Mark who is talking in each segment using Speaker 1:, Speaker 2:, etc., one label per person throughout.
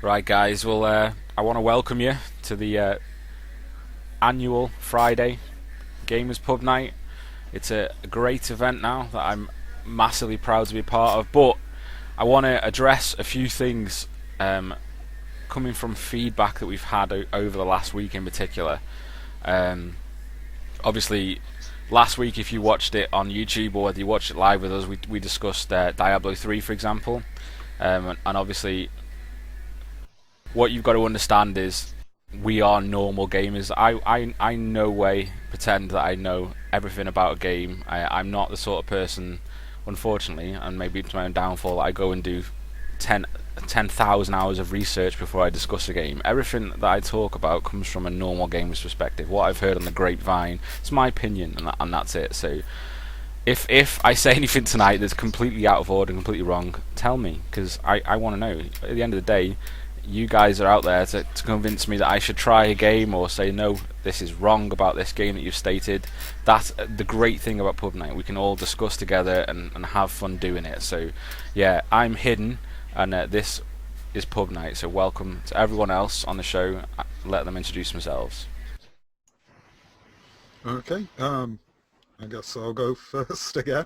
Speaker 1: Right, guys. Well, I want to welcome you to the annual Friday Gamers Pub Night. It's a great event now that I'm massively proud to be part of. But I want to address a few things coming from feedback that we've had over the last week in particular. Obviously, last week, if you watched it on YouTube or whether you watched it live with us, we discussed Diablo 3, for example. And obviously, what you've got to understand is we are normal gamers. I no way pretend that I know everything about a game. I'm not the sort of person, unfortunately, and maybe it's my own downfall, I go and do 10,000 hours of research before I discuss a game. Everything that I talk about comes from a normal gamer's perspective. What I've heard on the grapevine, it's my opinion, and that's it. So if I say anything tonight that's completely out of order and completely wrong, tell me, because I want to know. At the end of the day, you guys are out there to convince me that I should try a game or say no, this is wrong about this game that you've stated. That's the great thing about Pub Night. We can all discuss together and have fun doing it. So yeah, I'm Hidden, and this is Pub Night. So welcome to everyone else on the show. Let them introduce themselves.
Speaker 2: Okay, I guess I'll go first again.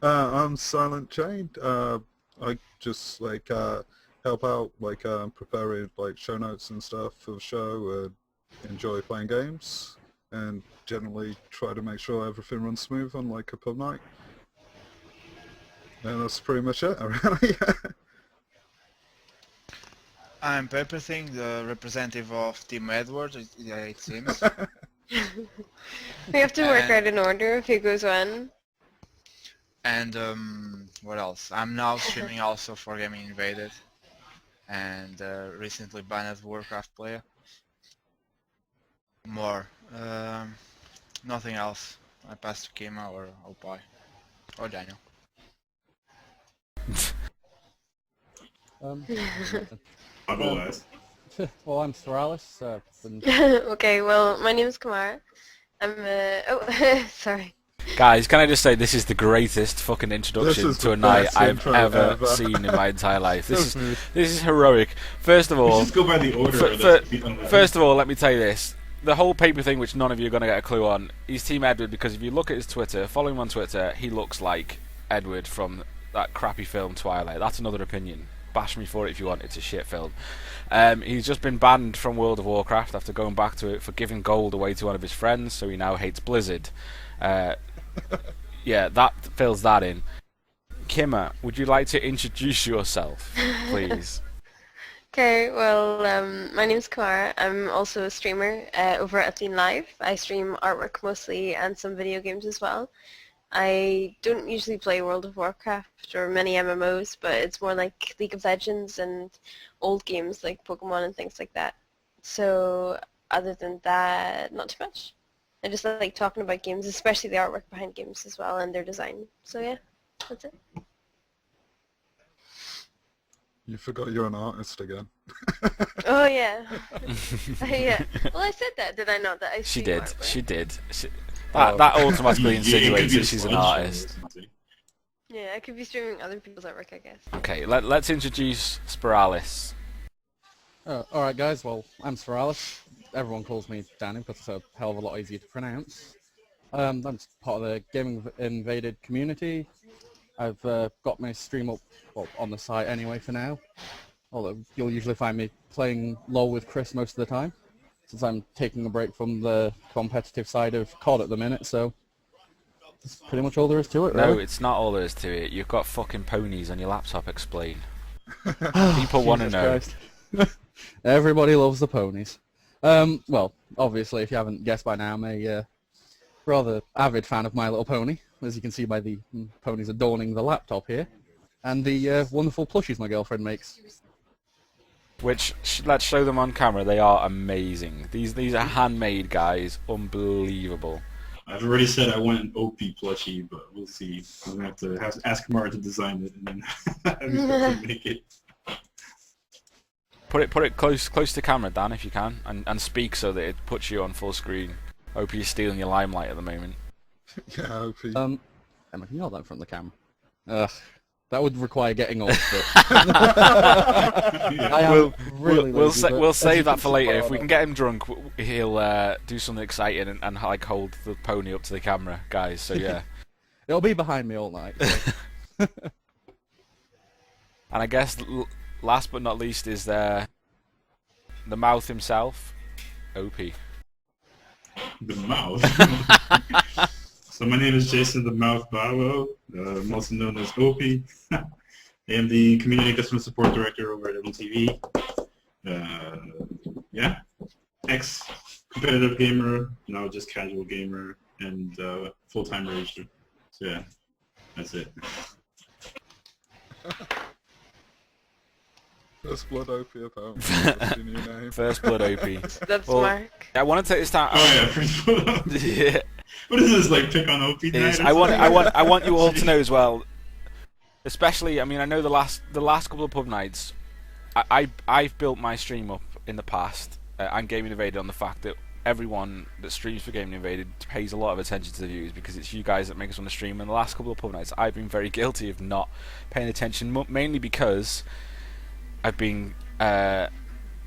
Speaker 2: I'm Silent Chain. I just help out preparing show notes and stuff for the show. Enjoy playing games and generally try to make sure everything runs smooth on a pub night. And that's pretty much it. Really.
Speaker 3: I'm Pepperthing, the representative of Team Edward, it seems.
Speaker 4: We have to work out in order of who goes when.
Speaker 3: And what else? I'm now streaming also for GamingInvaded, and recently banned Warcraft player. More. Nothing else. I pass to Kima or Opie. Or Daniel.
Speaker 5: I'll go last.
Speaker 6: Well, I'm Soralis.
Speaker 4: Okay, well, my name is Kamara. I'm oh, sorry.
Speaker 1: Guys, can I just say this is the greatest fucking introduction to a night I've ever seen in my entire life. This is heroic. First of all,
Speaker 5: Just go by the order.
Speaker 1: first of all, let me tell you this. The whole paper thing, which none of you are going to get a clue on, he's Team Edward because if you look at his Twitter, follow him on Twitter, he looks like Edward from that crappy film Twilight. That's another opinion. Bash me for it if you want, it's a shit film. He's just been banned from World of Warcraft after going back to it for giving gold away to one of his friends, so he now hates Blizzard. Yeah, that fills that in. Kimmer, would you like to introduce yourself, please?
Speaker 4: Okay, well, my name's Kamara. I'm also a streamer over at Athene Live. I stream artwork mostly and some video games as well. I don't usually play World of Warcraft or many MMOs, but it's more like League of Legends and old games like Pokemon and things like that. So other than that, not too much. I just like talking about games, especially the artwork behind games as well and their design. So yeah, that's it.
Speaker 2: You forgot you're an artist again.
Speaker 4: Oh yeah. Yeah. Well, I said that, did I not? That I
Speaker 1: She
Speaker 4: stream
Speaker 1: did.
Speaker 4: artwork.
Speaker 1: She did. That automatically insinuates that she's an artist.
Speaker 4: Yeah, I could be streaming other people's artwork, I guess.
Speaker 1: Okay, let's introduce Spiralis.
Speaker 6: Alright guys, well, I'm Soralis. Everyone calls me Danny because it's a hell of a lot easier to pronounce. I'm part of the Gaming Invaded community. I've got my stream up on the site anyway for now. Although you'll usually find me playing LoL with Chris most of the time, since I'm taking a break from the competitive side of COD at the minute, so that's pretty much all there is to it,
Speaker 1: No,
Speaker 6: really.
Speaker 1: it's not all there is to it. You've got fucking ponies on your laptop, explain. People want to know.
Speaker 6: Christ. Everybody loves the ponies. Well, obviously, if you haven't guessed by now, I'm a rather avid fan of My Little Pony, as you can see by the ponies adorning the laptop here, and the wonderful plushies my girlfriend makes.
Speaker 1: Which, let's show them on camera, they are amazing. These are handmade, guys. Unbelievable.
Speaker 5: I've already said I want an OP plushie, but we'll see. I'm going to have to ask Mara to design it and then have to make it.
Speaker 1: Put it close to camera, Dan, if you can, and speak so that it puts you on full screen. Hope you're stealing your limelight at the moment.
Speaker 2: Yeah, OP.
Speaker 6: Emma, can you hold that in front of the camera? Ugh. That would require getting off, but I am really lazy, but
Speaker 1: we'll
Speaker 6: as
Speaker 1: save
Speaker 6: you
Speaker 1: that
Speaker 6: can
Speaker 1: for
Speaker 6: see,
Speaker 1: later.
Speaker 6: I
Speaker 1: If we
Speaker 6: don't.
Speaker 1: can get him drunk, he'll do something exciting and like hold the pony up to the camera, guys. So yeah.
Speaker 6: It'll be behind me all night. So.
Speaker 1: And I guess last but not least is the mouth himself, OP.
Speaker 5: The mouth. So my name is Jason the Mouth Bawo, I'm also known as OP. I am the Community Customer Support Director over at MTV. Yeah, ex-competitive gamer, now just casual gamer, and full-time rager. So yeah, that's it.
Speaker 2: First Blood OP apparently. That's your new name.
Speaker 1: First blood OP.
Speaker 4: That's
Speaker 1: Well,
Speaker 4: Mark.
Speaker 1: I want to take this time.
Speaker 5: Oh yeah, First Blood OP.
Speaker 1: Yeah.
Speaker 5: What is this, like pick on OP
Speaker 1: It
Speaker 5: night
Speaker 1: is.
Speaker 5: or
Speaker 1: I
Speaker 5: something?
Speaker 1: want you all to know as well. Especially, I mean, I know the last couple of pub nights, I've built my stream up in the past and Gaming Invaded on the fact that everyone that streams for Gaming Invaded pays a lot of attention to the views because it's you guys that make us want to stream. And the last couple of pub nights, I've been very guilty of not paying attention, mainly because I've been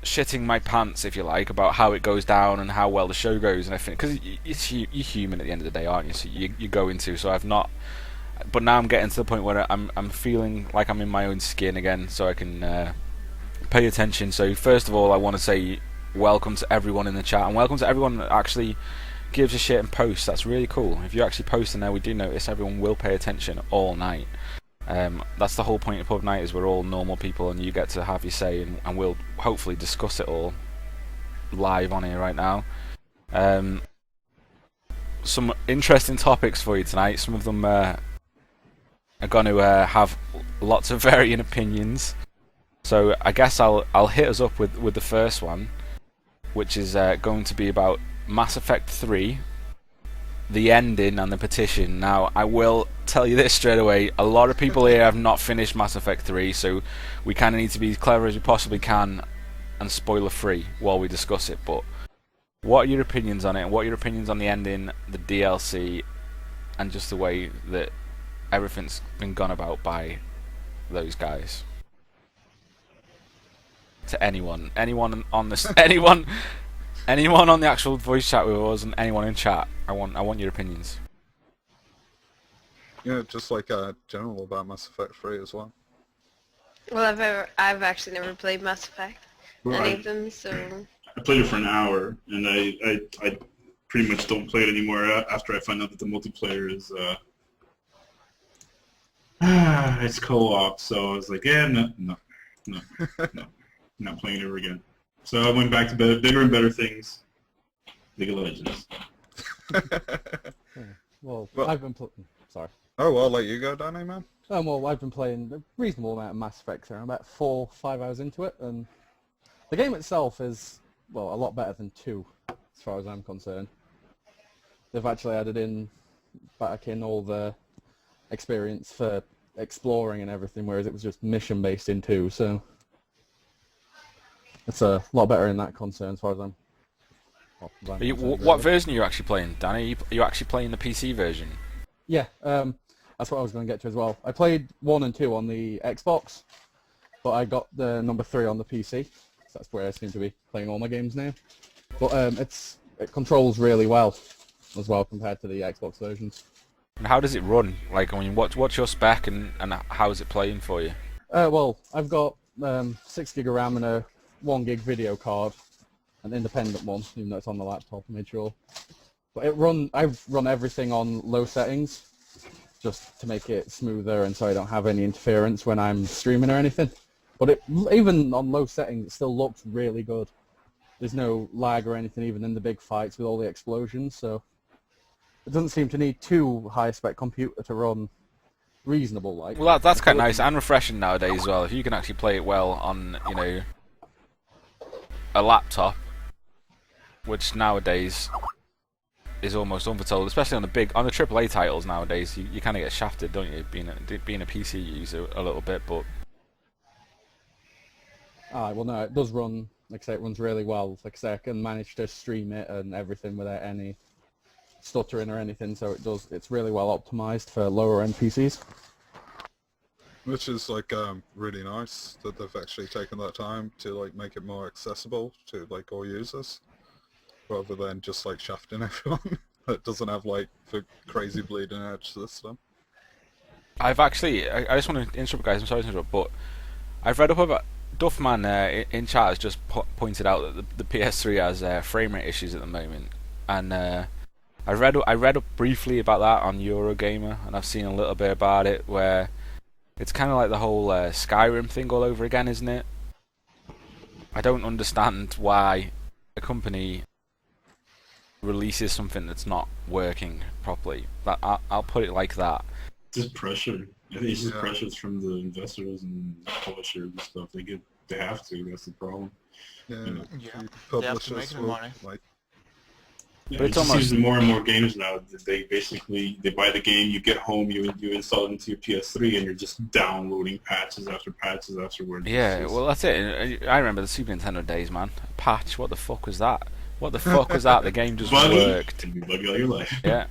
Speaker 1: shitting my pants, if you like, about how it goes down and how well the show goes and everything. Because you're human at the end of the day, aren't you? So you go into. So I've not. But now I'm getting to the point where I'm feeling like I'm in my own skin again, so I can pay attention. So first of all, I want to say welcome to everyone in the chat, and welcome to everyone that actually gives a shit and posts. That's really cool. If you actually post in there, we do notice everyone will pay attention all night. That's the whole point of pub night, is we're all normal people and you get to have your say, and we'll hopefully discuss it all live on here right now. Some interesting topics for you tonight. Some of them are going to have lots of varying opinions. So I guess I'll hit us up with the first one, which is going to be about Mass Effect 3, the ending and the petition. Now, I will tell you this straight away, a lot of people here have not finished Mass Effect 3, so we kind of need to be as clever as we possibly can and spoiler free while we discuss it. But what are your opinions on it? What are your opinions on the ending, the DLC, and just the way that everything's been gone about by those guys? To anyone on this, anyone on the actual voice chat with us, and anyone in chat, I want your opinions.
Speaker 2: Yeah, just like general about Mass Effect 3 as well.
Speaker 4: Well, I've actually never played Mass Effect,
Speaker 5: Well,
Speaker 4: any of them, so
Speaker 5: I played it for an hour, and I pretty much don't play it anymore after I find out that the multiplayer is it's co-op. So I was like, yeah, no, not playing it ever again. So I went back to bigger and better things, League of Legends.
Speaker 6: Well,
Speaker 2: Well-
Speaker 6: I've been sorry.
Speaker 2: Oh, well, I'll let you go, Danny, man.
Speaker 6: Well, I've been playing a reasonable amount of Mass Effect. I'm about 4-5 hours into it, and the game itself is, well, a lot better than 2, as far as I'm concerned. They've actually added back in all the experience for exploring and everything, whereas it was just mission-based in 2, so it's a lot better in that concern, as far as I'm concerned,
Speaker 1: What
Speaker 6: really.
Speaker 1: version are you actually playing, Danny? Are you actually playing the PC version?
Speaker 6: Yeah, that's what I was going to get to as well. I played 1 and 2 on the Xbox, but I got the number 3 on the PC. So that's where I seem to be playing all my games now. But it controls really well as well compared to the Xbox versions.
Speaker 1: And how does it run? Like, I mean, what's your spec and how is it playing for you?
Speaker 6: Well, I've got 6 gig of RAM and a 1 gig video card, an independent one, even though it's on the laptop, I made sure. But I've run everything on low settings, just to make it smoother and so I don't have any interference when I'm streaming or anything. But even on low settings, it still looks really good. There's no lag or anything, even in the big fights with all the explosions, so it doesn't seem to need too high-spec computer to run reasonable like.
Speaker 1: Well, that's kind of nice and refreshing nowadays as well. If you can actually play it well on, a laptop, which nowadays is almost unfortold, especially on the AAA titles nowadays. You kind of get shafted, don't you, being a PC user a little bit, but.
Speaker 6: Well, no, it does run. Like I say, it runs really well. Like I say, I can manage to stream it and everything without any stuttering or anything. So it does. It's really well optimized for lower end PCs.
Speaker 2: Which is like really nice that they've actually taken that time to like make it more accessible to like all users, rather than just like shafting everyone that doesn't have like the crazy bleeding edge system.
Speaker 1: I've actually, I just want to interrupt, guys. I'm sorry to interrupt, but I've read up about Duffman in chat has just pointed out that the PS3 has frame rate issues at the moment, and I read up briefly about that on Eurogamer, and I've seen a little bit about it where it's kind of like the whole Skyrim thing all over again, isn't it? I don't understand why a company releases something that's not working properly. I'll put it like that.
Speaker 5: Just pressure. I think it's just
Speaker 2: Yeah.
Speaker 5: pressures from the investors and publishers and stuff. They have to. That's the problem.
Speaker 2: Yeah,
Speaker 3: Yeah,
Speaker 2: the
Speaker 3: they have to make
Speaker 2: publishers
Speaker 3: the
Speaker 2: will
Speaker 3: money.
Speaker 2: like
Speaker 5: Yeah,
Speaker 1: But
Speaker 5: it
Speaker 1: it's
Speaker 5: just
Speaker 1: almost-
Speaker 5: seems more and more games now that they buy the game, you get home, you install it into your PS3, and you're just downloading patches after patches afterwards.
Speaker 1: Yeah,
Speaker 5: It's just-
Speaker 1: well that's it. I remember the Super Nintendo days, man. Patch, what the fuck was that? What the fuck was that? The game just
Speaker 5: buggy,
Speaker 1: worked.
Speaker 5: and be buggy all your life.
Speaker 1: Yeah,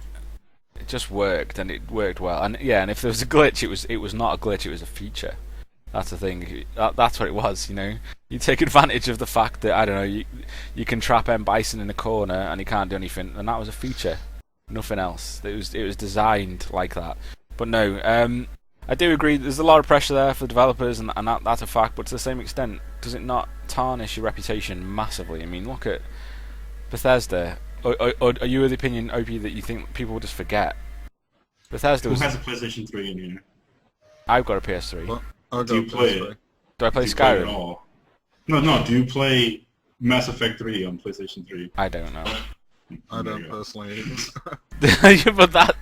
Speaker 1: it just worked, and it worked well. And yeah, and if there was a glitch, it was not a glitch; it was a feature. That's the thing. That's what it was. You know, you take advantage of the fact that I don't know you can trap M Bison in a corner and he can't do anything, and that was a feature. Nothing else. It was designed like that. But no, I do agree. There's a lot of pressure there for developers, and that's a fact. But to the same extent, does it not tarnish your reputation massively? I mean, look at Bethesda. Or are you of the opinion, OP, that you think people will just forget? Bethesda
Speaker 5: Who
Speaker 1: was.
Speaker 5: has a PlayStation 3 in here?
Speaker 1: I've got a PS3.
Speaker 2: Well, I'll
Speaker 5: Do you
Speaker 2: go
Speaker 5: play
Speaker 2: PS3.
Speaker 5: it?
Speaker 1: Do I play
Speaker 5: Do you play it at
Speaker 1: Skyrim?
Speaker 5: all? No. Do you play Mass Effect 3 on PlayStation 3?
Speaker 1: I don't know.
Speaker 2: I
Speaker 5: There
Speaker 2: don't
Speaker 5: you go.
Speaker 2: personally.
Speaker 1: But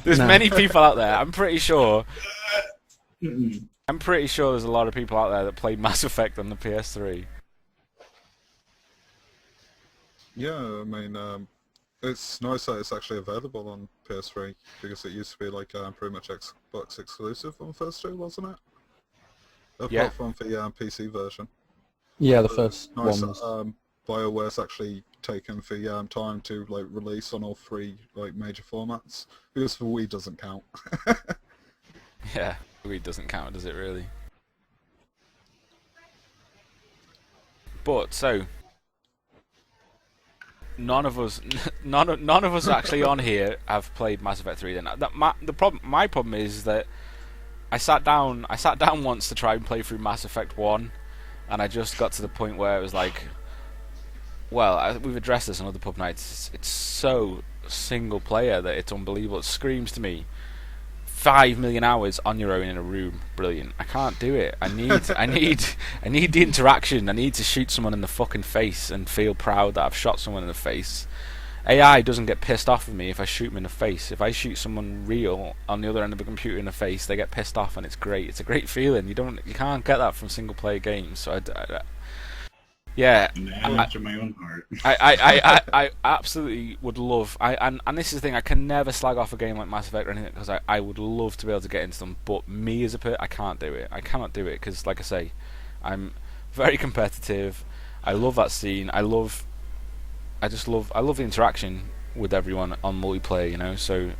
Speaker 1: there's
Speaker 6: No.
Speaker 1: many people out there. I'm pretty sure
Speaker 5: Mm-mm.
Speaker 1: there's a lot of people out there that played Mass Effect on the PS3.
Speaker 2: Yeah, I mean, it's nice that it's actually available on PS3 because it used to be like pretty much Xbox exclusive on PS2, wasn't it? Apart
Speaker 1: Yeah.
Speaker 2: from the PC version.
Speaker 6: Yeah, the first
Speaker 2: Nice.
Speaker 6: one was.
Speaker 2: BioWare's actually taken the time to like release on all three like major formats because the Wii doesn't count.
Speaker 1: Yeah, it doesn't count, does it really? But so, none of us actually on here have played Mass Effect 3. Then my problem is that I sat down once to try and play through Mass Effect 1, and I just got to the point where it was like, well, we've addressed this on other pub nights. It's so single player that it's unbelievable. It screams to me. 5 million hours on your own in a room, brilliant. I can't do it. I need the interaction. I need to shoot someone in the fucking face and feel proud that I've shot someone in the face. AI doesn't get pissed off with me if I shoot them in the face. If I shoot someone real on the other end of the computer in the face, they get pissed off, and it's great. It's a great feeling. You can't get that from single player games. So yeah.
Speaker 5: Man after my own heart.
Speaker 1: I absolutely would love. And this is the thing. I can never slag off a game like Mass Effect or anything because I would love to be able to get into them. But me as a person, I can't do it. I cannot do it because, like I say, I'm very competitive. I love that scene. I love the interaction with everyone on multiplayer. You know, so.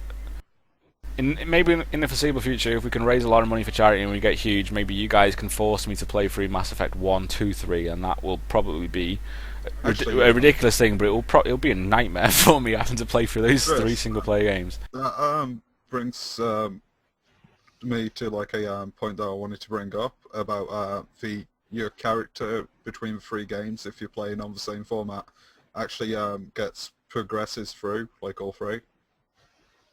Speaker 1: Maybe in the foreseeable future, if we can raise a lot of money for charity and we get huge, maybe you guys can force me to play through Mass Effect 1, 2, 3, and that will probably be a ridiculous thing, but it'll be a nightmare for me having to play through those
Speaker 2: Chris,
Speaker 1: 3 single-player games.
Speaker 2: That brings me to like a point that I wanted to bring up about your character between the 3 games, if you're playing on the same format, actually progresses through like all 3.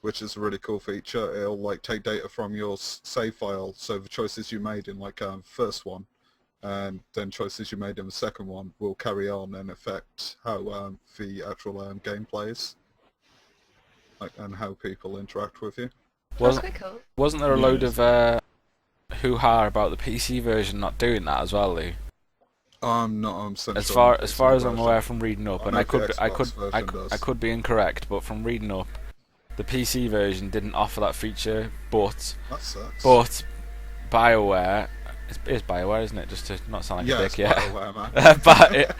Speaker 2: Which is a really cool feature. It'll like take data from your save file, so the choices you made in like first one, and then choices you made in the second one will carry on and affect how the actual game plays, like, and how people interact with you.
Speaker 4: That's quite cool.
Speaker 1: Wasn't there a load of hoo-ha about the PC version not doing that as well, Lou?
Speaker 2: I'm not.
Speaker 1: As far as I'm aware from reading up, and
Speaker 2: know
Speaker 1: I
Speaker 2: the
Speaker 1: I
Speaker 2: Xbox version
Speaker 1: could be incorrect, but from reading up, the PC version didn't offer that feature, but
Speaker 2: That sucks.
Speaker 1: BioWare, it's BioWare, isn't it? Just to not sound like a dick,
Speaker 2: it's
Speaker 1: yeah.
Speaker 2: BioWare, man.
Speaker 1: But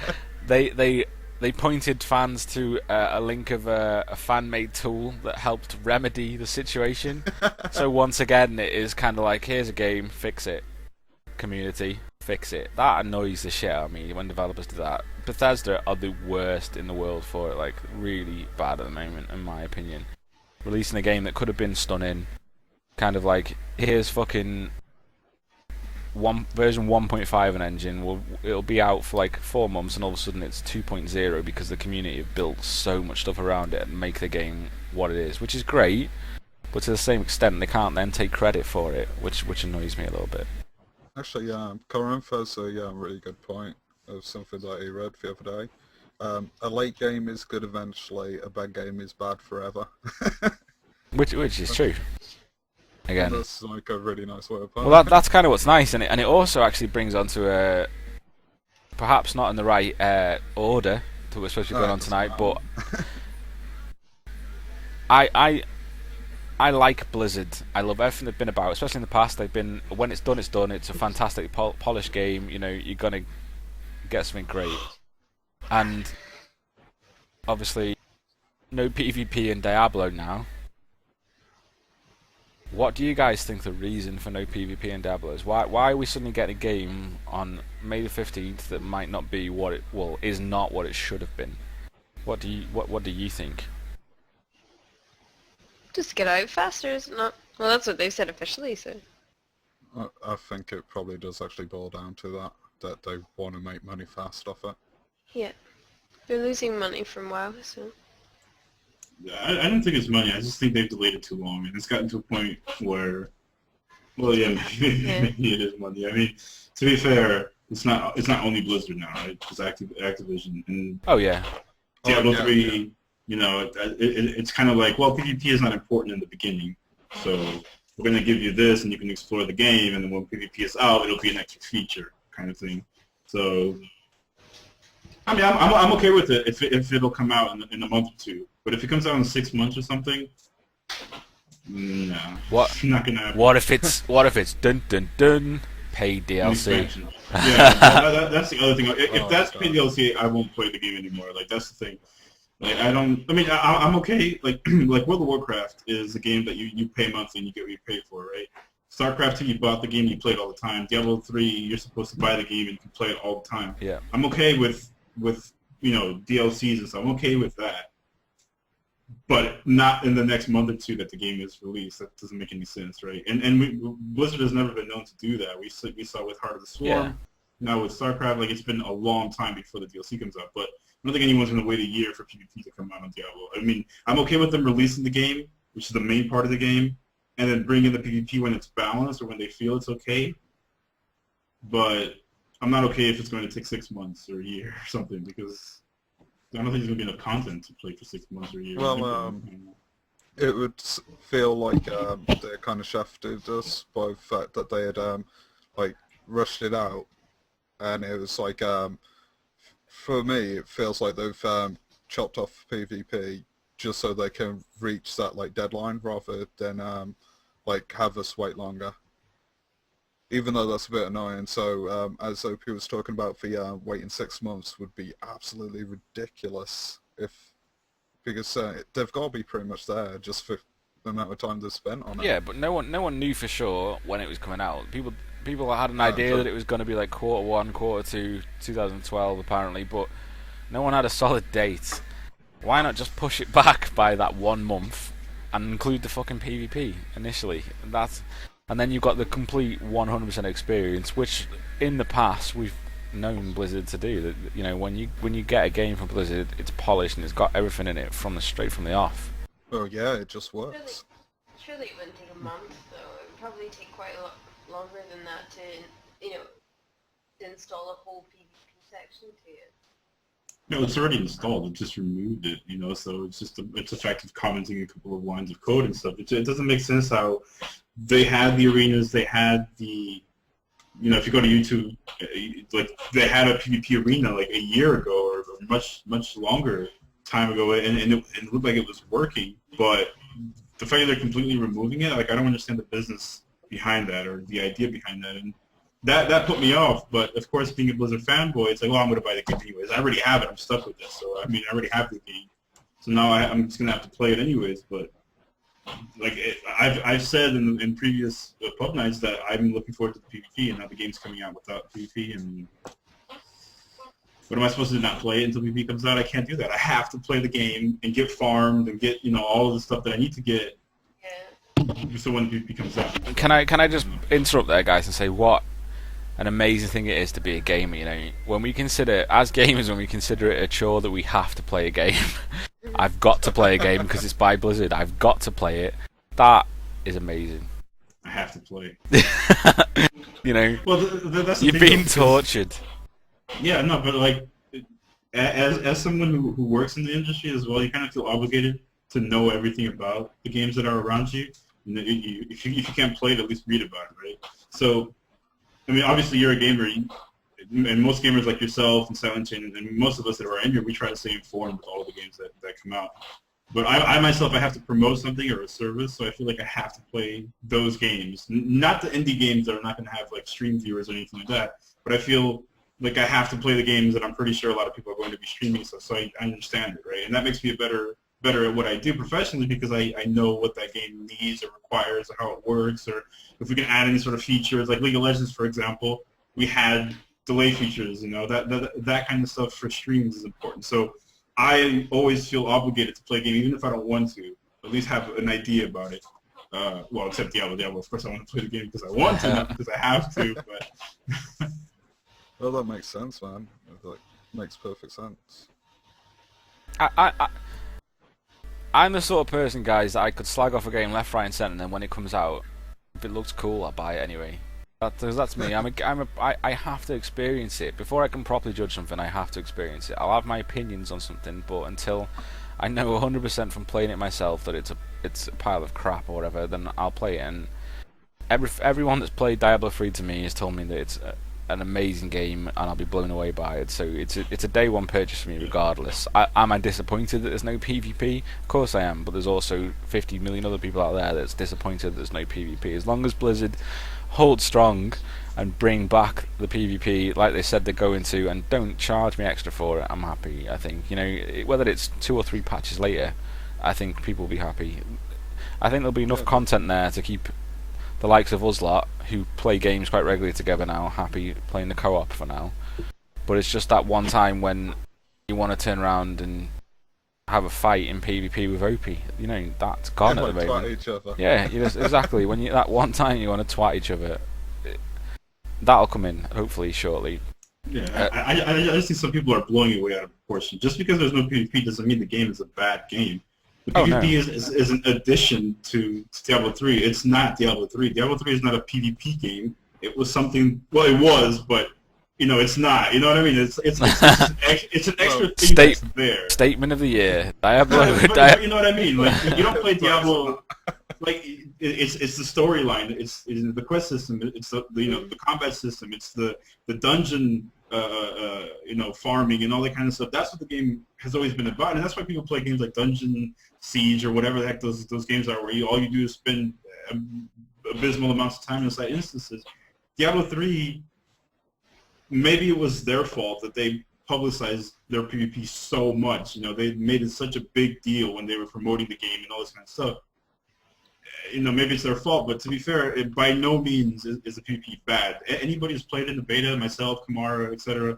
Speaker 1: they they pointed fans to a link of a fan-made tool that helped remedy the situation. So once again, it is kind of like, here's a game, fix it. Community, fix it. That annoys the shit out of me when developers do that. Bethesda are the worst in the world for it, like really bad at the moment, in my opinion. Releasing a game that could have been stunning, kind of like, here's fucking version 1.5 an engine. It'll be out for like 4 months, and all of a sudden it's 2.0 because the community have built so much stuff around it and make the game what it is, which is great. But to the same extent, they can't then take credit for it, which annoys me a little bit.
Speaker 2: Actually, Corinfo's a really good point of something that he read the other day. A late game is good eventually, a bad game is bad forever.
Speaker 1: Which is true. Again,
Speaker 2: that's like a really nice way of putting it.
Speaker 1: well, that's kind of what's nice, and it also actually brings on to a perhaps not in the right order that we're supposed to be going on tonight, but I like Blizzard. I love everything they've been about, especially in the past. They've been, when it's done, it's done. It's a fantastic polished game. You know, you're gonna get something great, and obviously no PvP in Diablo now. What do you guys think the reason for no PvP in Diablo is? Why are we suddenly getting a game on May the 15th that might not be what it is not what it should have been? What do you think?
Speaker 4: Just get out faster, is it not? Well, that's what they've said officially, so.
Speaker 2: I think it probably does actually boil down to that they want to make money fast off it.
Speaker 4: Yeah. They're losing money from WoW, so.
Speaker 5: I don't think it's money. I just think they've delayed it too long, and it's gotten to a point where, well, yeah, maybe it is money. I mean, to be fair, it's not only Blizzard now, right? It's Activision and
Speaker 1: Oh yeah.
Speaker 5: Diablo 3. You know, it's kind of like, well, PvP is not important in the beginning, so we're going to give you this, and you can explore the game, and then when PvP is out, it'll be an extra feature, kind of thing. So, I mean, I'm okay with it if it'll come out in a month or two. But if it comes out in 6 months or something, no, it's not gonna happen.
Speaker 1: What if it's dun dun dun paid DLC?
Speaker 5: Yeah, that's the other thing. If that's paid DLC, I won't play the game anymore. Like, that's the thing. Like, I'm okay. Like like World of Warcraft is a game that you pay monthly and you get what you pay for, right? StarCraft 2, you bought the game, you play it all the time. Diablo 3, you're supposed to buy the game and you can play it all the time.
Speaker 1: Yeah.
Speaker 5: I'm okay with DLCs and stuff. I'm okay with that. But not in the next month or two that the game is released. That doesn't make any sense, right? And Blizzard has never been known to do that. We saw with Heart of the Swarm.
Speaker 1: Yeah.
Speaker 5: Now with StarCraft, like, it's been a long time before the DLC comes out. But I don't think anyone's going to wait a year for PvP to come out on Diablo. I mean, I'm okay with them releasing the game, which is the main part of the game, and then bring in the PvP when it's balanced or when they feel it's okay. But I'm not okay if it's going to take 6 months or a year or something, because I don't think there's going to be enough content to play for 6 months or a year.
Speaker 2: Well, it would feel like they kind of shafted us by the fact that they had like rushed it out, and it was like for me it feels like they've chopped off PvP just so they can reach that like deadline rather than like have us wait longer. Even though that's a bit annoying, so as OP was talking about, the waiting 6 months would be absolutely ridiculous because they've got to be pretty much there just for the amount of time they've spent on it.
Speaker 1: Yeah, but no one knew for sure when it was coming out. People had an idea that it was going to be like Q1, Q2, 2012 apparently, but no one had a solid date. Why not just push it back by that 1 month and include the fucking PvP initially? And then you've got the complete 100% experience, which in the past we've known Blizzard to do. That, you know, when you get a game from Blizzard, it's polished and it's got everything in it straight from the off.
Speaker 2: Oh yeah, it just works.
Speaker 4: Surely it wouldn't take a month, though. It would probably take quite a lot longer than that to install a whole PvP section to it.
Speaker 5: No, it's already installed. It just removed it, so it's a fact of commenting a couple of lines of code and stuff. It doesn't make sense how they had the arenas, they had the, if you go to YouTube, like, they had a PvP arena like a year ago or much longer time ago, and it looked like it was working, but the fact that they're completely removing it, like, I don't understand the business behind that or the idea behind that. And that put me off. But of course, being a Blizzard fanboy, it's like, well, I'm going to buy the game anyways. I already have it. I'm stuck with this. So I mean, I already have the game. So now I'm just going to have to play it anyways. But like I've said in previous pub nights that I'm looking forward to the PvP, and now the game's coming out without PvP. And what am I supposed to do? Not play it until PvP comes out? I can't do that. I have to play the game and get farmed and get all of the stuff that I need to get. So when PvP comes out.
Speaker 1: Can I just interrupt there, guys, and say what an amazing thing it is to be a gamer. You know, when we consider as gamers, when we consider it a chore that we have to play a game. I've got to play a game because it's by Blizzard. I've got to play it. That is amazing.
Speaker 5: I have to play.
Speaker 1: You know,
Speaker 5: well, that's the
Speaker 1: you've
Speaker 5: thing,
Speaker 1: been tortured.
Speaker 5: Yeah, no, but like, as someone who works in the industry as well, you kind of feel obligated to know everything about the games that are around you. If you can't play it, at least read about it, right? So, I mean, obviously you're a gamer. And most gamers like yourself and Silent Chain and most of us that are in here, we try to stay informed with all of the games that come out. But I myself, I have to promote something or a service, so I feel like I have to play those games. Not the indie games that are not going to have like stream viewers or anything like that, but I feel like I have to play the games that I'm pretty sure a lot of people are going to be streaming, so I understand it, right? And that makes me better at what I do professionally because I know what that game needs or requires or how it works, or if we can add any sort of features. Like League of Legends, for example, we had delay features, that kind of stuff for streams is important. So I always feel obligated to play a game, even if I don't want to, at least have an idea about it. Well, except Diablo. Of course, I want to play the game because I want to, not because I have to. But
Speaker 2: Well, that makes sense, man. Like, makes perfect sense.
Speaker 1: I'm the sort of person, guys, that I could slag off a game left, right, and centre, and then when it comes out, if it looks cool, I'll buy it anyway. That's me. I have to experience it before I can properly judge something. I have to experience it. I'll have my opinions on something, but until I know 100% from playing it myself that it's a pile of crap or whatever, then I'll play it. And everyone that's played Diablo 3 to me has told me that it's an amazing game, and I'll be blown away by it. So it's a day one purchase for me, regardless. Am I disappointed that there's no PvP? Of course I am, but there's also 50 million other people out there that's disappointed that there's no PvP. As long as Blizzard hold strong and bring back the PvP like they said they're going to, and don't charge me extra for it, I'm happy. I think, whether it's 2 or 3 patches later, I think people will be happy. I think there'll be enough content there to keep the likes of us lot, who play games quite regularly together now, happy playing the co-op for now. But it's just that one time when you want to turn around and have a fight in PvP with OP. That's gone at the moment.
Speaker 2: Twat each other.
Speaker 1: Yeah, exactly. When that one time you want to twat each other, that'll come in hopefully shortly.
Speaker 5: Yeah, I just think some people are blowing it way out of proportion. Just because there's no PvP doesn't mean the game is a bad game. The PvP is an addition to Diablo 3. It's not Diablo 3. Diablo 3 is not a PvP game. It was something. Well, it was, but it's not. You know what I mean? It's an extra thing that's there.
Speaker 1: Statement of the year. Diablo.
Speaker 5: But you know what I mean? Like, you don't play Diablo. Like it's the storyline. It's the quest system. It's the combat system. It's the dungeon. Farming and all that kind of stuff. That's what the game has always been about, and that's why people play games like Dungeon Siege or whatever the heck those games are, where all you do is spend abysmal amounts of time inside instances. Diablo 3, maybe it was their fault that they publicized their PvP so much. They made it such a big deal when they were promoting the game and all this kind of stuff. Maybe it's their fault, but to be fair, it by no means is the PvP bad. Anybody who's played in the beta, myself, Kamara, etc.,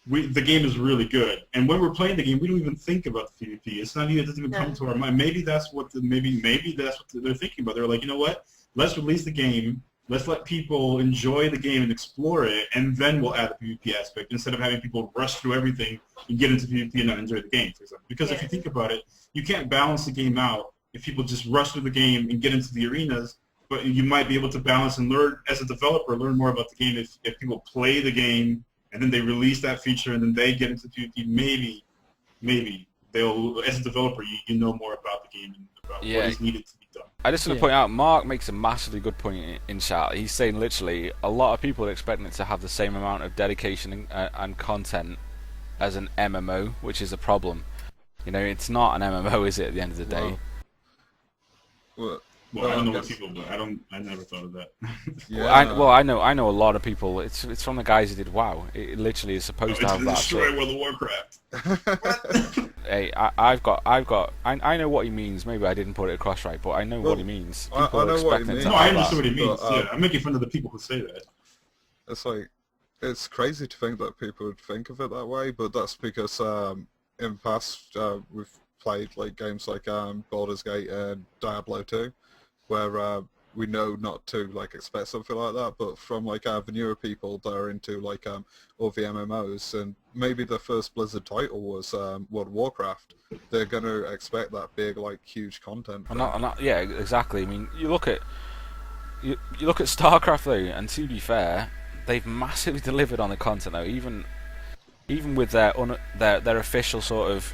Speaker 5: the game is really good. And when we're playing the game, we don't even think about the PvP. It doesn't even come to our mind. Maybe that's what maybe that's what they're thinking about. They're like, you know what? Let's release the game. Let's let people enjoy the game and explore it, and then we'll add the PvP aspect instead of having people rush through everything and get into PvP and not enjoy the game, for example. Because if you think about it, you can't balance the game out if people just rush through the game and get into the arenas, but you might be able to balance and learn, as a developer, learn more about the game if people play the game and then they release that feature and then they get into PvP. Maybe they'll, as a developer, you know more about the game and about what is needed to be done.
Speaker 1: I just want to point out, Mark makes a massively good point in chat. He's saying literally a lot of people are expecting it to have the same amount of dedication and content as an MMO, which is a problem. It's not an MMO, is it, at the end of the day?
Speaker 2: Well,
Speaker 5: Well, I don't know what
Speaker 2: guess-
Speaker 5: people, but I never thought of that.
Speaker 2: Yeah.
Speaker 1: I know a lot of people. It's from the guys who did WoW. It literally is supposed to
Speaker 5: It's
Speaker 1: have
Speaker 5: to
Speaker 1: that.
Speaker 5: destroy World of Warcraft. What?
Speaker 1: Hey, I know what he means. Maybe I didn't put it across right, but I know what he means.
Speaker 2: I
Speaker 1: People are
Speaker 2: know what he
Speaker 1: expecting
Speaker 2: means.
Speaker 1: to
Speaker 5: No, I
Speaker 1: have that.
Speaker 5: understand what he means.
Speaker 2: But,
Speaker 5: Yeah, I'm making fun of the people who say that.
Speaker 2: It's like, it's crazy to think that people would think of it that way, but that's because in the past we've played like games like Baldur's Gate and Diablo 2, where we know not to like expect something like that, but from like the newer people that are into like all the MMOs, and maybe the first Blizzard title was World of Warcraft, they're going to expect that big like huge content.
Speaker 1: Yeah, exactly. I mean, you look at StarCraft though, and to be fair, they've massively delivered on the content though. Even with their official sort of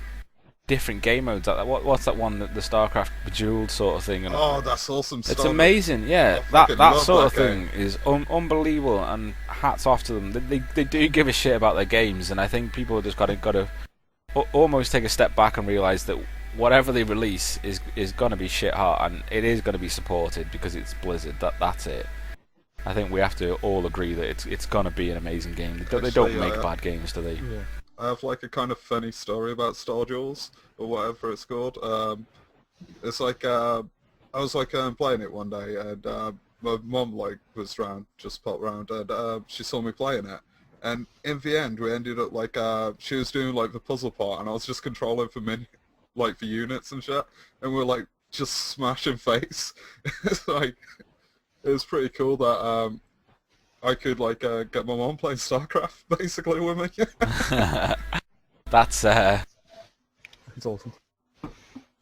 Speaker 1: different game modes. What's that one, the StarCraft Bejeweled sort of thing? And
Speaker 2: Oh, that's awesome
Speaker 1: it's
Speaker 2: stuff.
Speaker 1: amazing, yeah.
Speaker 2: I
Speaker 1: That
Speaker 2: fucking love
Speaker 1: sort of
Speaker 2: that
Speaker 1: thing is unbelievable, and hats off to them. They do give a shit about their games, and I think people have just got to almost take a step back and realise that whatever they release is gonna be shit hot, and it is gonna be supported because it's Blizzard. That's it. I think we have to all agree that it's gonna be an amazing game. They don't make bad games, do they?
Speaker 6: Yeah.
Speaker 2: I have like a kind of funny story about Star Duels or whatever it's called. It's like I was like playing it one day, and my mum like was round, just popped round, and she saw me playing it. And in the end, we ended up like she was doing like the puzzle part, and I was just controlling for like the units and shit, and we're like just smashing face. It's like it was pretty cool that I could like get my mom playing StarCraft basically with me.
Speaker 1: That's
Speaker 6: It's awesome.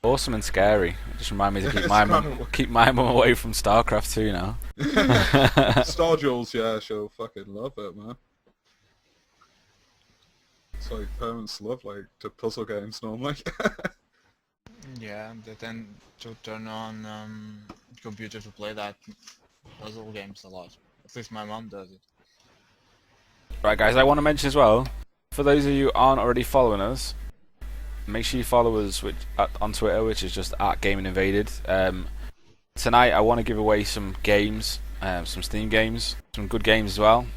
Speaker 1: awesome and scary. It just remind me to keep
Speaker 2: It's
Speaker 1: my
Speaker 2: kind
Speaker 1: mum
Speaker 2: of-
Speaker 1: keep my mum away from StarCraft 2 now.
Speaker 2: Star Duels, yeah, she'll fucking love it, man. It's like parents love like the puzzle games normally.
Speaker 3: Yeah, they tend to turn on computer to play that puzzle games a lot. At least my mom does it.
Speaker 1: Right, guys, I want to mention as well, for those of you who aren't already following us, make sure you follow us on Twitter, which is just @GamingInvaded. Tonight, I want to give away some games, some Steam games, some good games as well,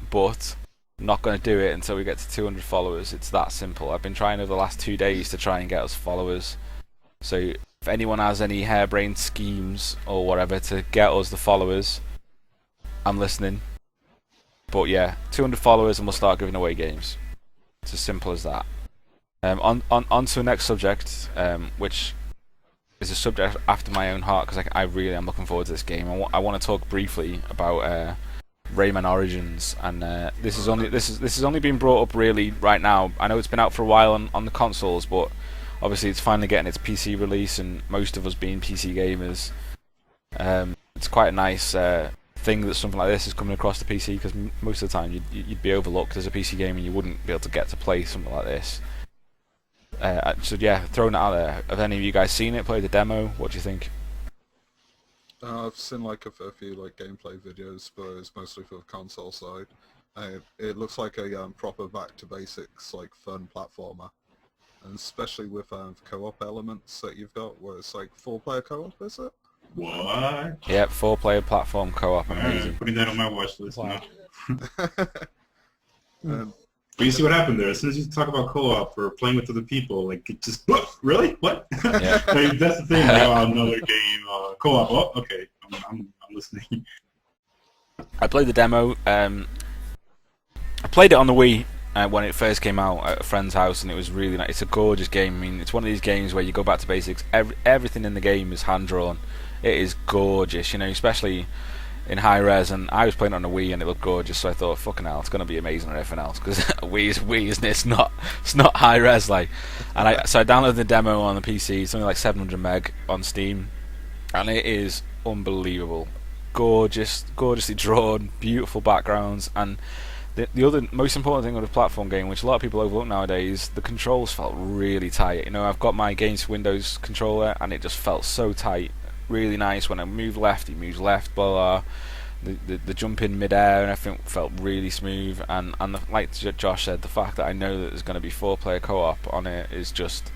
Speaker 1: but I'm not going to do it until we get to 200 followers. It's that simple. I've been trying over the last 2 days to try and get us followers. So if anyone has any harebrained schemes or whatever to get us the followers, I'm listening. But yeah, 200 followers and we'll start giving away games. It's as simple as that. On to the next subject, which is a subject after my own heart, because I really am looking forward to this game. I want to talk briefly about Rayman Origins, and this has only been brought up really right now. I know it's been out for a while on the consoles, but obviously it's finally getting its PC release, and most of us being PC gamers, it's quite a nice thing that something like this is coming across the PC, because most of the time you'd be overlooked as a PC gamer and you wouldn't be able to get to play something like this. So yeah, throwing it out there. Have any of you guys seen it, played the demo? What do you think?
Speaker 2: I've seen like a fair few like gameplay videos, but it's mostly for the console side. It looks like a proper back to basics like fun platformer, and especially with co-op elements that you've got, where it's like 4-player co-op, is it?
Speaker 5: What?
Speaker 1: Yep, 4-player platform co-op, amazing.
Speaker 5: Putting that on my watch list
Speaker 6: Wow.
Speaker 5: now.
Speaker 2: And
Speaker 5: But you see what happened there? As soon as you talk about co-op or playing with other people, like it just really what?
Speaker 1: Yeah.
Speaker 5: Like, that's the thing. Like, oh, another game, co-op. Oh, okay, I'm listening.
Speaker 1: I played the demo. I played it on the Wii when it first came out at a friend's house, and it was really nice. It's a gorgeous game. I mean, it's one of these games where you go back to basics. Everything in the game is hand drawn. It is gorgeous, you know, especially in high res. And I was playing it on the Wii, and it looked gorgeous. So I thought, fucking hell, it's gonna be amazing on everything else, because Wii, isn't it? It's not high res like. And so I downloaded the demo on the PC. It's only like 700 meg on Steam, and it is unbelievable. Gorgeously drawn, beautiful backgrounds, and the other most important thing with a platform game, which a lot of people overlook nowadays, the controls felt really tight. You know, I've got my Games for Windows controller, and it just felt so tight, really nice. When I move left, it moves left, blah blah. The jump in mid-air and everything felt really smooth, and like Josh said, the fact that I know that there's going to be 4-player co-op on it is just,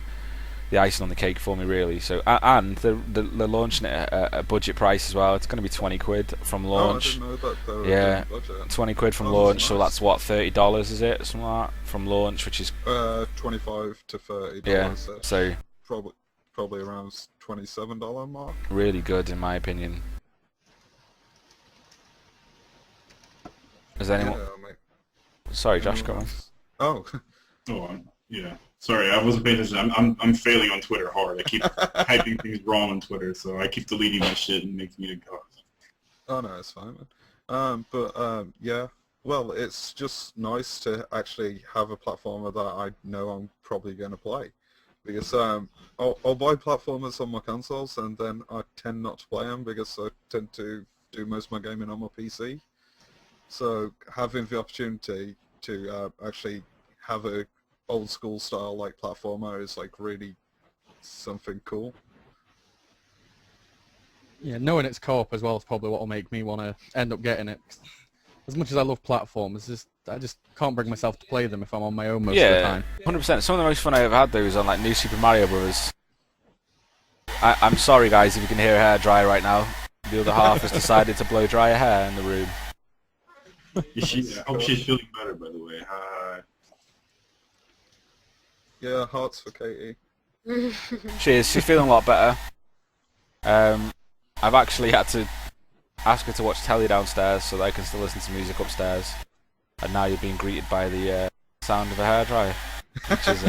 Speaker 1: the icing on the cake for me, really. So and they're launching it at a budget price as well. It's going to be 20 quid from launch.
Speaker 2: Oh, I didn't know that they were
Speaker 1: Yeah,
Speaker 2: doing budget.
Speaker 1: 20 quid from
Speaker 2: Oh,
Speaker 1: launch. So
Speaker 2: nice.
Speaker 1: that's what, $30, is it? Something like that from launch, which is
Speaker 2: 25 to $30.
Speaker 1: yeah. So
Speaker 2: Probably around $27 mark.
Speaker 1: really good in my opinion. Is anyone?
Speaker 2: Yeah, mate.
Speaker 1: Sorry, Josh, come on.
Speaker 2: Oh.
Speaker 5: Oh, yeah. Sorry, I wasn't paying attention. I'm failing on Twitter hard. I keep typing things wrong on Twitter, so I keep deleting my shit and makes me go.
Speaker 2: Oh no, it's fine, man. Yeah. Well, it's just nice to actually have a platformer that I know I'm probably going to play. Because I'll buy platformers on my consoles and then I tend not to play them because I tend to do most of my gaming on my PC. So having the opportunity to actually have a old school style like platformer is like really something cool.
Speaker 6: Yeah, knowing it's co-op as well is probably what will make me want to end up getting it. As much as I love platforms, I just can't bring myself to play them if I'm on my own most of the
Speaker 1: Yeah,
Speaker 6: time.
Speaker 1: 100%. Some of the most fun I've ever had though is on like New Super Mario Bros. I'm sorry guys if you can hear her hair dry right now. The other half has decided to blow dry her hair in the room.
Speaker 5: I hope she's feeling better, by the way.
Speaker 2: Yeah, hearts for Katie.
Speaker 1: She's feeling a lot better. I've actually had to ask her to watch telly downstairs so that I can still listen to music upstairs. And now you're being greeted by the sound of a hairdryer. Which is,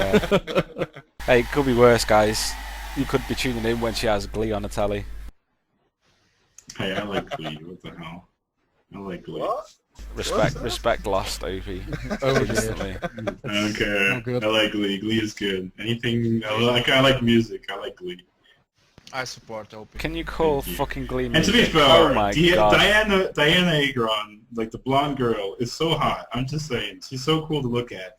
Speaker 1: hey, it could be worse, guys. You could be tuning in when she has Glee on the telly.
Speaker 5: Hey, I like Glee. What the hell? I like Glee.
Speaker 2: What?
Speaker 1: Respect lost, OP.
Speaker 6: Oh dear.
Speaker 1: Instantly.
Speaker 5: I don't care.
Speaker 6: Oh, good.
Speaker 5: I like Glee. Glee is good. Anything, I like music. I like Glee.
Speaker 3: I support OP.
Speaker 1: Can you call
Speaker 5: Thank you.
Speaker 1: fucking Glee
Speaker 5: And to
Speaker 1: music?
Speaker 5: be fair,
Speaker 1: Oh my god.
Speaker 5: Diana Agron, like the blonde girl, is so hot. I'm just saying, she's so cool to look at.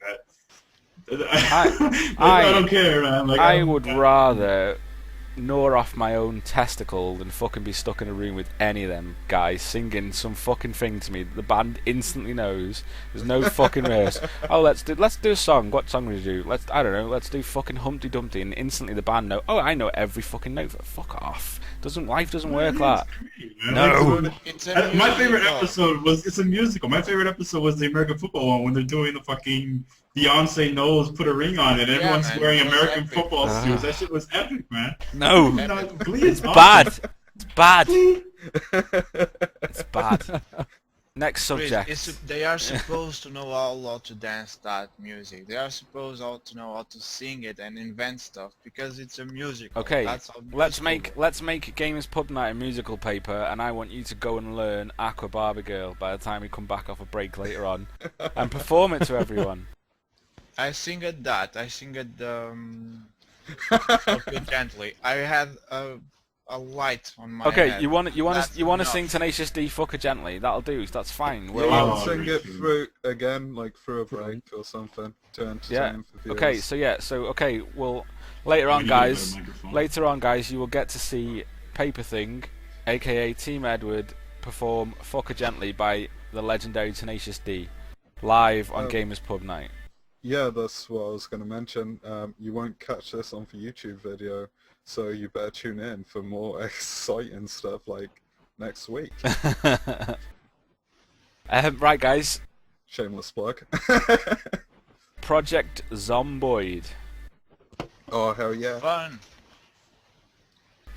Speaker 5: I don't care, man. Like,
Speaker 1: I would rather gnaw off my own testicle than fucking be stuck in a room with any of them guys singing some fucking thing to me that the band instantly knows. There's no fucking rehearse. Oh, let's do a song. What song would you do? I don't know. Let's do fucking Humpty Dumpty, and instantly the band know. Oh, I know every fucking note. Fuck off. Life doesn't work like that. No.
Speaker 3: It's a
Speaker 5: My favorite
Speaker 3: musical.
Speaker 5: episode was, it's a musical. My favorite episode was the American football one when they're doing the fucking Beyonce knows put a ring on it and everyone's
Speaker 3: man,
Speaker 5: wearing
Speaker 3: it was
Speaker 5: American
Speaker 3: epic.
Speaker 5: football suits. That shit was epic, man.
Speaker 1: No.
Speaker 5: No, Glee is
Speaker 1: Bad.
Speaker 5: awesome.
Speaker 1: It's bad. It's bad. Next
Speaker 3: Chris,
Speaker 1: subject.
Speaker 3: they are supposed to know how to dance that music. They are supposed to know how to sing it and invent stuff because it's a musical.
Speaker 1: Okay,
Speaker 3: That's how
Speaker 1: let's
Speaker 3: musical
Speaker 1: make Gamers Pub Night a musical paper, and I want you to go and learn Aqua Barbie Girl by the time we come back off a break later on, and perform it to everyone.
Speaker 3: I sing at that. I sing at Feel Gently. I had a light on my
Speaker 1: Okay,
Speaker 3: head.
Speaker 1: you want to
Speaker 3: That's
Speaker 1: sing
Speaker 3: enough.
Speaker 1: Tenacious D Fucker Gently? That'll do. That's fine. We're
Speaker 2: You
Speaker 1: allowed.
Speaker 2: can sing it
Speaker 5: Richard.
Speaker 2: through again, like through a break or something to entertain
Speaker 1: Yeah.
Speaker 2: the viewers.
Speaker 1: Okay. Well, later on,
Speaker 5: We need a better
Speaker 1: guys.
Speaker 5: microphone.
Speaker 1: Later on, guys, you will get to see Paper Thing, aka Team Edward, perform Fucker Gently by the legendary Tenacious D, live on
Speaker 2: Oh.
Speaker 1: Gamers Pub Night.
Speaker 2: Yeah, that's what I was going to mention. You won't catch this on the YouTube video, so you better tune in for more exciting stuff like next week.
Speaker 1: Right, guys.
Speaker 2: Shameless plug.
Speaker 1: Project Zomboid.
Speaker 2: Oh, hell yeah.
Speaker 3: Fun.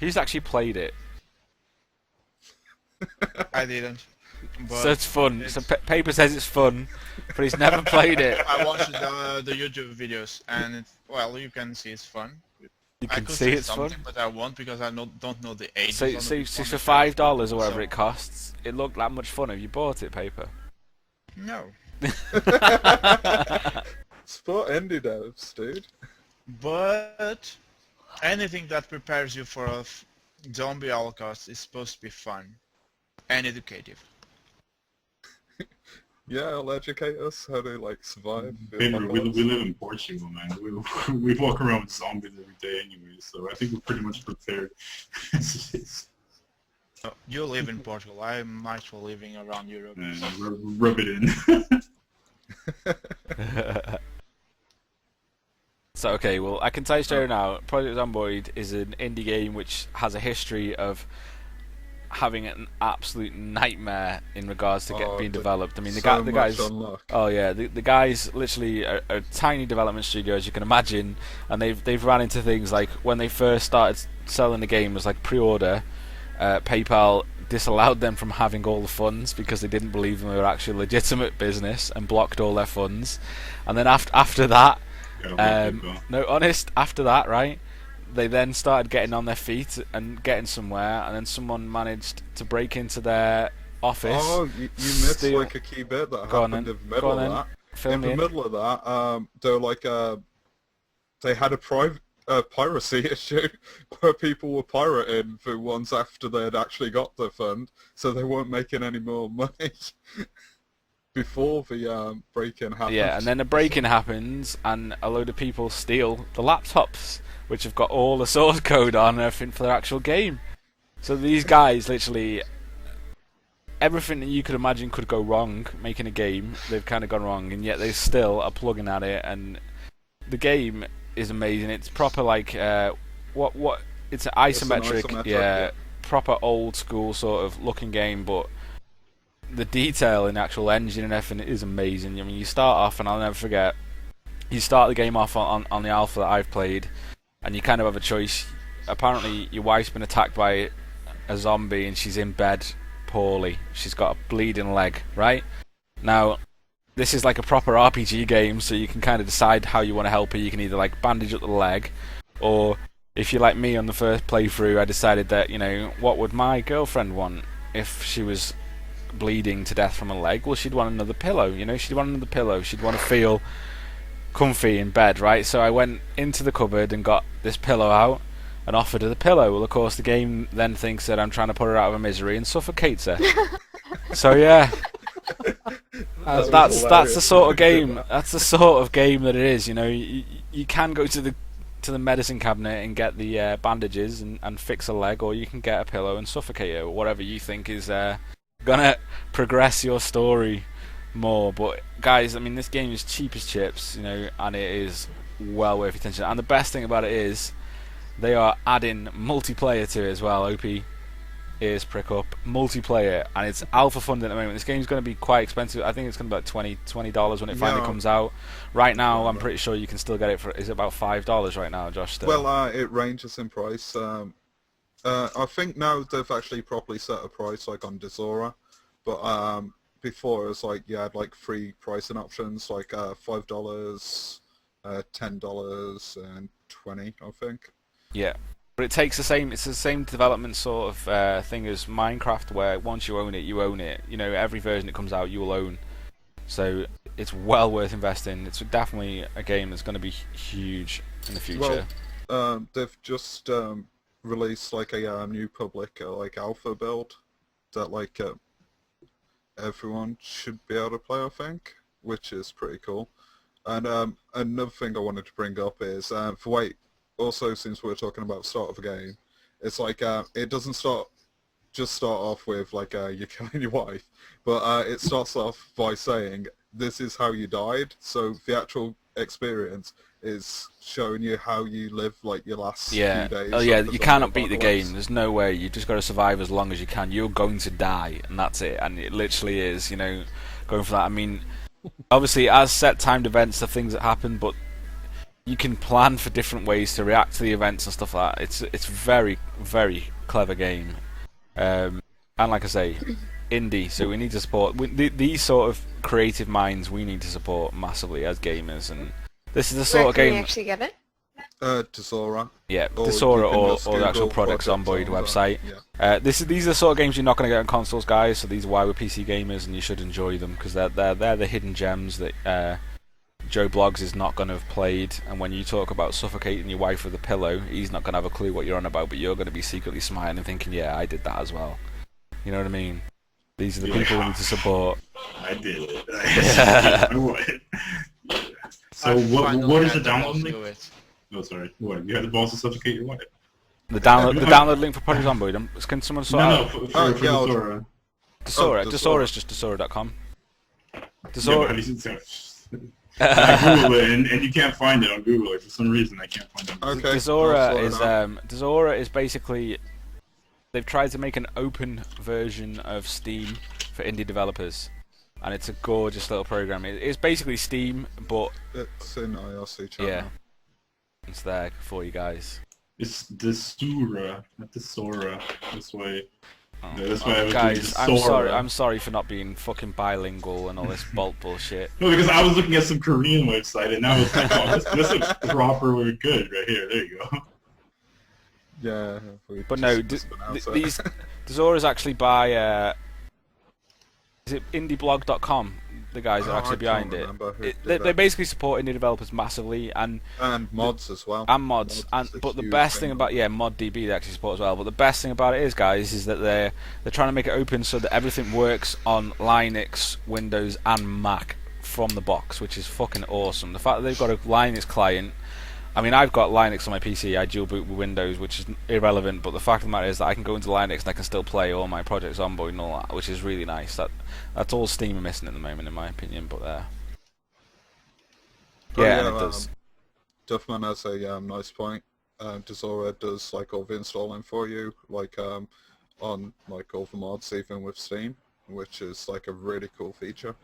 Speaker 1: Who's actually played it?
Speaker 3: I didn't. But
Speaker 1: So it's fun.
Speaker 3: it's-
Speaker 1: So Paper says it's fun, but he's never played it.
Speaker 3: I watched the YouTube videos and well, you can see it's fun.
Speaker 1: You
Speaker 3: I
Speaker 1: can
Speaker 3: could
Speaker 1: see
Speaker 3: say
Speaker 1: it's
Speaker 3: something,
Speaker 1: fun.
Speaker 3: but I won't because I don't know the ages.
Speaker 1: So,
Speaker 3: on
Speaker 1: so,
Speaker 3: the,
Speaker 1: so
Speaker 3: on
Speaker 1: for
Speaker 3: the
Speaker 1: $5 or whatever
Speaker 3: so-
Speaker 1: it costs, it looked that much fun. Have you bought it, Paper?
Speaker 3: No,
Speaker 2: Sport indie devs, dude.
Speaker 3: but anything that prepares you for a zombie holocaust is supposed to be fun and educative.
Speaker 2: Yeah, it'll educate us how to like survive. the
Speaker 5: Paper, we
Speaker 2: apocalypse.
Speaker 5: live in Portugal, man. We walk around with zombies every day anyway, so I think we're pretty much prepared.
Speaker 3: Oh, you live in Portugal. I'm actually living around Europe.
Speaker 5: And rub it in.
Speaker 1: So okay, well I can tell you straight now, Project Zomboid is an indie game which has a history of having an absolute nightmare in regards to being developed. I mean, the guys.
Speaker 2: Unluck.
Speaker 1: Oh yeah, the guys literally are a tiny development studio, as you can imagine, and they've ran into things like when they first started selling the game was like pre-order. PayPal disallowed them from having all the funds because they didn't believe them were actually a legitimate business and blocked all their funds. And then after that, no, honest, after that, right? They then started getting on their feet and getting somewhere, and then someone managed to break into their office.
Speaker 2: Oh, you missed like a key bit that happened in the middle of that. In the middle of that, they were like, they had a piracy issue where people were pirating the ones after they had actually got the fund, so they weren't making any more money before the break-in happened.
Speaker 1: Yeah, and then the break-in happens, and a load of people steal the laptops, which have got all the source code on and everything for their actual game. So these guys, literally, everything that you could imagine could go wrong making a game, they've kind of gone wrong, and yet they still are plugging at it, and the game is amazing. It's proper like, it's an isometric, yeah, proper old school sort of looking game, but the detail in the actual engine and everything is amazing. I mean, you start off, and I'll never forget, you start the game off on the alpha that I've played, and you kind of have a choice. Apparently, your wife's been attacked by a zombie, and she's in bed poorly. She's got a bleeding leg, right? Now, this is like a proper RPG game, so you can kind of decide how you want to help her. You can either like bandage up the leg, or if you're like me on the first playthrough, I decided that, you know, what would my girlfriend want if she was bleeding to death from a leg? Well, she'd want another pillow, you know, she'd want another pillow, she'd want to feel comfy in bed, right? So I went into the cupboard and got this pillow out and offered her the pillow. Well, of course, the game then thinks that I'm trying to put her out of her misery and suffocates her. So yeah, that's the sort of game. That's the sort of game that it is. You know, you can go to the medicine cabinet and get the bandages and fix a leg, or you can get a pillow and suffocate her, or whatever you think is gonna progress your story more. But guys, I mean, this game is cheap as chips, you know, and it is well worth your attention. And the best thing about it is they are adding multiplayer to it as well. OP, ears prick up, multiplayer, and it's alpha funded at the moment. This game's going to be quite expensive. I think it's going to be about $20 when it finally comes out. Right now, I'm pretty sure you can still get it for. Is it about $5 right now, Josh? Still?
Speaker 2: Well, it ranges in price. I think now they've actually properly set a price, like on Desora, but before it was like you had like free pricing options, like $5, $10, and $20, I think.
Speaker 1: Yeah, but it takes the same. It's the same development sort of thing as Minecraft, where once you own it, you own it. You know, every version that comes out, you will own. So it's well worth investing. It's definitely a game that's going to be huge in the future.
Speaker 2: Well, they've just released like a new public like alpha build that like everyone should be able to play, I think, which is pretty cool. And another thing I wanted to bring up is also, since we're talking about the start of a game, it's like it doesn't start off with like you killing your wife, but it starts off by saying this is how you died. So the actual experience is showing you how you live like your last few days.
Speaker 1: Oh yeah, you cannot beat the game. There's no way. You've just got to survive as long as you can. You're going to die, and that's it. And it literally is, you know, going for that. I mean, obviously, as set timed events, the things that happen, but you can plan for different ways to react to the events and stuff like that. It's very, very clever game. And like I say, indie, so we need to support these sort of creative minds. We need to support massively as gamers, and this is the sort of game.
Speaker 4: Where can you actually get it?
Speaker 2: Desora.
Speaker 1: Yeah, Desora or the actual Project Zomboid website. Yeah. These are the sort of games you're not going to get on consoles, guys. So these are why we're PC gamers, and you should enjoy them because they're the hidden gems that Joe Bloggs is not going to have played. And when you talk about suffocating your wife with a pillow, he's not going to have a clue what you're on about, but you're going to be secretly smiling and thinking, yeah, I did that as well. You know what I mean? These are the people we need to support.
Speaker 5: I did it. So what is the download link? Oh, sorry. What? You had the balls to suffocate your wife?
Speaker 1: The download link for Project Zomboid. Can someone sort out?
Speaker 5: For Desora.
Speaker 1: Desora. Desora is just Desora.com. Desora.
Speaker 5: And I Google it, and you can't find it on Google. Like, for some reason, I can't find it.
Speaker 2: Okay.
Speaker 1: Desora is basically they've tried to make an open version of Steam for indie developers, and it's a gorgeous little program. It's basically Steam, but
Speaker 2: It's in IRC channel.
Speaker 1: yeah, it's there for you guys.
Speaker 5: It's Desura, not Desora. This way.
Speaker 1: Oh.
Speaker 5: Yeah, that's why I was
Speaker 1: Guys,
Speaker 5: doing Desora.
Speaker 1: I'm sorry for not being fucking bilingual and all this bullshit.
Speaker 5: No, because I was looking at some Korean website, and now it's like, oh, this looks proper or good right here. There you go.
Speaker 2: Yeah.
Speaker 1: But no, these Desora is actually by is it indieblog.com? The guys that are actually behind it. They basically support indie developers massively and
Speaker 2: mods as well.
Speaker 1: And mods. But the best thing about ModDB they actually support as well. But the best thing about it is, guys, is that they're trying to make it open so that everything works on Linux, Windows, and Mac from the box, which is fucking awesome. The fact that they've got a Linux client. I mean, I've got Linux on my PC. I dual boot with Windows, which is irrelevant. But the fact of the matter is that I can go into Linux and I can still play all my projects Zomboid and all that, which is really nice. That's all Steam are missing at the moment, in my opinion. But yeah, and it does.
Speaker 2: Duffman has a nice point. Desora does like all the installing for you, like on like all the mods, even with Steam, which is like a really cool feature.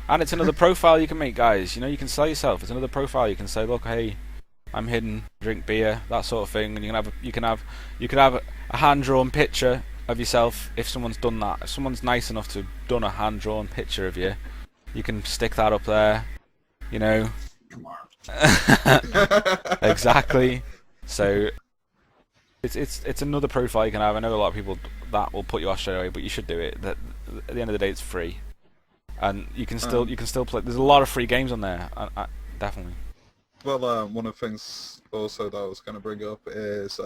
Speaker 1: And it's another profile you can make, guys. You know, you can sell yourself. It's another profile you can say, look, hey, I'm hidden, drink beer, that sort of thing, and you can have a hand-drawn picture of yourself if someone's done that. If someone's nice enough to have done a hand-drawn picture of you, you can stick that up there. You know.
Speaker 5: Come on.
Speaker 1: Exactly. So it's another profile you can have. I know a lot of people that will put you off straight away, but you should do it. At the end of the day, it's free. And you can still play. There's a lot of free games on there, definitely.
Speaker 2: Well, one of the things also that I was going to bring up is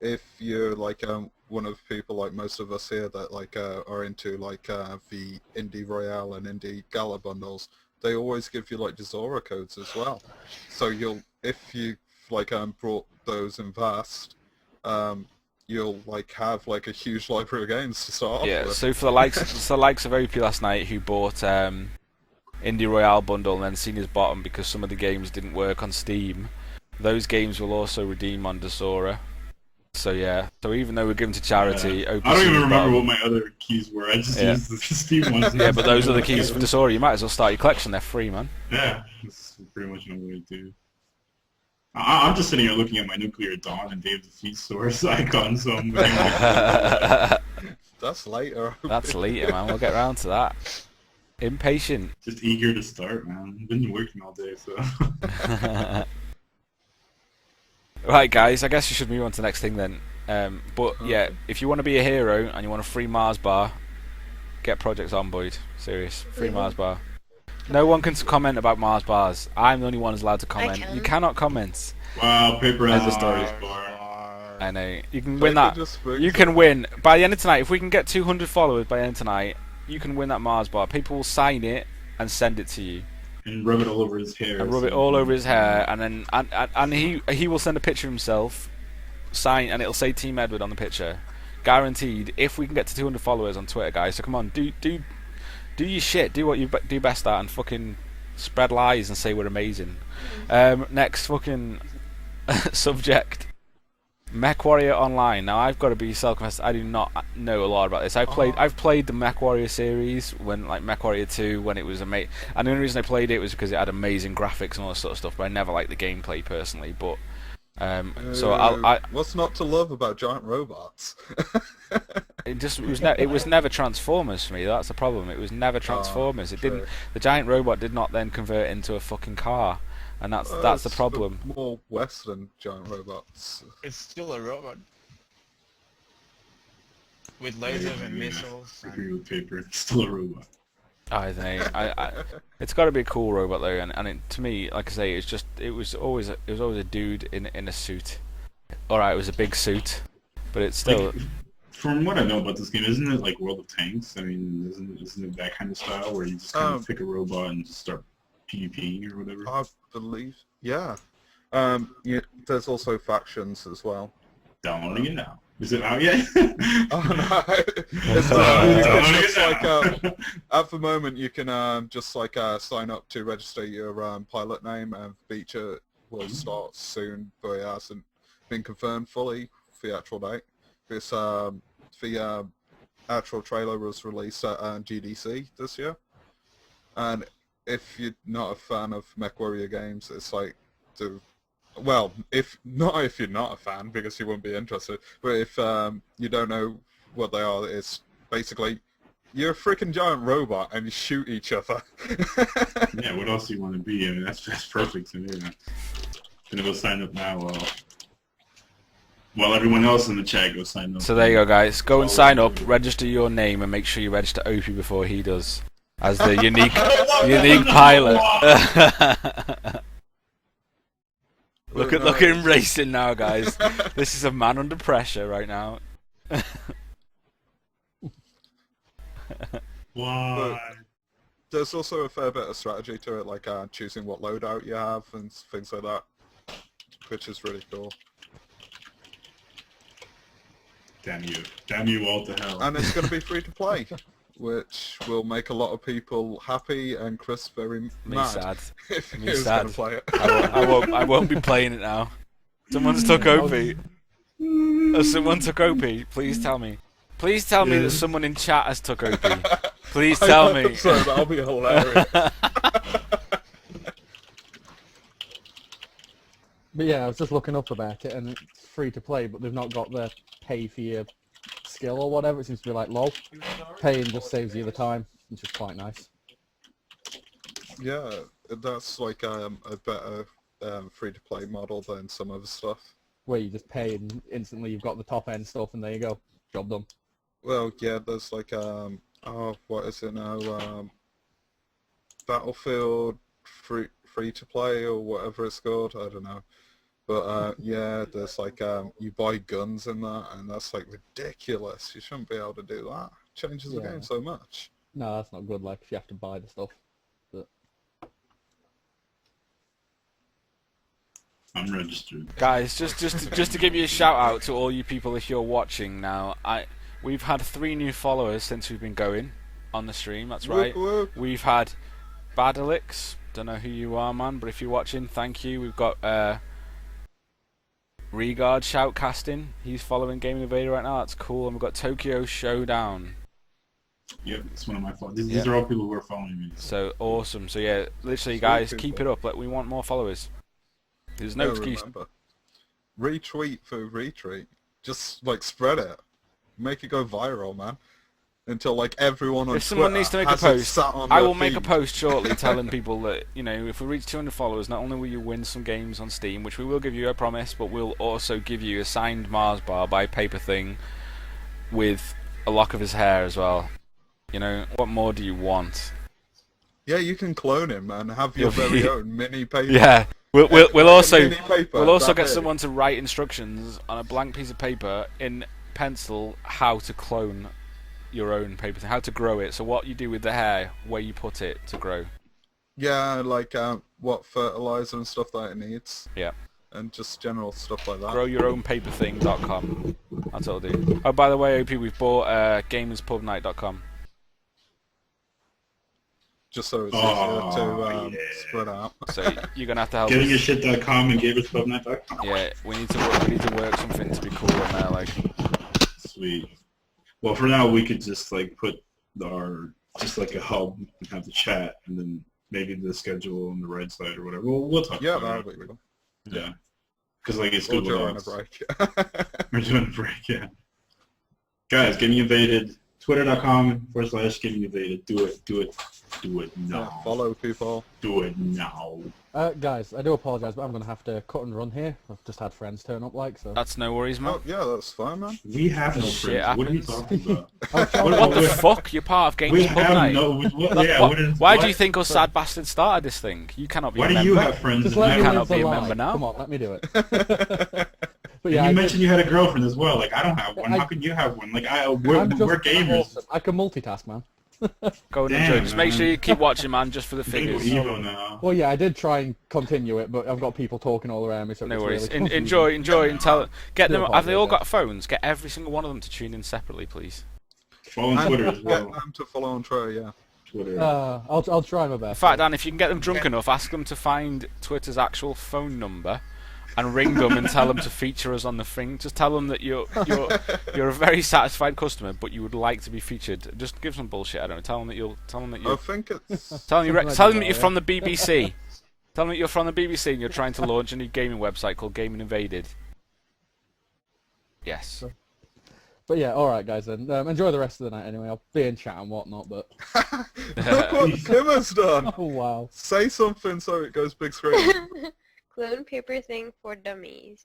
Speaker 2: if you're like one of the people like most of us here that like are into like the Indie Royale and Indie Gala bundles, they always give you like Desora codes as well. So if you like brought those in fast, you'll like have like a huge library of games to start off with.
Speaker 1: So for the likes of OP last night, who bought Indie Royale bundle and then seen his bottom because some of the games didn't work on Steam, those games will also redeem on Desora. So yeah, so even though we're given to charity,
Speaker 5: I don't even remember what my other keys were. I just used the Steam ones.
Speaker 1: Yeah, but those are the keys for Desora. You might as well start your collection. They're free, man.
Speaker 5: Yeah, that's pretty much what I'm going to do. I'm just sitting here looking at my Nuclear Dawn and Day of Defeat source icon, so I'm
Speaker 2: That's later.
Speaker 1: That's later, man. We'll get around to that. Impatient.
Speaker 5: Just eager to start, man. I've been working all day, so...
Speaker 1: Right, guys, I guess we should move on to the next thing then. But yeah, if you want to be a hero and you want a free Mars bar, get Project Zomboid. Serious. Free Mars bar. No one can comment about Mars bars. I'm the only one who's allowed to comment. You cannot comment.
Speaker 5: Wow, Paper has
Speaker 1: the story.
Speaker 5: Mars bar.
Speaker 1: I know. You can win that. You can win. By the end of tonight, if we can get 200 followers by the end of tonight, you can win that Mars bar. People will sign it and send it to you.
Speaker 5: And rub it all over his hair.
Speaker 1: And rub it all over his hair, and then and he will send a picture of himself, sign, and it'll say Team Edward on the picture, guaranteed. If we can get to 200 followers on Twitter, guys, so come on, do your shit, do what you do best at, and fucking spread lies and say we're amazing. Next fucking subject. Mech Warrior Online. Now I've got to be self-confessed. I do not know a lot about this. I've played the Mech Warrior series when like Mech Warrior 2 when it was amazing. And the only reason I played it was because it had amazing graphics and all that sort of stuff. But I never liked the gameplay personally. But so
Speaker 2: what's not to love about giant robots?
Speaker 1: it was never Transformers for me. That's the problem. It was never Transformers. It didn't. The giant robot did not then convert into a fucking car. And that's the problem.
Speaker 2: More Western giant robots.
Speaker 3: It's still a robot. With lasers and missiles.
Speaker 5: I agree with Paper. It's still a robot.
Speaker 1: I think it's got to be a cool robot though, and to me, like I say, it was always a dude in a suit. All right, it was a big suit, but it's still.
Speaker 5: Like, from what I know about this game, isn't it like World of Tanks? I mean, isn't it that kind of style where you just kind of pick a robot and just start PvPing or whatever?
Speaker 2: I believe, yeah. There's also factions as well.
Speaker 5: Don't you know? Is it out yet?
Speaker 2: Oh no! It's, you can just like at the moment you can just like sign up to register your pilot name, and feature will start soon, but it hasn't been confirmed fully for the actual date. This the actual trailer was released at GDC this year, and if you're not a fan of Mech Warrior games, it's like well, if you're not a fan, because you wouldn't be interested, but if you don't know what they are, it's basically you're a freaking giant robot and you shoot each other.
Speaker 5: Yeah, what else do you want to be? I mean, that's perfect to me. I'm gonna go sign up now while everyone else in the chat goes sign up.
Speaker 1: So there you go, guys. Go and sign up, register your name, and make sure you register Opie before he does, as the unique pilot. Look at him racing now, guys. This is a man under pressure right now.
Speaker 5: Why?
Speaker 2: There's also a fair bit of strategy to it, like choosing what loadout you have and things like that, which is really cool.
Speaker 5: Damn you all to hell.
Speaker 2: And it's going to be free to play, which will make a lot of people happy and Chris very mad.
Speaker 1: Sad.
Speaker 2: If he
Speaker 1: Me
Speaker 2: was
Speaker 1: sad.
Speaker 2: going to play it.
Speaker 1: I won't be playing it now. Someone's took Opie. Someone took Opie. Please tell me. Please tell me that someone in chat has took Opie. Please tell me.
Speaker 2: So that'll be hilarious.
Speaker 6: But yeah, I was just looking up about it, and it's free to play, but they've not got the pay for your skill or whatever. It seems to be like LOL. Paying just saves you the time, which is quite nice.
Speaker 2: Yeah, that's like a better free-to-play model than some other stuff.
Speaker 6: Where you just pay and instantly you've got the top end stuff, and there you go, job done.
Speaker 2: Well, yeah, there's like what is it now? Battlefield free to play or whatever it's called. I don't know. But yeah, there's like you buy guns in that, and that's like ridiculous. You shouldn't be able to do that. It changes the game so much.
Speaker 6: No, that's not good. Like if you have to buy the stuff. But
Speaker 5: I'm registered.
Speaker 1: Guys, just to give you a shout out to all you people if you're watching now. We've had 3 new followers since we've been going on the stream. That's right.
Speaker 2: Whoop, whoop.
Speaker 1: We've had Badalix. Don't know who you are, man, but if you're watching, thank you. We've got Regard Shoutcasting. He's following GamingInvaded right now. That's cool. And we've got Tokyo Showdown.
Speaker 5: Yep, it's one of my followers. These are all people who are following me.
Speaker 1: So awesome. So yeah, literally,
Speaker 2: Sweet
Speaker 1: guys,
Speaker 2: people.
Speaker 1: keep it up. We want more followers. There's no excuse.
Speaker 2: Remember. Retweet for retweet. Just like spread it. Make it go viral, man. Until like everyone on
Speaker 1: If someone
Speaker 2: Twitter
Speaker 1: needs to make a
Speaker 2: has it
Speaker 1: post,
Speaker 2: sat on
Speaker 1: I
Speaker 2: their
Speaker 1: will make a
Speaker 2: feed.
Speaker 1: post shortly telling people that, you know, if we reach 200 followers, not only will you win some games on Steam, which we will give you, I promise, but we'll also give you a signed Mars bar by Paper Thing with a lock of his hair as well. You know, what more do you want?
Speaker 2: Yeah, you can clone him and have your
Speaker 1: You'll be-
Speaker 2: very own mini paper.
Speaker 1: Yeah, we'll
Speaker 2: Like a
Speaker 1: also
Speaker 2: mini paper,
Speaker 1: we'll also
Speaker 2: that
Speaker 1: get
Speaker 2: big.
Speaker 1: someone to write instructions on a blank piece of paper in pencil how to clone your own Paper Thing, how to grow it. So what you do with the hair, where you put it to grow.
Speaker 2: Yeah, like what fertilizer and stuff that it needs.
Speaker 1: Yeah.
Speaker 2: And just general stuff like that.
Speaker 1: GrowYourOwnPaperThing.com. That's what I'll do. Oh, by the way, OP, we've bought GamersPubNight.com.
Speaker 2: Just so it's
Speaker 5: Oh,
Speaker 2: easier to
Speaker 5: yeah.
Speaker 2: spread out.
Speaker 1: So you're gonna have to help us.
Speaker 5: GettingYourShit.com and GamersPubNet.com.
Speaker 1: Yeah, we need to work something to be cool on there, like.
Speaker 5: Sweet. Well, for now, we could just like put just like a hub and have the chat, and then maybe the schedule on the right side or whatever. We'll talk
Speaker 2: Yeah,
Speaker 5: about
Speaker 2: that'll be
Speaker 5: it.
Speaker 2: cool.
Speaker 5: Yeah. Because like it's
Speaker 2: Or
Speaker 5: Google
Speaker 2: during a
Speaker 5: Docs.
Speaker 2: break.
Speaker 5: We're doing a break, yeah. Guys, GamingInvaded, Twitter.com/GamingInvaded. Do it
Speaker 2: Yeah,
Speaker 5: now.
Speaker 2: follow people.
Speaker 5: Do it now.
Speaker 6: Guys, I do apologise, but I'm going to have to cut and run here. I've just had friends turn up, like, so...
Speaker 1: That's no worries, man.
Speaker 2: Oh, yeah, that's fine, man.
Speaker 5: We have no
Speaker 1: Shit
Speaker 5: friends. What are you
Speaker 1: happens.
Speaker 5: talking about?
Speaker 1: What the fuck? You're part of
Speaker 5: We
Speaker 1: Gamers Pub
Speaker 5: have
Speaker 1: Night.
Speaker 5: no. Yeah,
Speaker 1: Why do
Speaker 5: what?
Speaker 1: you think us sad bastards started this thing? You cannot be
Speaker 5: Why
Speaker 1: a
Speaker 5: do
Speaker 1: member.
Speaker 5: you have friends?
Speaker 6: Just
Speaker 5: in
Speaker 6: let
Speaker 5: that
Speaker 6: me
Speaker 1: cannot
Speaker 6: live the
Speaker 1: be a
Speaker 6: lie.
Speaker 1: member now.
Speaker 6: Come on, let me do it. But
Speaker 5: And
Speaker 6: yeah,
Speaker 5: you mentioned you had a girlfriend as well. Like I don't have one. How can you have one? Like we're
Speaker 6: I'm just
Speaker 5: gamers.
Speaker 6: awesome. I can multitask, man.
Speaker 1: Go and
Speaker 5: Damn,
Speaker 1: enjoy. Just make
Speaker 5: man.
Speaker 1: sure you keep watching, man, just for the
Speaker 5: I'm gonna go
Speaker 1: figures.
Speaker 5: Evo now.
Speaker 6: Well, yeah, I did try and continue it, but I've got people talking all around me, so
Speaker 1: No
Speaker 6: it's
Speaker 1: worries.
Speaker 6: really confusing.
Speaker 1: Enjoy, and tell. Get
Speaker 6: Do
Speaker 1: them. Have they all
Speaker 6: apologise.
Speaker 1: got phones? Get every single one of them to tune in separately, please.
Speaker 5: Follow on Twitter as
Speaker 2: Get
Speaker 5: well.
Speaker 2: them to follow on Twitter, yeah.
Speaker 5: Twitter.
Speaker 6: I'll try my
Speaker 1: In
Speaker 6: best.
Speaker 1: fact, Dan, if you can get them drunk enough, ask them to find Twitter's actual phone number and ring them and tell them to feature us on the thing. Just tell them that you're a very satisfied customer, but you would like to be featured. Just give some bullshit. I don't know. Tell them that you're.
Speaker 2: I think it's...
Speaker 1: Tell them
Speaker 6: Something like
Speaker 1: that
Speaker 6: that,
Speaker 1: you're
Speaker 6: yeah.
Speaker 1: from the BBC. Tell them that you're from the BBC and you're trying to launch a new gaming website called GamingInvaded. Yes.
Speaker 6: But yeah, alright guys then. Enjoy the rest of the night anyway. I'll be in chat and whatnot, but...
Speaker 2: Look what Kim has done!
Speaker 6: Oh wow.
Speaker 2: Say something so it goes big screen.
Speaker 4: Clone paper thing for dummies.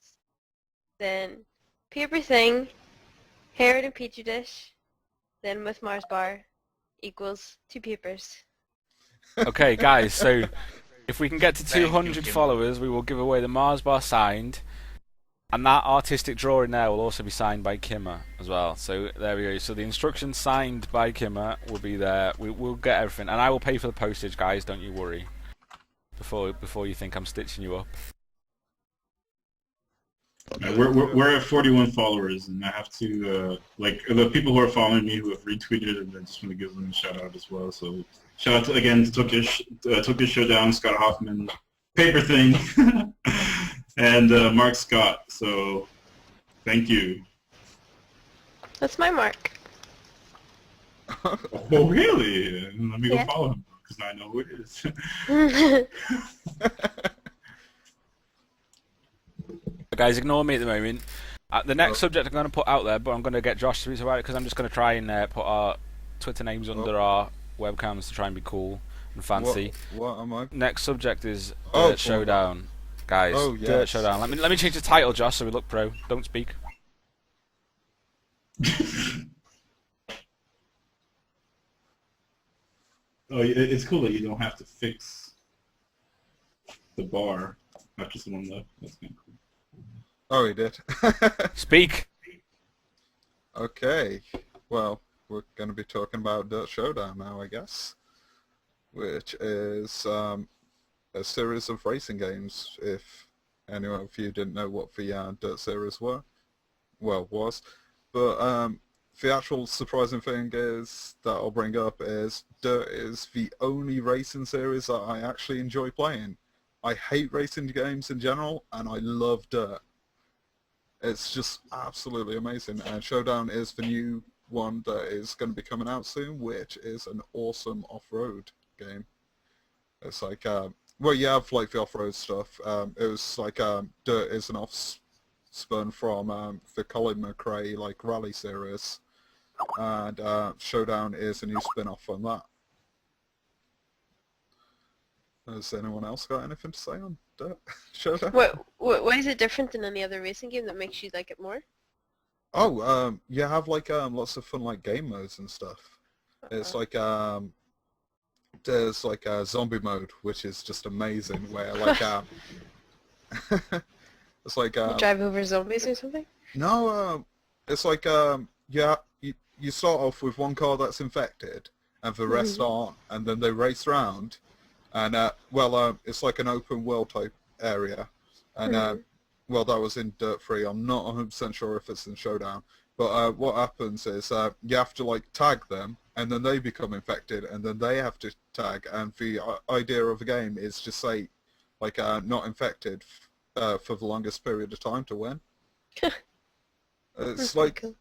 Speaker 4: Then paper thing, hair in a petri dish, then with Mars bar equals 2 papers.
Speaker 1: Okay, guys. So if we can get to
Speaker 3: Thank you,
Speaker 1: 200
Speaker 3: Kim.
Speaker 1: followers, we will give away the Mars bar signed, and that artistic drawing there will also be signed by Kimmer as well. So there we go. So the instructions signed by Kimmer will be there. We'll get everything, and I will pay for the postage, guys. Don't you worry. Before you think I'm stitching you up.
Speaker 5: We're at 41 followers, and I have to like the people who are following me who have retweeted it. I just want to give them a shout out as well. So shout out to, again to Tokyo Showdown, Scott Hoffman, Paper Thing, and Mark Scott. So thank you.
Speaker 4: That's my mark.
Speaker 5: Oh really? Let me go
Speaker 4: Yeah.
Speaker 5: follow him because I know who it is.
Speaker 1: Guys, ignore me at the moment. The next subject I'm going to put out there, but I'm going to get Josh to speak about it because I'm just going to try and put our Twitter names under our webcams to try and be cool and fancy.
Speaker 2: What am I?
Speaker 1: Next subject is
Speaker 2: Oh,
Speaker 1: Dirt Showdown. Guys,
Speaker 2: Oh,
Speaker 1: Dirt
Speaker 2: yes.
Speaker 1: Showdown. Let me change the title, Josh, so we look pro. Don't speak.
Speaker 5: Oh, it's cool that you don't have to fix the bar after someone left. That's kind of cool.
Speaker 2: Oh, he did.
Speaker 1: Speak!
Speaker 2: Okay. Well, we're going to be talking about Dirt Showdown now, I guess. Which is a series of racing games, if any of you didn't know what the Dirt series was. But the actual surprising thing is that I'll bring up is Dirt is the only racing series that I actually enjoy playing. I hate racing games in general, and I love Dirt. It's just absolutely amazing, and Showdown is the new one that is going to be coming out soon, which is an awesome off-road game. It's like, well, you have like the off-road stuff. It was like Dirt is an offspun from the Colin McRae like rally series, and Showdown is a new spin-off from that. Has anyone else got anything to say on Dirt Showdown?
Speaker 4: Why is it different than any other racing game that makes you like it more?
Speaker 2: Oh, you have like lots of fun like game modes and stuff. It's like there's like a zombie mode, which is just amazing. Where like it's like
Speaker 4: You drive over zombies or something?
Speaker 2: no, it's like yeah, you start off with one car that's infected, and the rest aren't, and then they race around, and well, it's like an open world type area, and well, that was in Dirt 3. I'm not 100% sure if it's in Showdown, but what happens is you have to like tag them, and then they become infected, and then they have to tag, and the idea of the game is just say like not infected for the longest period of time to win. It's
Speaker 4: That's
Speaker 2: like
Speaker 4: pretty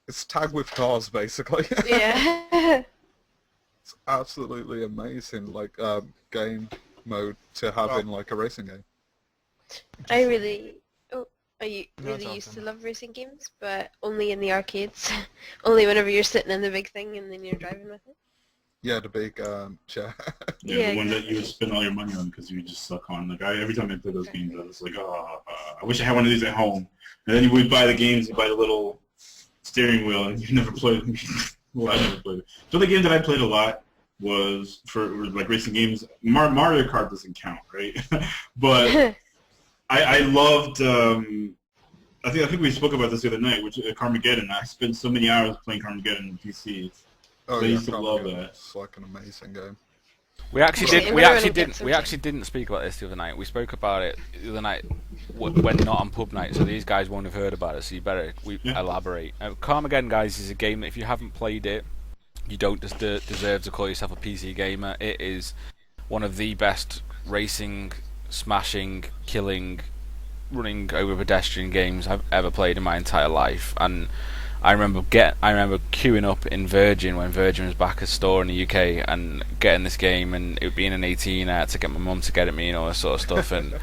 Speaker 2: it's tag with cars basically.
Speaker 4: cool. Yeah.
Speaker 2: It's absolutely amazing like game mode to have in like a racing game.
Speaker 4: I really
Speaker 3: No, it's
Speaker 4: used to
Speaker 3: awesome.
Speaker 4: love racing games, but only in the arcades. Only whenever you're sitting in the big thing and then you're driving with it.
Speaker 2: Yeah, the big chair.
Speaker 5: Yeah,
Speaker 4: Yeah,
Speaker 5: the one that you would spend all your money on because you would just suck on. Like every time I play those games, I was like, oh, I wish I had one of these at home. And then you would buy the games, you buy the little steering wheel, and you never played them. Well, I never played it. So the game that I played a lot was for like racing games. Mario Kart doesn't count, right? But I loved. I think we spoke about this the other night, which Carmageddon. I spent so many hours playing Carmageddon on PC.
Speaker 2: Oh
Speaker 5: I
Speaker 2: yeah,
Speaker 5: used to love
Speaker 2: Carmageddon.
Speaker 5: that.
Speaker 2: It's like an amazing game.
Speaker 1: We actually
Speaker 4: Okay,
Speaker 1: did.
Speaker 4: we're gonna get some
Speaker 1: We
Speaker 4: time.
Speaker 1: actually didn't speak about this the other night. We spoke about it the other night when not on pub night. So these guys won't have heard about it. So you better
Speaker 5: Yeah.
Speaker 1: elaborate. Carmageddon, guys, is a game that if you haven't played it, you don't just deserve to call yourself a PC gamer. It is one of the best racing, smashing, killing, running over pedestrian games I've ever played in my entire life. And I remember queuing up in Virgin when Virgin was back a store in the UK and getting this game, and it being an 18, I had to get my mum to get it me and all that sort of stuff. And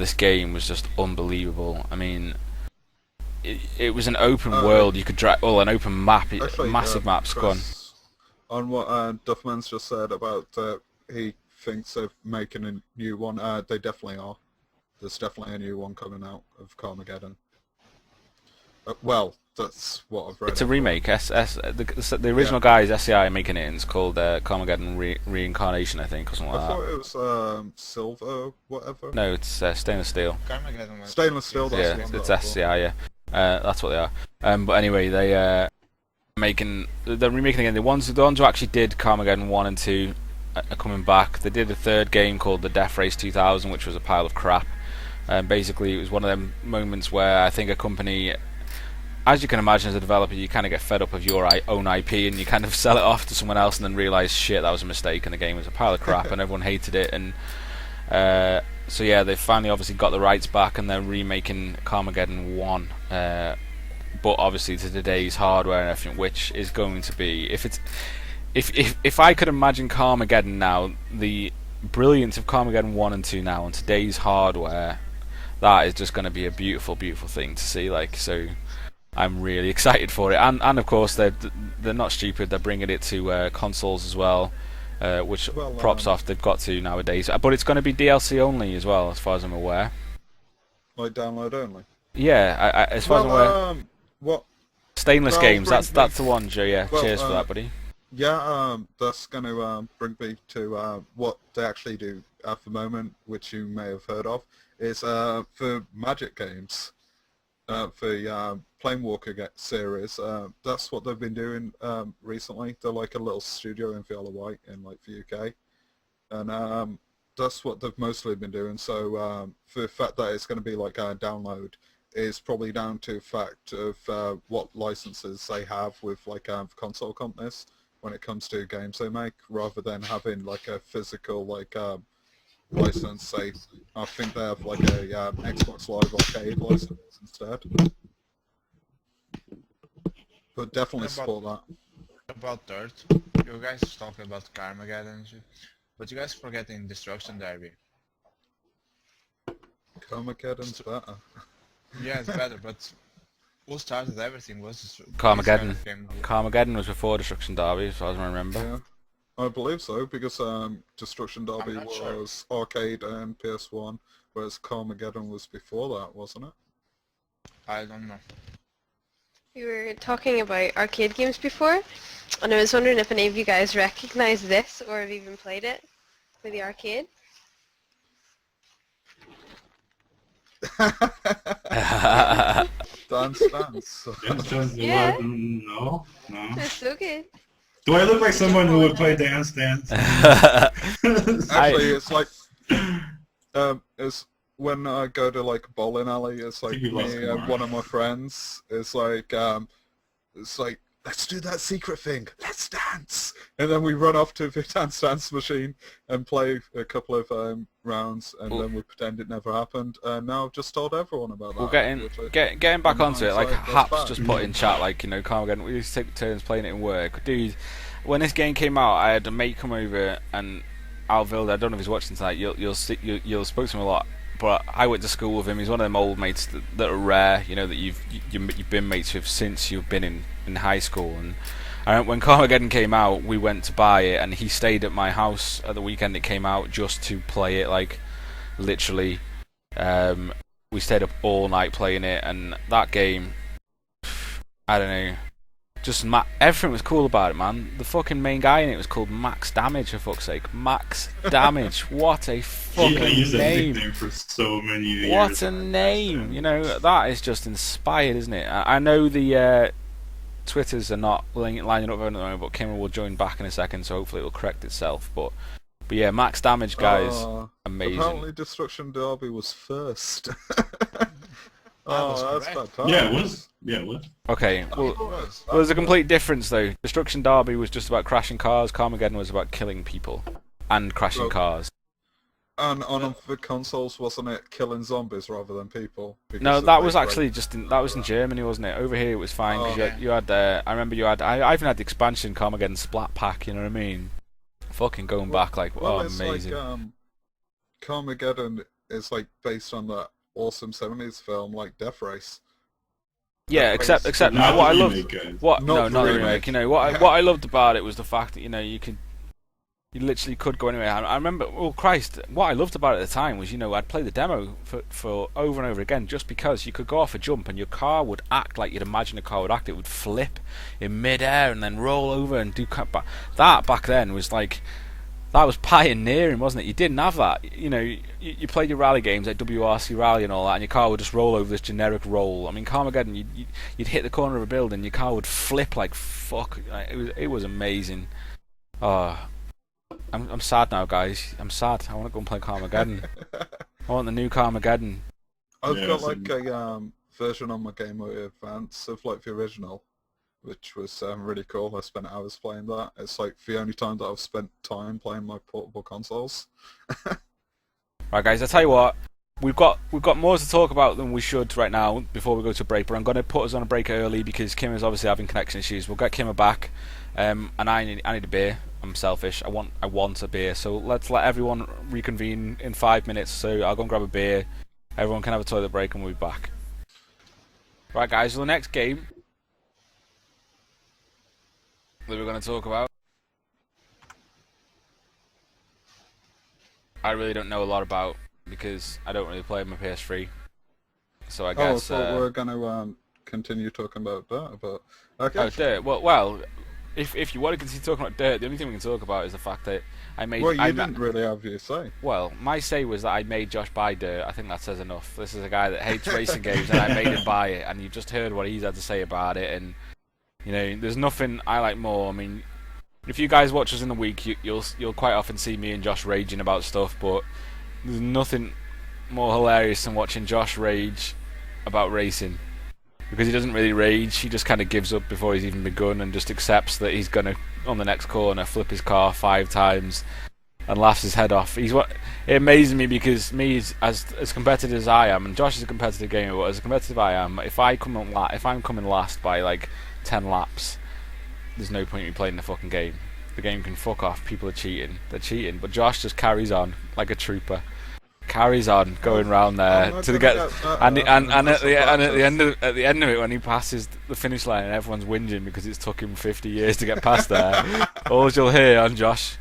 Speaker 1: this game was just unbelievable. I mean, it was an open world. You could drag, an open map,
Speaker 2: Actually,
Speaker 1: massive maps. Go on.
Speaker 2: Chris, on what Duffman's just said about he thinks of making a new one, they definitely are. There's definitely a new one coming out of Carmageddon. Well, that's what I've read.
Speaker 1: It's a remake. The original guys, SCI, are making it, and it's called Carmageddon Reincarnation, I think, or something
Speaker 2: I
Speaker 1: like
Speaker 2: thought
Speaker 1: that.
Speaker 2: it was silver, whatever.
Speaker 1: No, it's stainless steel.
Speaker 3: Carmageddon was...
Speaker 2: Stainless steel. That's
Speaker 1: Yeah,
Speaker 2: the one
Speaker 1: it's
Speaker 2: that I thought.
Speaker 1: SCI. Yeah, that's what they are. But anyway, they they're remaking again. The ones who actually did Carmageddon 1 and 2 are coming back. They did a third game called the Death Race 2000, which was a pile of crap. Basically, it was one of them moments where I think a company, as you can imagine as a developer, you kind of get fed up of your own IP and you kind of sell it off to someone else and then realise, shit, that was a mistake and the game was a pile of crap and everyone hated it. And so yeah, they finally obviously got the rights back and they're remaking Carmageddon 1. But obviously to today's hardware and everything, which is going to be, if I could imagine Carmageddon now, the brilliance of Carmageddon 1 and 2 now on today's hardware, that is just going to be a beautiful, beautiful thing to see. So I'm really excited for it, and of course they're not stupid. They're bringing it to consoles as well, which props off. They've got to nowadays, but it's going to be DLC only as well, as far as I'm aware.
Speaker 2: Like download only.
Speaker 1: Yeah, as far as I'm aware.
Speaker 2: What?
Speaker 1: Stainless
Speaker 2: well,
Speaker 1: Games.
Speaker 2: bring
Speaker 1: That's the one, Joe. Yeah,
Speaker 2: well,
Speaker 1: cheers for that, buddy.
Speaker 2: Yeah, that's going to bring me to what they actually do at the moment, which you may have heard of, is for Magic games, for Planewalker series. That's what they've been doing recently. They're like a little studio in the Isle of Wight in like the UK, and that's what they've mostly been doing. So for the fact that it's going to be like a download is probably down to the fact of what licenses they have with like console companies when it comes to games they make, rather than having like a physical like license. Say, I think they have like a Xbox Live Arcade license instead. But definitely support that.
Speaker 3: About third, you guys talking about Carmageddon and shit, but you guys forgetting Destruction Derby.
Speaker 2: Carmageddon's better.
Speaker 3: Yeah, it's better, but who started everything was
Speaker 1: Carmageddon.
Speaker 3: this kind of game.
Speaker 1: Carmageddon was before Destruction Derby, as far as I remember.
Speaker 2: Yeah, I believe so, because Destruction Derby
Speaker 3: not sure.
Speaker 2: was arcade and PS1, whereas Carmageddon was before that, wasn't it?
Speaker 3: I don't know.
Speaker 4: We were talking about arcade games before, and I was wondering if any of you guys recognise this or have even played it for the arcade.
Speaker 2: Dance.
Speaker 4: Yeah.
Speaker 5: No.
Speaker 4: It's so good.
Speaker 5: Do I look like someone who would play Dance Dance?
Speaker 2: Actually, it's like it's when I go to like a bowling alley. It's like
Speaker 5: think we lost
Speaker 2: me and
Speaker 5: Kumar.
Speaker 2: one of my friends. It's like let's do that secret thing. Let's dance, and then we run off to the dance machine and play a couple of rounds, and then we pretend it never happened. And now I've just told everyone about that.
Speaker 1: Well, getting back
Speaker 2: in
Speaker 1: onto it, like
Speaker 2: hindsight,
Speaker 1: Haps
Speaker 2: that's bad.
Speaker 1: just put in chat, like, you know, Carmageddon, we used to take turns playing it in work. Dude, when this game came out, I had a mate come over, and Alvilda, I don't know if he's watching tonight, you'll spoke to him a lot, but I went to school with him. He's one of them old mates that are rare, you know, that you've been mates with since you've been in high school. And when Carmageddon came out, we went to buy it, and he stayed at my house at the weekend it came out just to play it, like, literally. We stayed up all night playing it, and that game, I don't know, just everything was cool about it, man. The fucking main guy in it was called Max Damage, for fuck's sake. Max Damage. What a
Speaker 5: I
Speaker 1: fucking
Speaker 5: used that
Speaker 1: name.
Speaker 5: nickname for so many years.
Speaker 1: What a name. You know, that is just inspired, isn't it? I know the Twitters are not lining up at the moment, but Kimmer will join back in a second, so hopefully it will correct itself. But yeah, max damage, guys, amazing.
Speaker 2: Apparently Destruction Derby was first.
Speaker 3: was
Speaker 2: That's
Speaker 3: correct.
Speaker 2: fantastic.
Speaker 5: Yeah, it was. Yeah, it was.
Speaker 1: Okay, well, there's a complete difference though. Destruction Derby was just about crashing cars. Carmageddon was about killing people and crashing
Speaker 2: Well,
Speaker 1: cars.
Speaker 2: And on the consoles, wasn't it killing zombies rather than people?
Speaker 1: No,
Speaker 2: Because
Speaker 1: that
Speaker 2: they
Speaker 1: was
Speaker 2: break-
Speaker 1: actually that was in Germany, wasn't it? Over here it was fine because
Speaker 3: Okay.
Speaker 1: you had I remember you had I even had the expansion Carmageddon Splat Pack. You know what I mean? Fucking going back like
Speaker 2: it's
Speaker 1: amazing.
Speaker 2: like Carmageddon is like based on that awesome 70s film like Death Race.
Speaker 1: Yeah, except
Speaker 5: Not
Speaker 1: what I
Speaker 5: the
Speaker 1: loved.
Speaker 5: remake, guys.
Speaker 1: What?
Speaker 2: Not
Speaker 1: No,
Speaker 2: the
Speaker 1: not the
Speaker 2: remake.
Speaker 1: remake. You know what I love about it was the fact that you literally could go anywhere. I remember, oh Christ, what I loved about it at the time was I'd play the demo for over and over again just because you could go off a jump and your car would act like you'd imagine a car would act. It would flip in mid-air and then roll over and do that back then was like. That was pioneering, wasn't it? You didn't have that. You played your rally games like WRC Rally and all that, and your car would just roll over this generic roll. I mean, Carmageddon, you'd hit the corner of a building, your car would flip like fuck. It was amazing. Oh, I'm sad now, guys. I'm sad. I want to go and play Carmageddon. I want the new Carmageddon.
Speaker 2: I've
Speaker 5: Yeah,
Speaker 2: got
Speaker 5: so-
Speaker 2: like a version on my Game Boy Advance of like the original, which was really cool. I spent hours playing that. It's like the only time that I've spent time playing my portable consoles.
Speaker 1: Right, guys. I tell you what. We've got more to talk about than we should right now before we go to break. But I'm going to put us on a break early because Kim is obviously having connection issues. We'll get Kimmer back, and I need a beer. I'm selfish. I want a beer. So let's let everyone reconvene in 5 minutes. So I'll go and grab a beer. Everyone can have a toilet break, and we'll be back. Right, guys. So the next game that we're going to talk about, I really don't know a lot about because I don't really play on my PS3. So I
Speaker 2: I
Speaker 1: guess.
Speaker 2: thought we were going to continue talking about that, but okay.
Speaker 1: Oh, Dirt. Well, if you want to continue talking about Dirt, the only thing we can talk about is the fact that I made.
Speaker 2: Well, you
Speaker 1: I
Speaker 2: didn't really have your say.
Speaker 1: Well, my say was that I made Josh buy Dirt. I think that says enough. This is a guy that hates racing games, and I made him buy it. And you've just heard what he's had to say about it. And there's nothing I like more. I mean, if you guys watch us in the week, you'll quite often see me and Josh raging about stuff. But there's nothing more hilarious than watching Josh rage about racing. Because he doesn't really rage, he just kind of gives up before he's even begun and just accepts that he's going to, on the next corner, flip his car 5 times and laughs his head off. It amazes me because me, as competitive as I am, and Josh is a competitive gamer, but as competitive I am, if I'm coming last by like 10 laps, there's no point in me playing the fucking game. The game can fuck off, people are cheating. They're cheating, but Josh just carries on like a trooper. Carries on going round there to get and at the end of it when he passes the finish line and everyone's whinging because it's took him 50 years to get past there. All you'll hear on Josh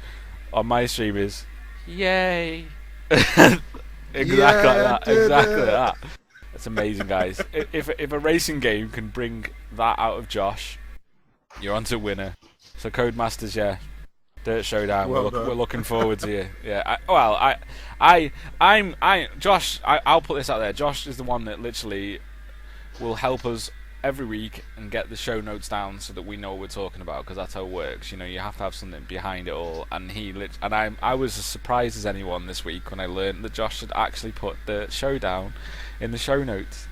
Speaker 1: on my stream is yay. Exactly like that. That's amazing, guys. If a racing game can bring that out of Josh, you're on to winner. So Codemasters, yeah. Dirt Showdown.
Speaker 2: Well
Speaker 1: we're looking forward to you. Yeah. I'll put this out there. Josh is the one that literally will help us every week and get the show notes down so that we know what we're talking about because that's how it works. You have to have something behind it all. And I was as surprised as anyone this week when I learned that Josh had actually put the Showdown in the show notes.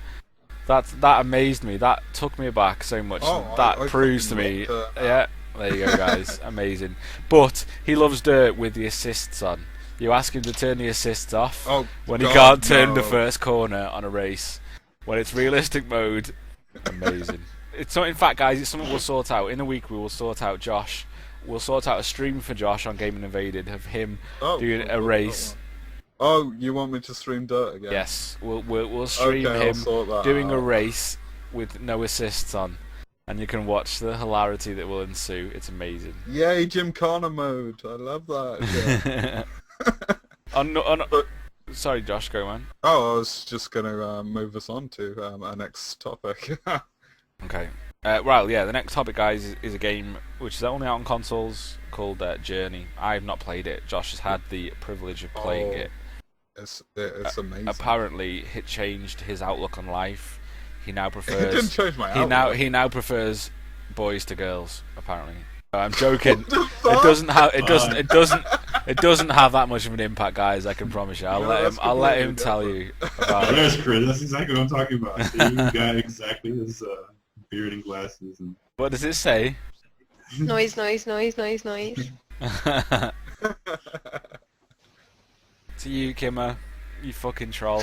Speaker 1: That amazed me. That took me aback so much. That proves to me. Yeah. There you go, guys. Amazing. But he loves Dirt with the assists on. You ask him to turn the assists off when he can't turn the first corner on a race. When it's realistic mode, amazing. In fact, guys, it's something we'll sort out. In a week, we will sort out Josh. We'll sort out a stream for Josh on GamingInvaded of him doing a race.
Speaker 2: Oh, you want me to stream Dirt again?
Speaker 1: Yes, we'll stream
Speaker 2: Okay,
Speaker 1: him
Speaker 2: I'll sort that
Speaker 1: doing a
Speaker 2: out.
Speaker 1: race with no assists on. And you can watch the hilarity that will ensue. It's amazing.
Speaker 2: Yay, Gymkhana mode! I love that. Yeah.
Speaker 1: Sorry, Josh, go on.
Speaker 2: I was just gonna move us on to our next topic.
Speaker 1: Okay. Well, yeah, the next topic, guys, is a game which is only out on consoles called Journey. I have not played it. Josh has had the privilege of playing it.
Speaker 2: It's amazing.
Speaker 1: Apparently, it changed his outlook on life. He now
Speaker 2: It
Speaker 1: prefers.
Speaker 2: didn't change my outlook.
Speaker 1: He now prefers boys to girls. Apparently, I'm joking.
Speaker 2: What the
Speaker 1: It
Speaker 2: fuck?
Speaker 1: doesn't have. It doesn't have that much of an impact, guys. I can promise you. I'll
Speaker 2: No,
Speaker 1: let him.
Speaker 2: that's
Speaker 1: I'll let him
Speaker 2: completely
Speaker 1: tell
Speaker 2: different.
Speaker 1: you about it.
Speaker 5: There's Chris. That's exactly what I'm talking about. You got exactly his beard and glasses. And
Speaker 1: What does it say?
Speaker 4: Noise, noise, noise, noise, noise.
Speaker 1: To you, Kimmer. You fucking troll.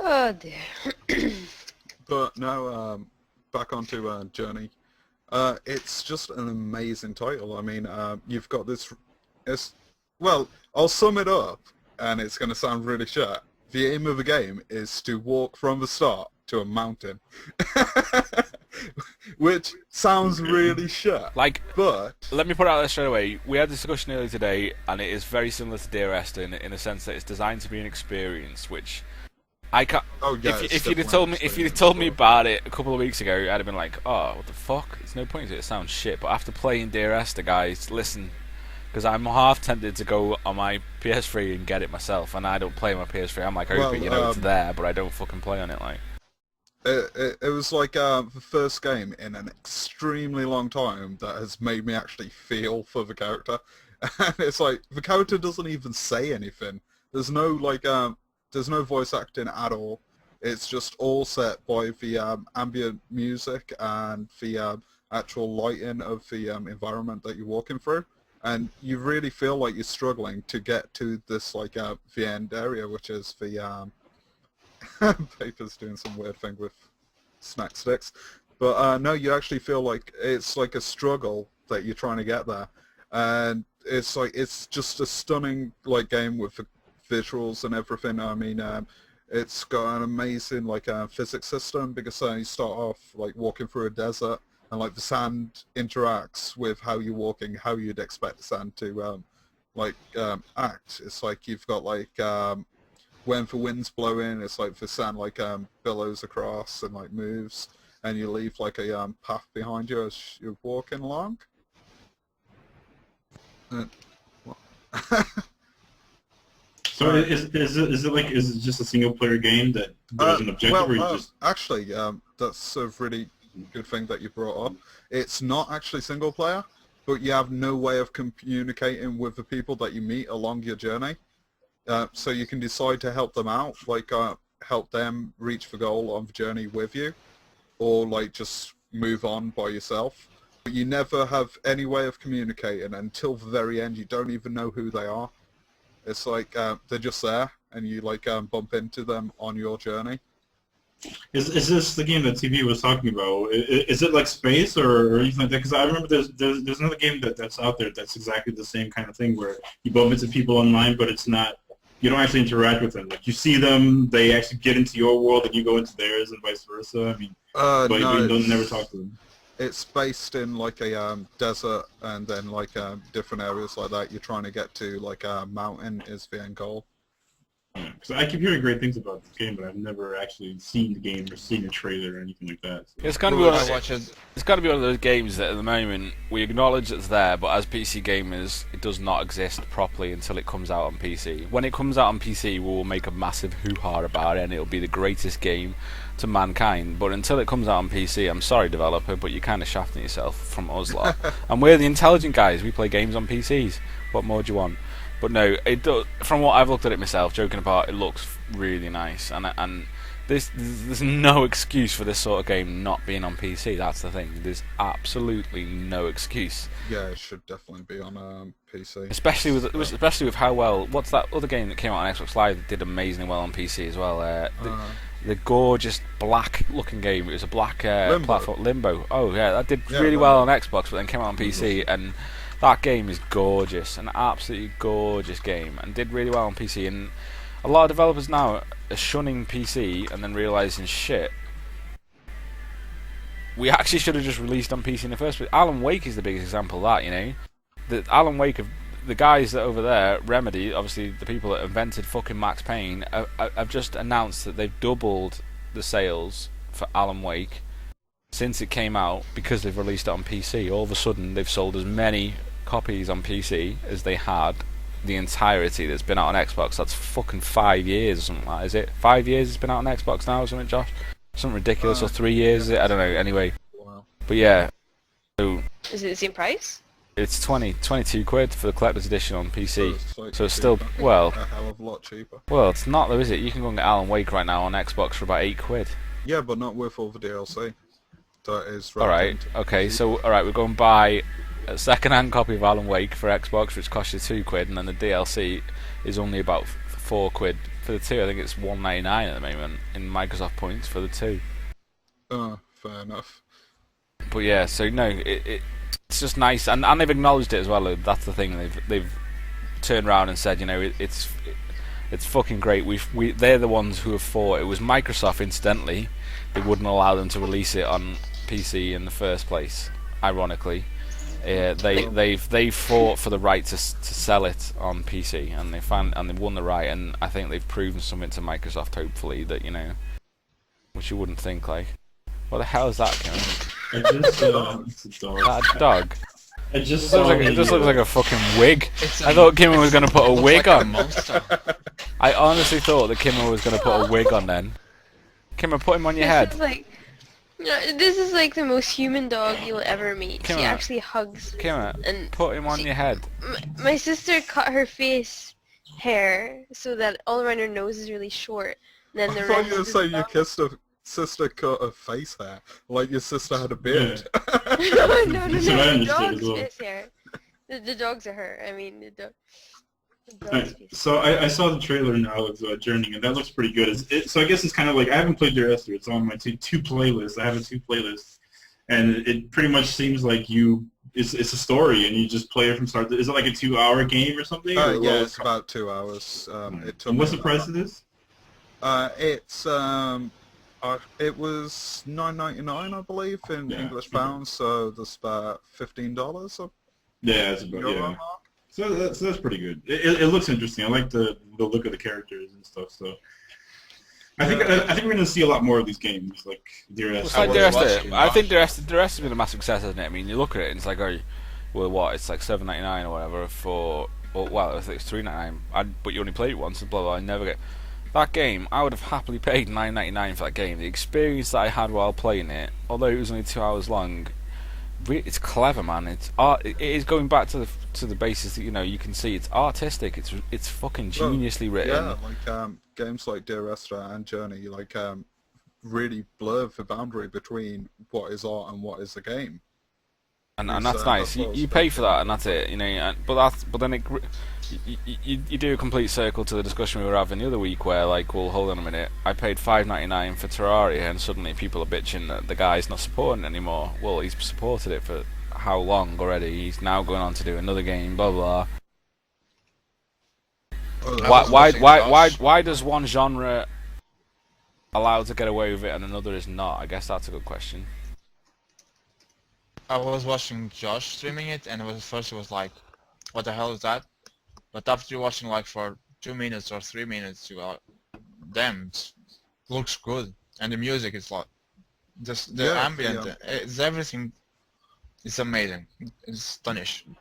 Speaker 4: Oh dear.
Speaker 2: But now, back onto Journey. It's just an amazing title. I mean, you've got this. Well, I'll sum it up, and it's going to sound really shit. The aim of the game is to walk from the start to a mountain, which sounds really shit.
Speaker 1: Like,
Speaker 2: But
Speaker 1: let me put it out there straight away. We had a discussion earlier today, and it is very similar to Dear Esther in a sense that it's designed to be an experience, which I can't.
Speaker 2: oh yeah, it's
Speaker 1: If you'd have
Speaker 2: definitely
Speaker 1: told me,
Speaker 2: an
Speaker 1: if you'd have
Speaker 2: experience,
Speaker 1: told me
Speaker 2: but-
Speaker 1: about it a couple of weeks ago, I'd have been like, "Oh, what the fuck? There's no point to it. It sounds shit." But after playing Dear Esther, guys, listen, because I'm half tempted to go on my PS3 and get it myself, and I don't play my PS3. I'm like,
Speaker 2: Well,
Speaker 1: it's there, but I don't fucking play on it. Like,
Speaker 2: it was like the first game in an extremely long time that has made me actually feel for the character. And it's like the character doesn't even say anything. There's no there's no voice acting at all. It's just all set by the ambient music and the actual lighting of the environment that you're walking through. And you really feel like you're struggling to get to this like the end area, which is the Paper's doing some weird thing with snack sticks. But no, you actually feel like it's like a struggle that you're trying to get there. And it's like, it's just a stunning like game with the visuals and everything. I mean, it's got an amazing like physics system because you start off like walking through a desert and like the sand interacts with how you're walking, how you'd expect the sand to act. It's like you've got like when the wind's blowing, it's like the sand like billows across and like moves, and you leave like a path behind you as you're walking along.
Speaker 5: so is it just a single player game that there's an objective, or you just
Speaker 2: actually, that's a really good thing that you brought up. It's not actually single player, but you have no way of communicating with the people that you meet along your journey. So you can decide to help them out, like help them reach the goal on the journey with you, or like just move on by yourself. But you never have any way of communicating until the very end. You don't even know who they are. It's like they're just there, and you like bump into them on your journey.
Speaker 5: is this the game that TV was talking about? Is it like Space or anything like that? Because I remember there's another game that's out there that's exactly the same kind of thing where you bump into people online, but it's not. You don't actually interact with them. Like you see them, they actually get into your world, and you go into theirs, and vice versa. I mean, but
Speaker 2: No,
Speaker 5: you don't never talk to them.
Speaker 2: it's based in like a desert, and then like different areas like that. You're trying to get to like a mountain is the end goal.
Speaker 5: Because I keep hearing great things about this game, but I've never actually seen the game or seen a trailer or anything like that. So.
Speaker 1: it's gonna be one
Speaker 3: I
Speaker 1: of,
Speaker 3: watch it.
Speaker 1: it's got to be one of those games that at the moment we acknowledge it's there, but as PC gamers, it does not exist properly until it comes out on PC. When it comes out on PC, we will make a massive hoo-ha about it, and it'll be the greatest game to mankind. But until it comes out on PC, I'm sorry, developer, but you're kind of shafting yourself from us lot. And we're the intelligent guys. We play games on PCs. What more do you want? But no, it does, from what I've looked at it myself, joking apart, it looks really nice, and there's no excuse for this sort of game not being on PC. That's the thing. There's absolutely no excuse,
Speaker 2: Yeah, it should definitely be on PC.
Speaker 1: especially with how well. What's that other game that came out on Xbox Live that did amazingly well on PC as well? The gorgeous black-looking game. It was a black
Speaker 2: Limbo.
Speaker 1: platform, Limbo. Oh yeah, that did
Speaker 2: Yeah,
Speaker 1: really
Speaker 2: Limbo.
Speaker 1: well on Xbox, but then came out on PC and. That game is gorgeous, an absolutely gorgeous game, and did really well on PC. And a lot of developers now are shunning PC and then realising, shit, we actually should have just released on PC in the first place. Alan Wake is the biggest example of that, you know. The Alan Wake, of the guys that over there, Remedy, obviously the people that invented fucking Max Payne, have just announced that they've doubled the sales for Alan Wake since it came out because they've released it on PC. All of a sudden, they've sold as many copies on PC as they had the entirety that's been out on Xbox. That's fucking 5 years or something like that, is it? 5 years it's been out on Xbox now or something, Josh? something ridiculous, or 3 years. Is it? I don't know. Anyway,
Speaker 2: Wow.
Speaker 1: but yeah, so
Speaker 4: Is it the same price?
Speaker 1: it's 22 quid for the collector's edition on PC.
Speaker 2: Like
Speaker 1: So it's still
Speaker 2: cheaper.
Speaker 1: well,
Speaker 2: A hell of a lot cheaper.
Speaker 1: well, it's not though, is it? You can go and get Alan Wake right now on Xbox for about 8 quid.
Speaker 2: Yeah, but not with all the DLC. That is
Speaker 1: All right. Okay. So all right, we're going to buy a second-hand copy of Alan Wake for Xbox, which costs you 2 quid, and then the DLC is only about 4 quid for the 2. I think it's 1.99 at the moment in Microsoft points for the 2.
Speaker 2: Fair enough.
Speaker 1: But yeah, so no, it's just nice, and they've acknowledged it as well. That's the thing. They've turned around and said, you know, it's fucking great. They're the ones who have fought. It was Microsoft, incidentally. They wouldn't allow them to release it on PC in the first place. Ironically, they've fought for the right to sell it on PC, and they've won the right. And I think they've proven something to Microsoft. Hopefully, that, you know, which you wouldn't think. Like, what the hell is that, Kevin?
Speaker 5: I just it's a dog.
Speaker 1: That dog.
Speaker 5: I just
Speaker 1: It
Speaker 5: saw
Speaker 1: just looks like a fucking wig.
Speaker 3: It's
Speaker 1: I thought Kimmer was going to put a
Speaker 3: looks
Speaker 1: wig
Speaker 3: like a
Speaker 1: on.
Speaker 3: monster.
Speaker 1: I honestly thought that Kimmer was going to put a wig on then. Kimmer, put him on your head.
Speaker 4: This is like the most human dog you'll ever meet.
Speaker 1: Come
Speaker 4: She
Speaker 1: on.
Speaker 4: actually hugs.
Speaker 1: Kimmer,
Speaker 4: And
Speaker 1: put him on your head.
Speaker 4: My sister cut her face hair so that all around her nose is really short. And then
Speaker 2: I
Speaker 4: the
Speaker 2: thought
Speaker 4: rest
Speaker 2: you were
Speaker 4: is
Speaker 2: saying your
Speaker 4: long.
Speaker 2: sister cut her face hair, like your sister had a beard.
Speaker 4: No, no,
Speaker 5: That's what I
Speaker 4: the
Speaker 5: understood
Speaker 4: dog's
Speaker 5: as well.
Speaker 4: face hair. The dogs are her. I mean, the dog's
Speaker 5: Right,
Speaker 4: face.
Speaker 5: so I saw the trailer now of Journey, and that looks pretty good. So I guess it's kind of like, I haven't played Dear Esther. It's on my two playlists. I have a 2 playlists, and it pretty much seems like it's a story, and you just play it from start to... Is it like a 2-hour game or something?
Speaker 2: Yeah, it's about 2 hours. It took
Speaker 5: And what's
Speaker 2: me
Speaker 5: the
Speaker 2: about
Speaker 5: price of this?
Speaker 2: it was $9.99, I believe, in
Speaker 5: Yeah.
Speaker 2: English pounds, so that's about $15.
Speaker 5: Yeah, it's about,
Speaker 2: Euro
Speaker 5: yeah.
Speaker 2: mark.
Speaker 5: So that's pretty good. It looks interesting. I like the look of the characters and stuff. So I think we're gonna see a lot more of these games, like Dear
Speaker 1: It's
Speaker 5: Esther.
Speaker 1: like
Speaker 3: was
Speaker 1: Dear Esther.
Speaker 3: watching
Speaker 1: I think
Speaker 3: Josh.
Speaker 1: Dear Esther's been a massive success, hasn't it? I mean, you look at it and it's like, oh, well, what? It's like $7.99 or whatever for, well, I think it's $3.99. But you only played it once, and blah blah. I never get that game. I would have happily paid $9.99 for that game. The experience that I had while playing it, although it was only 2 hours long, it's clever, man. It's art. It is going back to the basis that, you know, you can see it's artistic. It's fucking
Speaker 2: Well,
Speaker 1: geniusly written.
Speaker 2: Yeah, like games like Dear Esther and Journey, like really blur the boundary between what is art and what is a game.
Speaker 1: And
Speaker 2: It's,
Speaker 1: that's nice.
Speaker 2: that's what I was
Speaker 1: You pay for
Speaker 2: thinking.
Speaker 1: that, and that's it. You know, but then you do a complete circle to the discussion we were having the other week, where, like, well, hold on a minute, I paid $5.99 for Terraria, and suddenly people are bitching that the guy's not supporting it anymore. Well, he's supported it for how long already? He's now going on to do another game, blah blah.
Speaker 2: Oh,
Speaker 1: Why does one genre allow to get away with it and another is not? I guess that's a good question.
Speaker 3: I was watching Josh streaming it, and at first it was like, what the hell is that? But after you're watching like for 2 minutes or 3 minutes, you are, damn, it looks good. And the music is like, just the
Speaker 2: Yeah,
Speaker 3: ambient,
Speaker 2: yeah.
Speaker 3: it's everything. It's amazing. It's astonishing.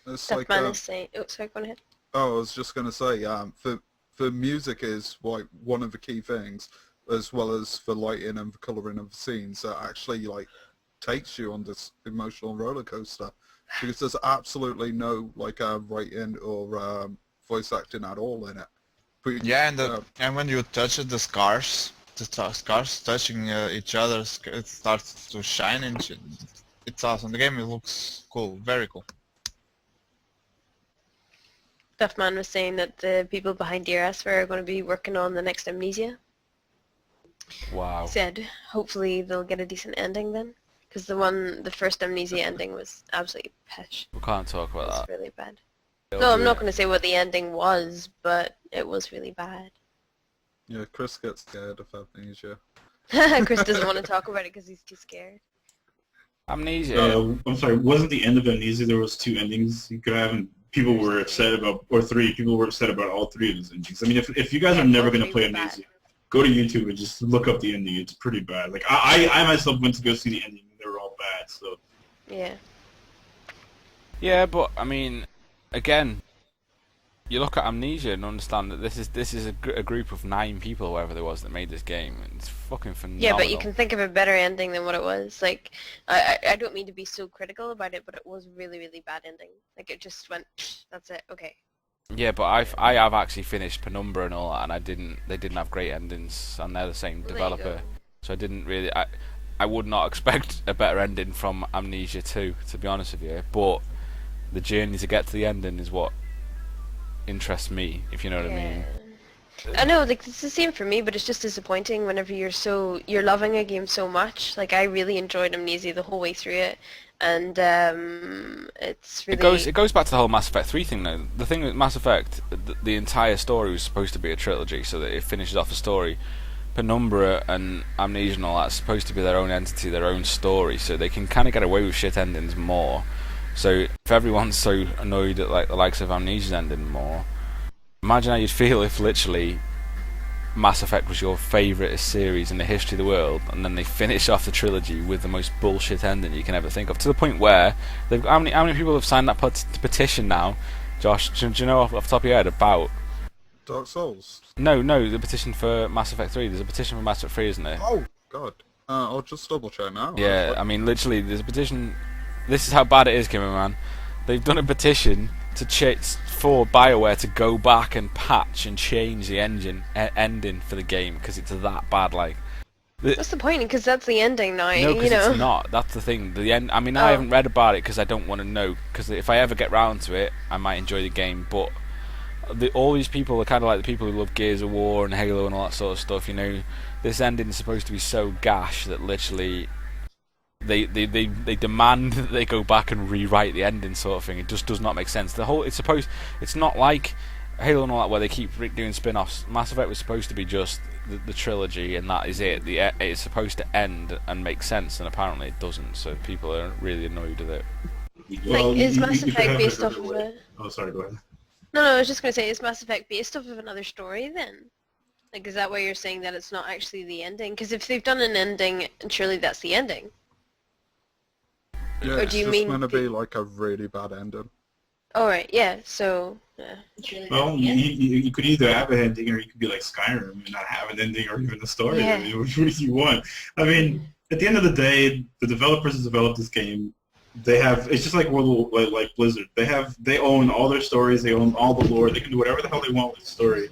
Speaker 2: It's
Speaker 4: That
Speaker 2: like
Speaker 4: man is saying... Oh, sorry, go ahead.
Speaker 2: I was just gonna say, the music is like one of the key things, as well as the lighting and the colouring of the scenes that actually like takes you on this emotional roller coaster, because there's absolutely no like writing or voice acting at all in it. But,
Speaker 3: Yeah, and when you touch it, the scars touching each other, it starts to shine and shit. It's awesome. The game looks cool, very cool.
Speaker 4: Duffman was saying that the people behind Dear Esther are going to be working on the next Amnesia.
Speaker 1: Wow.
Speaker 4: Said hopefully they'll get a decent ending then, because the first Amnesia ending was absolutely pish.
Speaker 1: We can't talk
Speaker 4: It was
Speaker 1: about
Speaker 4: really bad.
Speaker 1: that.
Speaker 4: No, I'm not going to say what the ending was, but it was really bad.
Speaker 2: yeah, Chris gets scared of amnesia.
Speaker 4: Chris doesn't want to talk about it because he's too scared.
Speaker 1: Amnesia.
Speaker 5: I'm sorry, wasn't the end of Amnesia, there was 2 endings you could have, and people were upset about, or 3, people were upset about all 3 of those endings. I mean, if you guys are never going to play Amnesia, go to YouTube and just look up the ending. It's pretty bad. Like, I myself went to go see the ending, and they were all bad, so...
Speaker 4: Yeah.
Speaker 1: Yeah, but I mean, again, you look at Amnesia and understand that this is a group of 9 people, whoever there was, that made this game, and it's fucking
Speaker 4: Yeah, but you
Speaker 1: phenomenal.
Speaker 4: can think of a better ending than what it was. Like, I don't mean to be so critical about it, but it was really, really bad ending. Like, it just went, that's it, okay.
Speaker 1: Yeah, but I have actually finished Penumbra and all that, and they didn't have great endings, and they're the same
Speaker 4: Well, there you
Speaker 1: developer,
Speaker 4: go.
Speaker 1: so I didn't really I would not expect a better ending from Amnesia 2, to be honest with you. But the journey to get to the ending is what interests me, if you know what I
Speaker 4: Yeah.
Speaker 1: mean.
Speaker 4: I know, like, it's the same for me, but it's just disappointing whenever you're loving a game so much. Like, I really enjoyed Amnesia the whole way through it, and it's really...
Speaker 1: It goes back to the whole Mass Effect 3 thing though. The thing with Mass Effect, the entire story was supposed to be a trilogy, so that it finishes off a story. Penumbra and Amnesia and all that's supposed to be their own entity, their own story, so they can kind of get away with shit endings more. So if everyone's so annoyed at like the likes of Amnesia's ending more, imagine how you'd feel if literally Mass Effect was your favourite series in the history of the world, and then they finish off the trilogy with the most bullshit ending you can ever think of, to the point where how many people have signed that petition now? Josh, do you know off the top of your head about?
Speaker 2: Dark Souls.
Speaker 1: No, the petition for Mass Effect 3. There's a petition for Mass Effect 3, isn't there?
Speaker 2: Oh God. I'll just double check now.
Speaker 1: Yeah, I mean, literally, there's a petition. This is how bad it is, Cubemen. They've done a petition for BioWare to go back and patch and change the ending for the game, because it's that bad. Like,
Speaker 4: What's the point? Because that's the ending now,
Speaker 1: no,
Speaker 4: you
Speaker 1: because
Speaker 4: know?
Speaker 1: it's not. That's the thing. The end. I mean, I
Speaker 4: Oh.
Speaker 1: haven't read about it because I don't want to know. Because if I ever get round to it, I might enjoy the game. But all these people are kind of like the people who love Gears of War and Halo and all that sort of stuff. You know, this ending is supposed to be so gash that literally they demand that they go back and rewrite the ending, sort of thing. It just does not make sense. It's not like Halo and all that where they keep doing spin-offs. Mass Effect was supposed to be just the trilogy, and that is it. It's supposed to end and make sense, and apparently it doesn't. So people are really annoyed with it.
Speaker 4: Like, is Mass
Speaker 5: you could
Speaker 4: Effect
Speaker 5: have
Speaker 4: based
Speaker 5: it
Speaker 4: off
Speaker 5: another
Speaker 4: of
Speaker 5: way.
Speaker 4: a...
Speaker 5: Oh, sorry, go ahead.
Speaker 4: No, I was just going to say, is Mass Effect based off of another story then? Like, is that why you're saying that it's not actually the ending? Because if they've done an ending, surely that's the ending.
Speaker 2: Yeah,
Speaker 4: Or
Speaker 2: it's
Speaker 4: do you
Speaker 2: just
Speaker 4: mean
Speaker 2: going to be like a really bad ending.
Speaker 4: Alright, yeah, so... Yeah.
Speaker 5: Well, you could either have an ending, or you could be like Skyrim and not have an ending or even a story.
Speaker 4: Yeah.
Speaker 5: I mean, which one do you want? I mean, at the end of the day, the developers who developed this game, they have, it's just like like Blizzard. They own all their stories, they own all the lore, they can do whatever the hell they want with the story.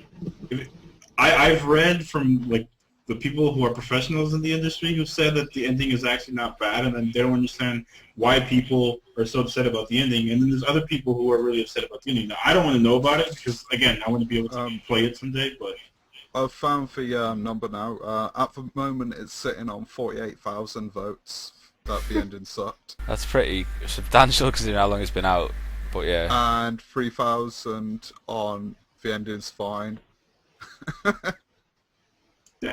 Speaker 5: I've read from like the people who are professionals in the industry who said that the ending is actually not bad, and then they don't understand why people are so upset about the ending. And then there's other people who are really upset about the ending. Now, I don't want to know about it because, again, I want to be able to play it someday. But
Speaker 2: I've found the number now. At the moment, it's sitting on 48,000 votes that the ending sucked,
Speaker 1: That's pretty substantial considering how long it's been out. But yeah,
Speaker 2: and 3,000 on the ending's fine.
Speaker 5: yeah,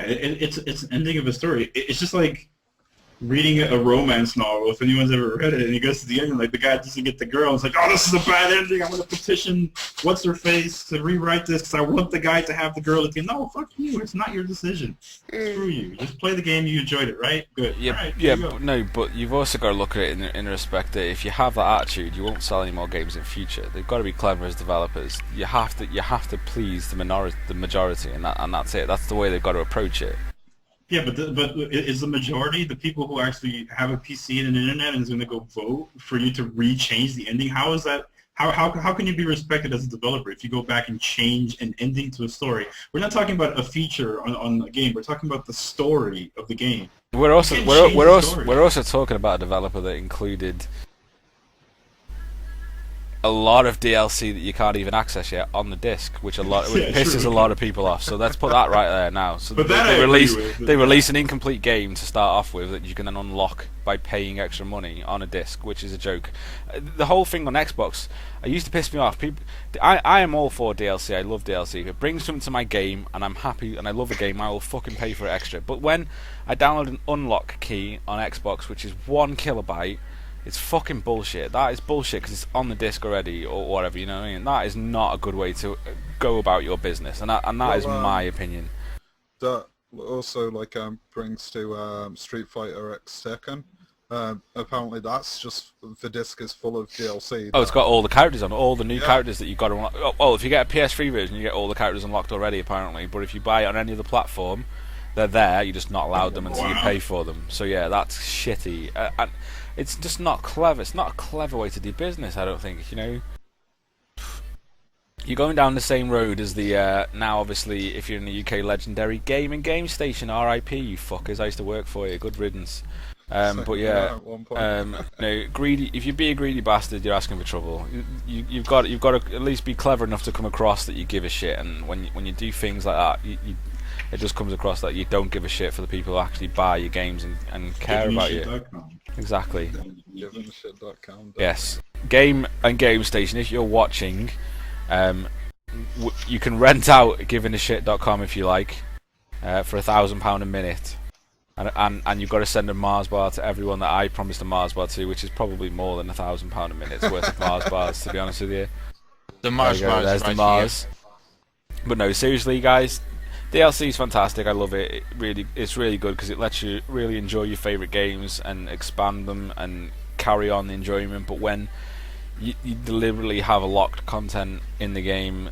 Speaker 5: it's an ending of a story. It's just like reading a romance novel, if anyone's ever read it, and he goes to the end, and like the guy doesn't get the girl, it's like, oh, this is a bad ending, I'm going to petition what's-her-face to rewrite this because I want the guy to have the girl at the end. No, fuck you, it's not your decision. Screw you. Just play the game, you enjoyed it, right? Good.
Speaker 1: yeah,
Speaker 5: All right,
Speaker 1: yeah.
Speaker 5: there you go.
Speaker 1: But no, but you've also got to look at it in respect that if you have that attitude, you won't sell any more games in future. They've got to be clever as developers. You have to please the majority, and that's it. That's the way they've got to approach it.
Speaker 5: Yeah, but is the majority the people who actually have a PC and an internet and is going to go vote for you to re-change the ending? How is that? How can you be respected as a developer if you go back and change an ending to a story? We're not talking about a feature on a game. We're talking about the story of the game.
Speaker 1: We're also
Speaker 5: You can change the story.
Speaker 1: we're also talking about a developer that included a lot of DLC that you can't even access yet on the disc, which
Speaker 5: Yeah,
Speaker 1: pisses
Speaker 5: true.
Speaker 1: a lot of people off. So let's put that right there now. So
Speaker 5: But that I agree with.
Speaker 1: they release an incomplete game to start off with that you can then unlock by paying extra money on a disc, which is a joke. The whole thing on Xbox, it used to piss me off. I am all for DLC. I love DLC. If it brings something to my game and I'm happy and I love a game, I will fucking pay for it extra. But when I download an unlock key on Xbox, which is 1 kilobyte, it's fucking bullshit. That is bullshit because it's on the disc already or whatever, you know what I mean? That is not a good way to go about your business, and that is my opinion.
Speaker 2: That also brings to Street Fighter X Tekken. Apparently that's just, the disc is full of DLC.
Speaker 1: Oh, it's got all the characters on, all the new
Speaker 2: Yeah.
Speaker 1: characters that you've got to unlock. Oh, well, if you get a PS3 version, you get all the characters unlocked already, apparently. But if you buy it on any other platform, they're there. You're just not allowed them until you pay for them. So yeah, that's shitty. And it's just not clever. It's not a clever way to do business, I don't think. You know, you're going down the same road as the now, obviously, if you're in the UK, legendary Game Station. R.I.P. You fuckers. I used to work for you. Good riddance. But yeah,
Speaker 2: at one point.
Speaker 1: no, greedy. If you be a greedy bastard, you're asking for trouble. You've got to at least be clever enough to come across that you give a shit. And when you do things like that, it just comes across that you don't give a shit for the people who actually buy your games and care about you.
Speaker 5: GameingInvaded.com.
Speaker 1: Exactly.
Speaker 2: Givenshit.com.
Speaker 1: Yes. Game Station. If you're watching, you can rent out GivingAshit.com if you like, for £1,000 a minute. And you've got to send a Mars bar to everyone that I promised a Mars bar to, which is probably more than £1,000 a minute's worth of Mars bars, to be honest with you.
Speaker 3: The Mars
Speaker 1: There you go,
Speaker 3: bar
Speaker 1: there's
Speaker 3: is right
Speaker 1: the Mars. But no, seriously, guys, DLC is fantastic. I love it. It's really good because it lets you really enjoy your favourite games and expand them and carry on the enjoyment. But when you deliberately have a locked content in the game,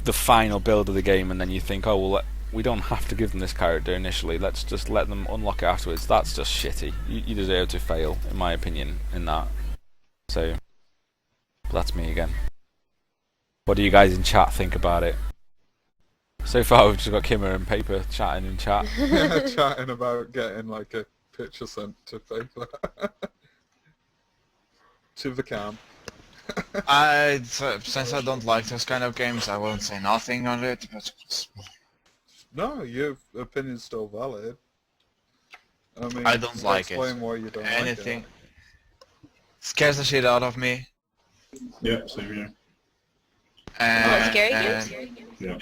Speaker 1: the final build of the game, and then you think, oh well, we don't have to give them this character initially. Let's just let them unlock it afterwards. That's just shitty. You deserve to fail, in my opinion, in that. So that's me again. What do you guys in chat think about it? So far, we've just got Kimmer and Paper chatting in chat.
Speaker 2: Chatting about getting like a picture sent to paper. To the cam.
Speaker 3: Since I don't like those kind of games, I won't say nothing on it. But
Speaker 2: No, your opinion's still valid. I mean,
Speaker 3: I don't like it.
Speaker 2: explain why you don't
Speaker 3: anything
Speaker 2: like
Speaker 3: scares the shit out of me.
Speaker 5: Yeah, same here.
Speaker 3: And,
Speaker 4: Scary
Speaker 3: and
Speaker 4: games?
Speaker 5: Yeah.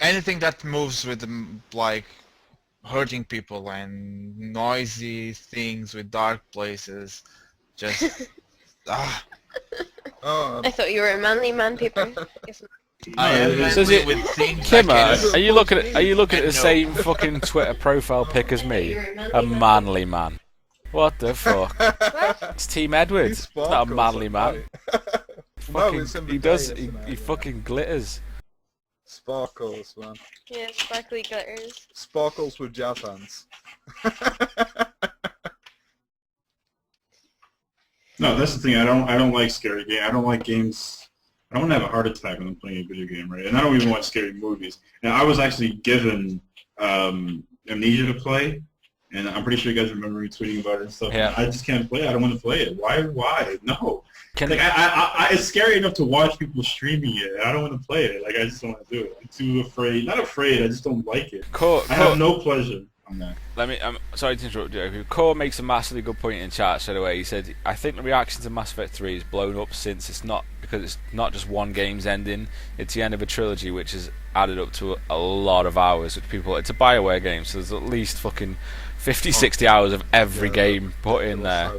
Speaker 3: anything that moves with like hurting people and noisy things with dark places, just
Speaker 2: it. Oh,
Speaker 4: I thought you were a manly man, Paper. Guess not.
Speaker 3: I am
Speaker 1: Says
Speaker 3: angry
Speaker 1: it-
Speaker 3: with things
Speaker 1: Kimmer,
Speaker 3: that can-
Speaker 1: are you looking at the
Speaker 3: No.
Speaker 1: same fucking Twitter profile pic as me? A manly man. What the fuck?
Speaker 4: What?
Speaker 1: It's Team Edward.
Speaker 2: he
Speaker 1: It's not a
Speaker 2: sparkles
Speaker 1: manly
Speaker 2: at
Speaker 1: man.
Speaker 2: night.
Speaker 1: Fucking,
Speaker 2: it's in the
Speaker 1: he
Speaker 2: day,
Speaker 1: does.
Speaker 2: isn't it?
Speaker 1: He fucking glitters.
Speaker 2: Sparkles, man.
Speaker 4: Yeah, sparkly glitters.
Speaker 2: Sparkles with jazz hands.
Speaker 5: No, that's the thing. I don't like scary games. I don't like games. I don't want to have a heart attack when I'm playing a video game, right? And I don't even watch scary movies. And I was actually given Amnesia to play, and I'm pretty sure you guys remember me tweeting about it and stuff.
Speaker 1: Yeah.
Speaker 5: I just can't play it. I don't want to play it. Why? No.
Speaker 1: Can
Speaker 5: Like it's scary enough to watch people streaming it. I don't want to play it. Like I just don't want to do it. I'm too afraid. Not afraid. I just don't like it. I have no pleasure on that.
Speaker 1: Let me. Sorry to interrupt you. Core makes a massively good point in chat straight away. He said, "I think the reaction to Mass Effect 3 is blown up since it's not just one game's ending. It's the end of a trilogy, which has added up to a lot of hours. Which people, it's a Bioware game, so there's at least fucking 50, 60 hours of every game put in there,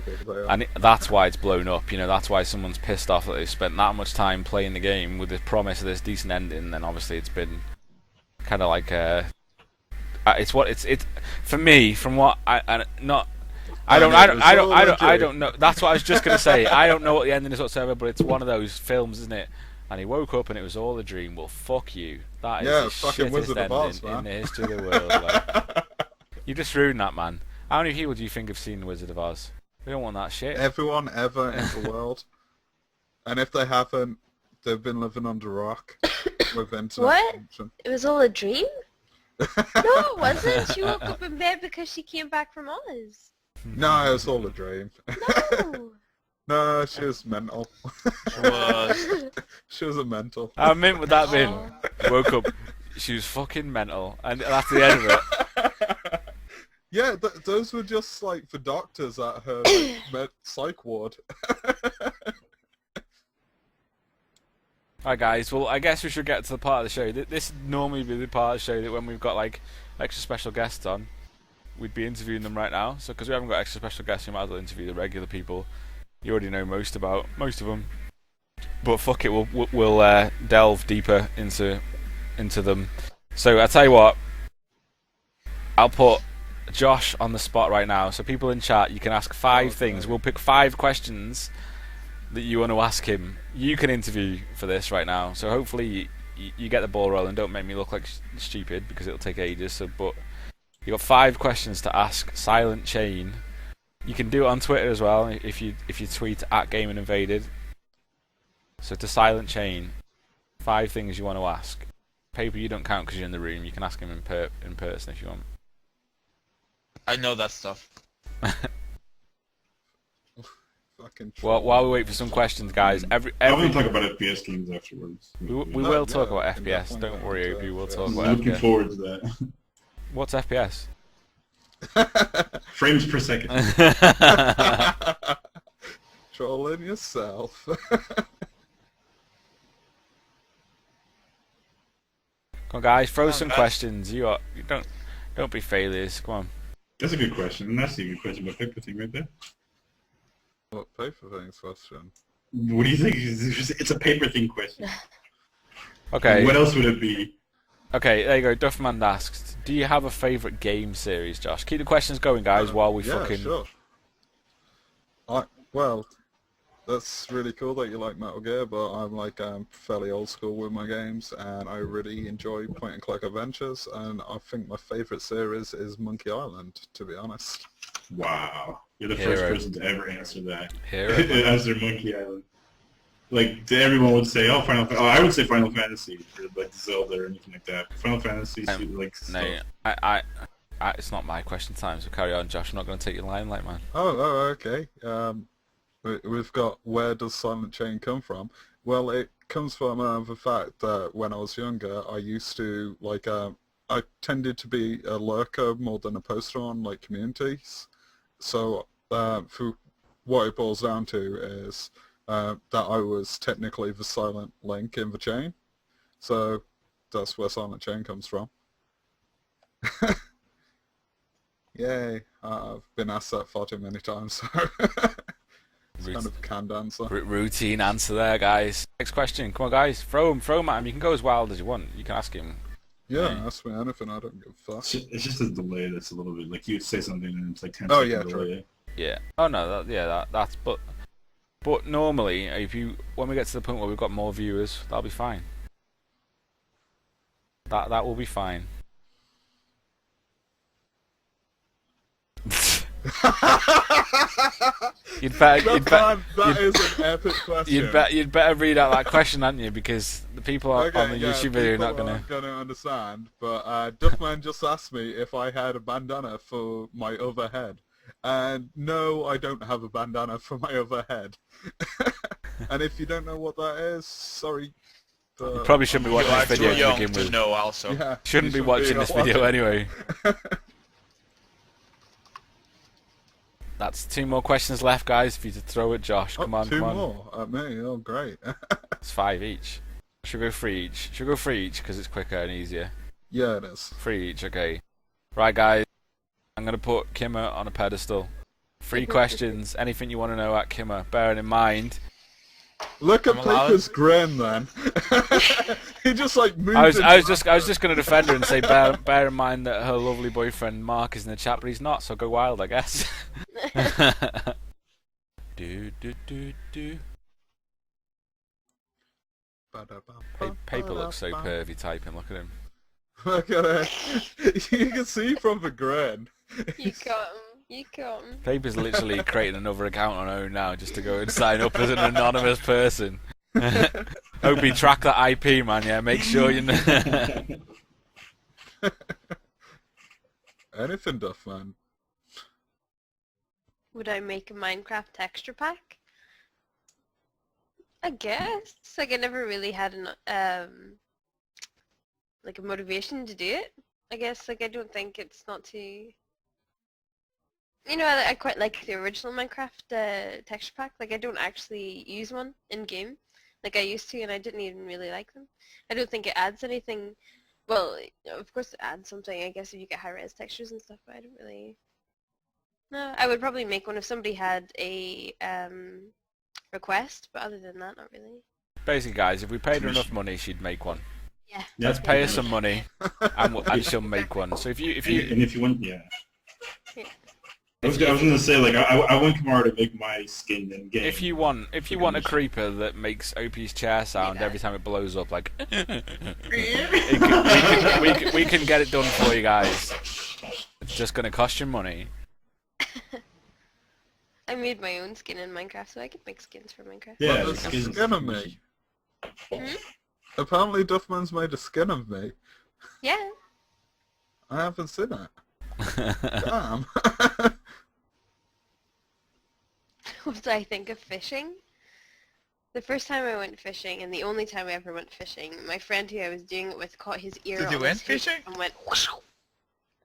Speaker 1: and that's why it's blown up. You know, that's why someone's pissed off that they spent that much time playing the game with the promise of this decent ending. Then obviously it's been kind of like it's for me from what I don't know. That's what I was just gonna say. I don't know what the ending is whatsoever, but it's one of those films, isn't it? And he woke up and it was all a dream. Well, fuck you. That is the
Speaker 2: fucking
Speaker 1: shittest
Speaker 2: Wizard of Oz,
Speaker 1: ending in
Speaker 2: man.
Speaker 1: the history of the world. Like. You just ruined that, man. How many people do you think have seen The Wizard of Oz? We don't want that shit.
Speaker 2: Everyone ever in the world. And if they haven't, they've been living under a rock with internet
Speaker 4: What?
Speaker 2: connection.
Speaker 4: It was all a dream? No, it wasn't. She woke up in bed because she came back from Oz.
Speaker 2: No, it was all a dream.
Speaker 4: No.
Speaker 2: No, she was mental.
Speaker 3: was
Speaker 2: She was a mental.
Speaker 1: How mint would that have been? Woke up, she was fucking mental, and that's the end of it.
Speaker 2: Yeah, those were just like the doctors at her psych ward.
Speaker 1: Alright guys, well I guess we should get to the part of the show. This normally be the part of the show that when we've got like extra special guests on, we'd be interviewing them right now. So because we haven't got extra special guests, we might as well interview the regular people. You already know most of them. But fuck it, we'll delve deeper into them. So I tell you what, I'll put Josh on the spot right now. So people in chat, you can ask 5 things. We'll pick 5 questions that you want to ask him. You can interview for this right now. So hopefully you get the ball rolling. Don't make me look like stupid because it'll take ages. So, but you got 5 questions to ask Silent Chain. You can do it on Twitter as well if you tweet at GamingInvaded. So to Silent Chain, 5 things you want to ask. Paper, you don't count because you're in the room. You can ask him in person if you want.
Speaker 3: I know that stuff.
Speaker 2: Fucking
Speaker 1: Well, while we wait for some questions, guys,
Speaker 5: I want to talk about FPS games afterwards.
Speaker 1: we will talk about FPS. Don't worry, we will talk about
Speaker 5: I'm looking
Speaker 1: FPS.
Speaker 5: forward to that.
Speaker 1: What's FPS?
Speaker 5: Frames per second.
Speaker 2: Trolling yourself.
Speaker 1: Come on, guys, throw some questions. You don't be failures. Come on.
Speaker 5: That's a good question. And that's a good question about paper thing right there.
Speaker 2: What paper things question?
Speaker 5: What do you think? It's a paper thing question.
Speaker 1: Okay.
Speaker 5: What else would it be?
Speaker 1: Okay, there you go. Duffman asks, do you have a favourite game series, Josh? Keep the questions going, guys, while we
Speaker 2: yeah,
Speaker 1: fucking...
Speaker 2: sure. Well, that's really cool that you like Metal Gear, but I'm like fairly old school with my games, and I really enjoy point-and-click adventures, and I think my favourite series is Monkey Island, to be honest.
Speaker 5: Wow. You're the
Speaker 1: Hero.
Speaker 5: first person to ever answer that.
Speaker 1: Hero.
Speaker 5: Answer Monkey Island. Like, everyone would say, oh, I would say Final Fantasy, or like Zelda or anything like that. Final Fantasy, like,
Speaker 1: No,
Speaker 5: stuff.
Speaker 1: it's not my question time, so carry on, Josh. I'm not going to take your limelight, man.
Speaker 2: Oh, okay. We've got where does Silent Chain come from? Well, it comes from the fact that when I was younger, I used to, like, I tended to be a lurker more than a poster on, like, communities. So, for what it boils down to is that I was technically the silent link in the chain. So, that's where Silent Chain comes from. Yay, I've been asked that far too many times, so it's kind of a canned answer.
Speaker 1: Routine answer there, guys. Next question. Come on, guys. Throw him at him. You can go as wild as you want. You can ask him.
Speaker 2: Yeah, ask me anything, I don't give a fuck.
Speaker 5: It's just a delay that's a little bit, like, you'd say something and it's like 10
Speaker 2: Oh,
Speaker 5: second
Speaker 2: yeah,
Speaker 5: delay.
Speaker 2: true.
Speaker 1: Yeah. Oh no. That's but normally, when we get to the point where we've got more viewers, that'll be fine. That will be fine.
Speaker 2: That is an epic question.
Speaker 1: You'd better read out that question, hadn't you? Because the people on the
Speaker 2: yeah,
Speaker 1: YouTube video are not
Speaker 2: people
Speaker 1: gonna.
Speaker 2: aren't gonna understand. But Duffman just asked me if I had a bandana for my other head, and no, I don't have a bandana for my other head. And if you don't know what that is, sorry.
Speaker 1: You probably shouldn't be watching this video to begin with.
Speaker 3: No, also.
Speaker 2: Yeah,
Speaker 1: Shouldn't be
Speaker 2: you
Speaker 1: watching this video
Speaker 2: watching.
Speaker 1: anyway. That's 2 more questions left, guys, for you to throw at Josh. Come on,
Speaker 2: two
Speaker 1: come on.
Speaker 2: more at me. Oh, great.
Speaker 1: It's 5 each. Should we go 3 each? Should we go 3 each because it's quicker and easier?
Speaker 2: Yeah, it is.
Speaker 1: 3 each, okay. Right, guys. I'm going to put Kimmer on a pedestal. 3 questions. Anything you want to know at Kimmer. Bearing in mind...
Speaker 2: Look at
Speaker 3: I'm allowed?
Speaker 2: Paper's grin, then. He just like moved.
Speaker 1: I was
Speaker 2: into
Speaker 1: just going to defend her and say bear in mind that her lovely boyfriend Mark is in the chat, but he's not, so go wild, I guess. do. Paper looks so pervy typing. Look at him.
Speaker 2: Look at it. You can see from the grin.
Speaker 4: You got him. You got him.
Speaker 1: Paper's literally creating another account on own now just to go and sign up as an anonymous person. Hope you track that IP, man. Yeah, make sure you know.
Speaker 2: Anything, Duffman.
Speaker 4: Would I make a Minecraft texture pack? I guess. Like, I never really had like a motivation to do it. I guess, like, I don't think it's not too... You know, I quite like the original Minecraft texture pack. Like, I don't actually use one in-game. Like, I used to, and I didn't even really like them. I don't think it adds anything... Well, of course it adds something, I guess, if you get high-res textures and stuff, but I don't really... No, I would probably make one if somebody had a request, but other than that, not really.
Speaker 1: Basically, guys, if we paid her enough money, she'd make one.
Speaker 4: Yeah.
Speaker 1: Let's pay her some money, and she'll make one. So if you
Speaker 5: and if you want, yeah. I was gonna say, like, I want Kamara to make my skin in game.
Speaker 1: If you want a creeper that makes OP's chair sound every time it blows up, like, we can get it done for you guys. It's just gonna cost you money.
Speaker 4: I made my own skin in Minecraft, so I could make skins for Minecraft.
Speaker 5: Yeah,
Speaker 2: There's a
Speaker 5: skins.
Speaker 2: skin of me. Apparently Duffman's made a skin of me.
Speaker 4: Yeah.
Speaker 2: I haven't seen it. Damn.
Speaker 4: What do I think of fishing? The first time I went fishing, and the only time I ever went fishing, my friend who I was doing it with caught his ear
Speaker 3: Did you
Speaker 4: on
Speaker 3: went
Speaker 4: his hook
Speaker 3: fishing?
Speaker 4: and went whoosh,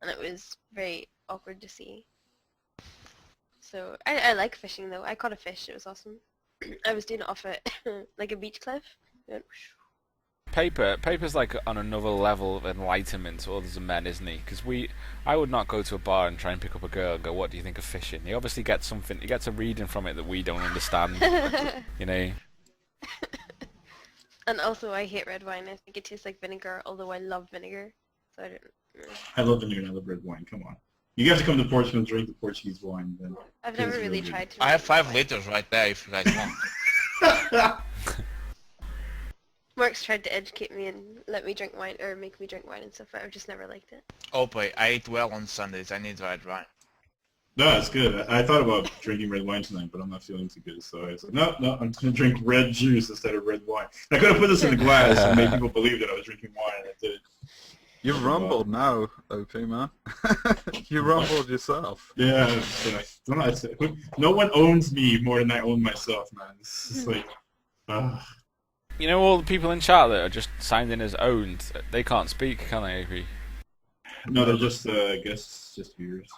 Speaker 4: and it was very awkward to see. So I like fishing though. I caught a fish. It was awesome. I was doing it off a like a beach cliff. It went whoosh.
Speaker 1: Paper's like on another level of enlightenment to others and men, isn't he? Because I would not go to a bar and try and pick up a girl and go, what do you think of fishing? He obviously gets something, he gets a reading from it that we don't understand, you know?
Speaker 4: And also I hate red wine. I think it tastes like vinegar, although I love vinegar. So I don't...
Speaker 5: I love vinegar and I love red wine. Come on. You have to come to Portugal and drink the Portuguese wine. Then.
Speaker 4: I've never
Speaker 5: It's
Speaker 4: really
Speaker 5: good.
Speaker 4: tried to
Speaker 3: I have
Speaker 4: make
Speaker 3: 5
Speaker 4: wine.
Speaker 3: liters right there if you guys want.
Speaker 4: Mark's tried to educate me and let me drink wine, or make me drink wine and stuff, but I've just never liked it.
Speaker 3: Oh boy, I ate well on Sundays. I need red wine.
Speaker 5: No, it's good. I thought about drinking red wine tonight, but I'm not feeling too good. So I was like, no, I'm going to drink red juice instead of red wine. I could have put this in a glass and made people believe that I was drinking wine, and I did.
Speaker 2: You've rumbled now, OP man. You rumbled yourself.
Speaker 5: Yeah, no one owns me more than I own myself, man. It's just like,
Speaker 1: You know all the people in chat that are just signed in as owned, they can't speak, can they, AP?
Speaker 5: no, they're just, I guess, just viewers.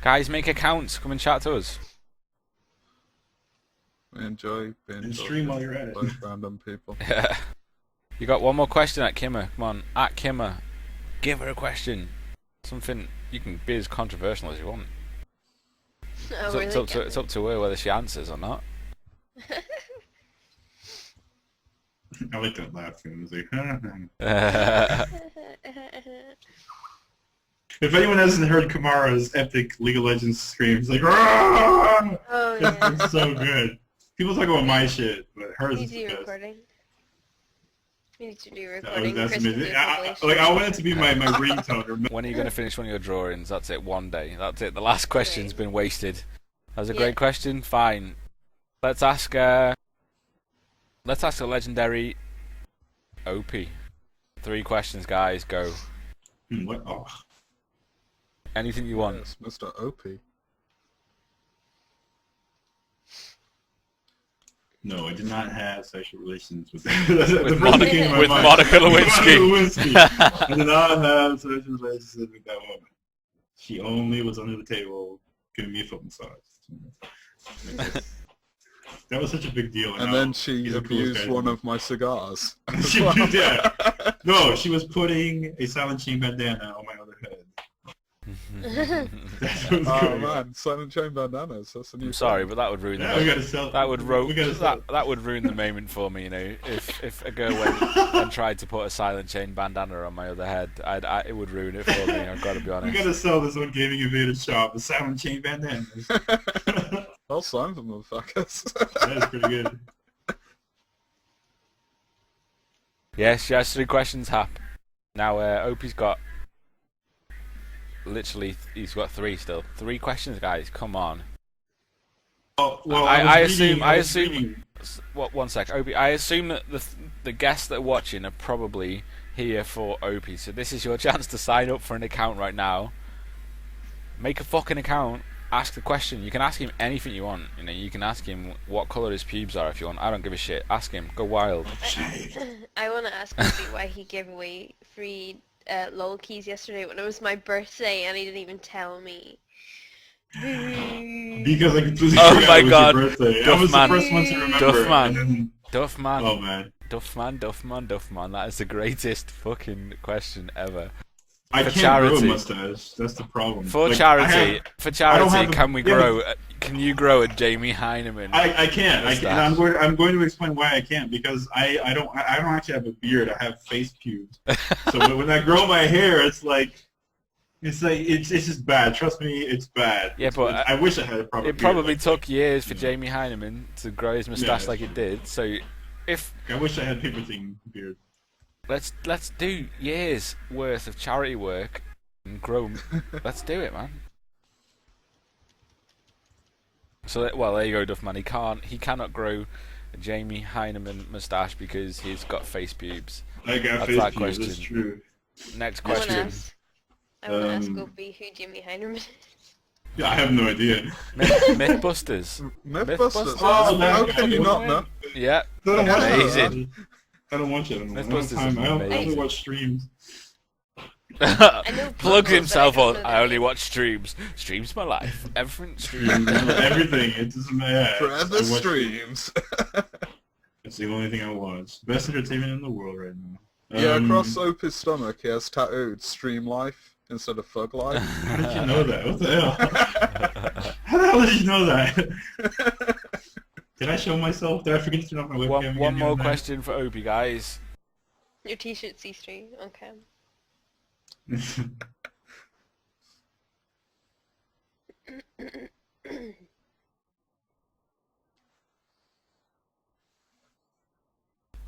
Speaker 1: Guys, make accounts, come and chat to us.
Speaker 2: Enjoy being
Speaker 5: And stream while you're at it.
Speaker 2: by random people.
Speaker 1: You got one more question at Kimmer, come on, at Kimmer. Give her a question. Something, you can be as controversial as you want.
Speaker 4: Oh, really?
Speaker 1: It's up to her whether she answers or not.
Speaker 5: I like that laugh. It was like, If anyone hasn't heard Kamara's epic League of Legends screams, like, "Rah!"
Speaker 4: Oh, yeah.
Speaker 5: It's so good. People talk about my shit, but
Speaker 4: We
Speaker 5: hers
Speaker 4: need
Speaker 5: is
Speaker 4: to
Speaker 5: the
Speaker 4: do
Speaker 5: best.
Speaker 4: recording. We need to do
Speaker 5: That's
Speaker 4: recording.
Speaker 5: amazing.
Speaker 4: Christmas
Speaker 5: I want it to be my ringtone. Or
Speaker 1: When are you going to finish one of your drawings? That's it, one day. That's it, the last question's been wasted. That was a
Speaker 4: Yeah.
Speaker 1: great question, fine. Let's ask a legendary OP. 3 questions, guys, go.
Speaker 5: What? Oh.
Speaker 1: Anything you want.
Speaker 2: Yes, Mr. OP.
Speaker 5: No, I did not have sexual relations with
Speaker 1: With
Speaker 4: Monica
Speaker 1: Lewinsky.
Speaker 5: I did not have sexual relations with that woman. She only was under the table giving me a foot massage. That was such a big deal.
Speaker 2: And then she abused one of my cigars.
Speaker 5: She abused, yeah. No, she was putting a Silent Chain bandana on my other head. That's what was
Speaker 2: Oh
Speaker 5: going on.
Speaker 2: man, Silent Chain bandanas. That's a new
Speaker 1: I'm sorry, but that would ruin
Speaker 5: Yeah, we
Speaker 1: the
Speaker 5: gotta sell.
Speaker 1: that would
Speaker 5: we gotta sell.
Speaker 1: that would ruin the moment for me, you know. If a girl went and tried to put a silent chain bandana on my other head, it would ruin it for me. I've got to be
Speaker 5: We
Speaker 1: honest.
Speaker 5: gotta sell this on GamingInvaded shop, the Silent Chain bandanas.
Speaker 2: I'll sign for motherfuckers.
Speaker 5: That is pretty good.
Speaker 1: Yes, 3 questions, Hap. Now, Opie's got literally he's got 3 still. 3 questions, guys. Come on.
Speaker 5: Oh, well,
Speaker 1: I
Speaker 5: was reading-
Speaker 1: assume.
Speaker 5: reading-
Speaker 1: What? One sec, Opie. I assume that the guests that are watching are probably here for Opie. So this is your chance to sign up for an account right now. Make a fucking account. Ask the question. You can ask him anything you want. You know, you can ask him what colour his pubes are if you want. I don't give a shit. Ask him. Go wild.
Speaker 4: I want to ask Kobe why he gave away free LOL keys yesterday when it was my birthday and he didn't even tell me.
Speaker 5: Because I completely
Speaker 1: Oh
Speaker 5: forgot
Speaker 1: my
Speaker 5: it was
Speaker 1: God.
Speaker 5: your birthday. I
Speaker 1: Duff
Speaker 5: was
Speaker 1: man.
Speaker 5: the first one to remember.
Speaker 1: Duff man.
Speaker 5: And then,
Speaker 1: Duffman.
Speaker 5: oh man.
Speaker 1: Duffman. That is the greatest fucking question ever.
Speaker 5: I
Speaker 1: For
Speaker 5: can't
Speaker 1: charity.
Speaker 5: grow a mustache. That's the problem.
Speaker 1: For
Speaker 5: Like,
Speaker 1: charity,
Speaker 5: I don't have
Speaker 1: can
Speaker 5: a-
Speaker 1: we
Speaker 5: yeah,
Speaker 1: grow? Can you grow a Jamie Heineman?
Speaker 5: I can't.
Speaker 1: Mustache.
Speaker 5: And I'm going to explain why I can't because I don't actually have a beard. I have face pubes. So when I grow my hair, it's like It's like it's just bad. Trust me, it's bad.
Speaker 1: Yeah, but
Speaker 5: I wish I had a proper.
Speaker 1: It probably took years for Jamie Heineman to grow his moustache like it did. So, if
Speaker 5: I wish I had paper thing beard.
Speaker 1: let's do years worth of charity work and grow. Let's do it, man. So, well, there you go, Duffman. He cannot grow a Jamie Heineman moustache because he's got face pubes.
Speaker 5: I got
Speaker 1: That's
Speaker 5: face
Speaker 1: that
Speaker 5: pubes.
Speaker 1: question.
Speaker 5: That's true.
Speaker 1: Next
Speaker 4: I want to
Speaker 1: question.
Speaker 4: ask. I want to ask Opie who Jimmy Heineman is.
Speaker 5: Yeah, I have no idea.
Speaker 1: Mythbusters.
Speaker 2: Mythbusters.
Speaker 5: Oh,
Speaker 2: How
Speaker 5: that's
Speaker 2: can you
Speaker 5: good.
Speaker 2: not know?
Speaker 1: Yeah.
Speaker 5: I don't watch that.
Speaker 1: Amazing.
Speaker 5: I don't watch it anymore. I don't have
Speaker 1: Mythbusters
Speaker 5: time.
Speaker 1: is
Speaker 5: I only
Speaker 1: amazing.
Speaker 5: watch streams.
Speaker 4: know
Speaker 1: Plugs
Speaker 4: people,
Speaker 1: himself
Speaker 4: but I
Speaker 1: on.
Speaker 4: don't know
Speaker 1: I
Speaker 4: their
Speaker 1: only
Speaker 4: names.
Speaker 1: watch streams. Streams my life. Everything streams.
Speaker 5: Everything. It doesn't matter.
Speaker 2: Forever
Speaker 5: I watch-
Speaker 2: streams.
Speaker 5: It's the only thing I watch. Best entertainment in the world right now.
Speaker 2: Yeah, across Opie's stomach he has tattooed Stream Life instead of Thug Life.
Speaker 5: How did you know that? What the hell? How the hell did you know that? Did I show myself? Did I forget to turn off my webcam?
Speaker 1: One
Speaker 5: again
Speaker 1: more
Speaker 5: the other night?
Speaker 1: question for Opie, guys.
Speaker 4: Your t-shirt C3 on cam.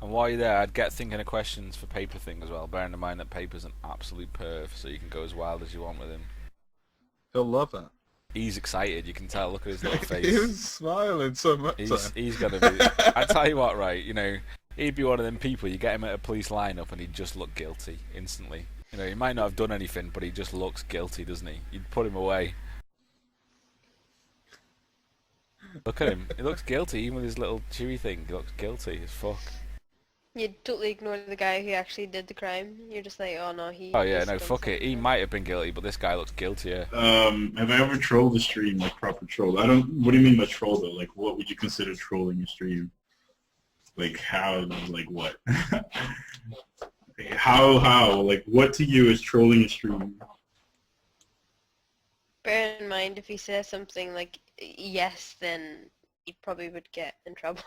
Speaker 1: And while you're there, I'd get thinking of questions for Paper Thing as well, bearing in mind that Paper's an absolute perv, so you can go as wild as you want with him.
Speaker 2: He'll love it.
Speaker 1: He's excited, you can tell, look at his little face.
Speaker 2: He was smiling so much.
Speaker 1: He's gonna be... I tell you what, right, you know, he'd be one of them people, you get him at a police lineup and he'd just look guilty, instantly. You know, he might not have done anything, but he just looks guilty, doesn't he? You'd put him away. Look at him, he looks guilty, even with his little chewy thing, he looks guilty as fuck.
Speaker 4: You'd totally ignore the guy who actually did the crime. You're just like, oh no, he...
Speaker 1: Oh yeah,
Speaker 4: just
Speaker 1: no,
Speaker 4: done
Speaker 1: fuck it, he
Speaker 4: something.
Speaker 1: might have been guilty, but this guy looks guiltier.
Speaker 5: Have I ever trolled a stream, like proper troll? I don't. What do you mean by troll though? Like, what would you consider trolling a stream? Like how? Like what? How? Like what to you is trolling a stream?
Speaker 4: Bear in mind, if he says something like yes, then he probably would get in trouble.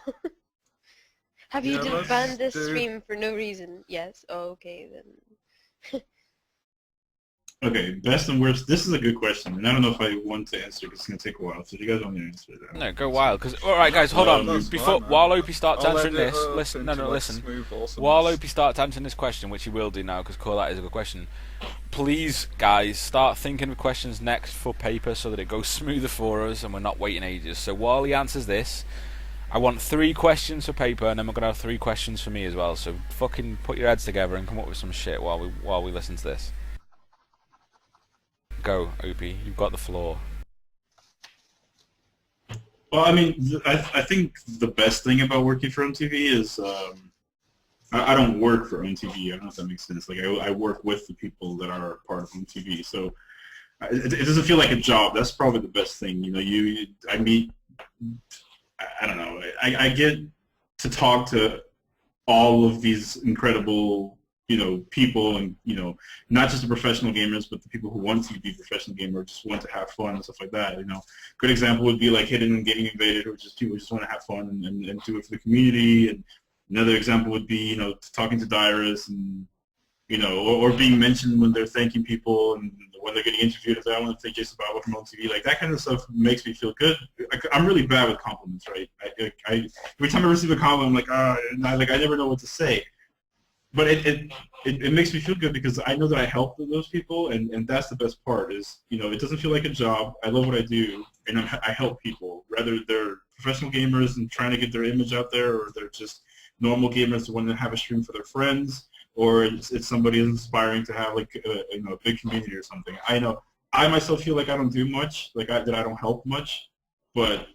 Speaker 4: Have you
Speaker 2: Yeah, let's
Speaker 4: banned this
Speaker 2: do-
Speaker 4: stream for no reason? Yes. Oh, okay then.
Speaker 5: Okay, best and worst. This is a good question, and I don't know if I want to answer because it's gonna take a while. So if you guys want me to answer that.
Speaker 1: No, go wild. Because all right, guys, hold on.
Speaker 2: That's
Speaker 1: Before
Speaker 2: fine, man.
Speaker 1: while Opie starts
Speaker 2: I'll
Speaker 1: answering
Speaker 2: edit
Speaker 1: this,
Speaker 2: her
Speaker 1: listen. No,
Speaker 2: into,
Speaker 1: no,
Speaker 2: like,
Speaker 1: listen.
Speaker 2: smooth awesomeness.
Speaker 1: While Opie starts answering this question, which he will do now, because that is a good question. Please, guys, start thinking of questions next for Paper so that it goes smoother for us and we're not waiting ages. So while he answers this, I want 3 questions for Paper, and then we're gonna have 3 questions for me as well. So fucking put your heads together and come up with some shit while we listen to this. Go, Opie. You've got the floor.
Speaker 5: Well, I mean, I think the best thing about working for MTV is I don't work for MTV. I don't know if that makes sense. Like I work with the people that are part of MTV, so it doesn't feel like a job. That's probably the best thing. You know, I meet. I don't know. I get to talk to all of these incredible, you know, people, and you know, not just the professional gamers, but the people who want to be professional gamers, just want to have fun and stuff like that. You know, good example would be like Hidden and GamingInvaded, or just people who just want to have fun and do it for the community. And another example would be, you know, talking to Dyrus and, you know, or being mentioned when they're thanking people and when they're getting interviewed. If I want to thank Jason Baba from OTV, like that kind of stuff makes me feel good. I'm really bad with compliments, right? I every time I receive a compliment, I'm like, I never know what to say. But it makes me feel good because I know that I help those people, and that's the best part is, you know, it doesn't feel like a job. I love what I do, and I help people, whether they're professional gamers and trying to get their image out there, or they're just normal gamers who want to have a stream for their friends, or it's somebody inspiring to have like you know, a big community or something. I know I myself feel like I don't do much, that I don't help much, but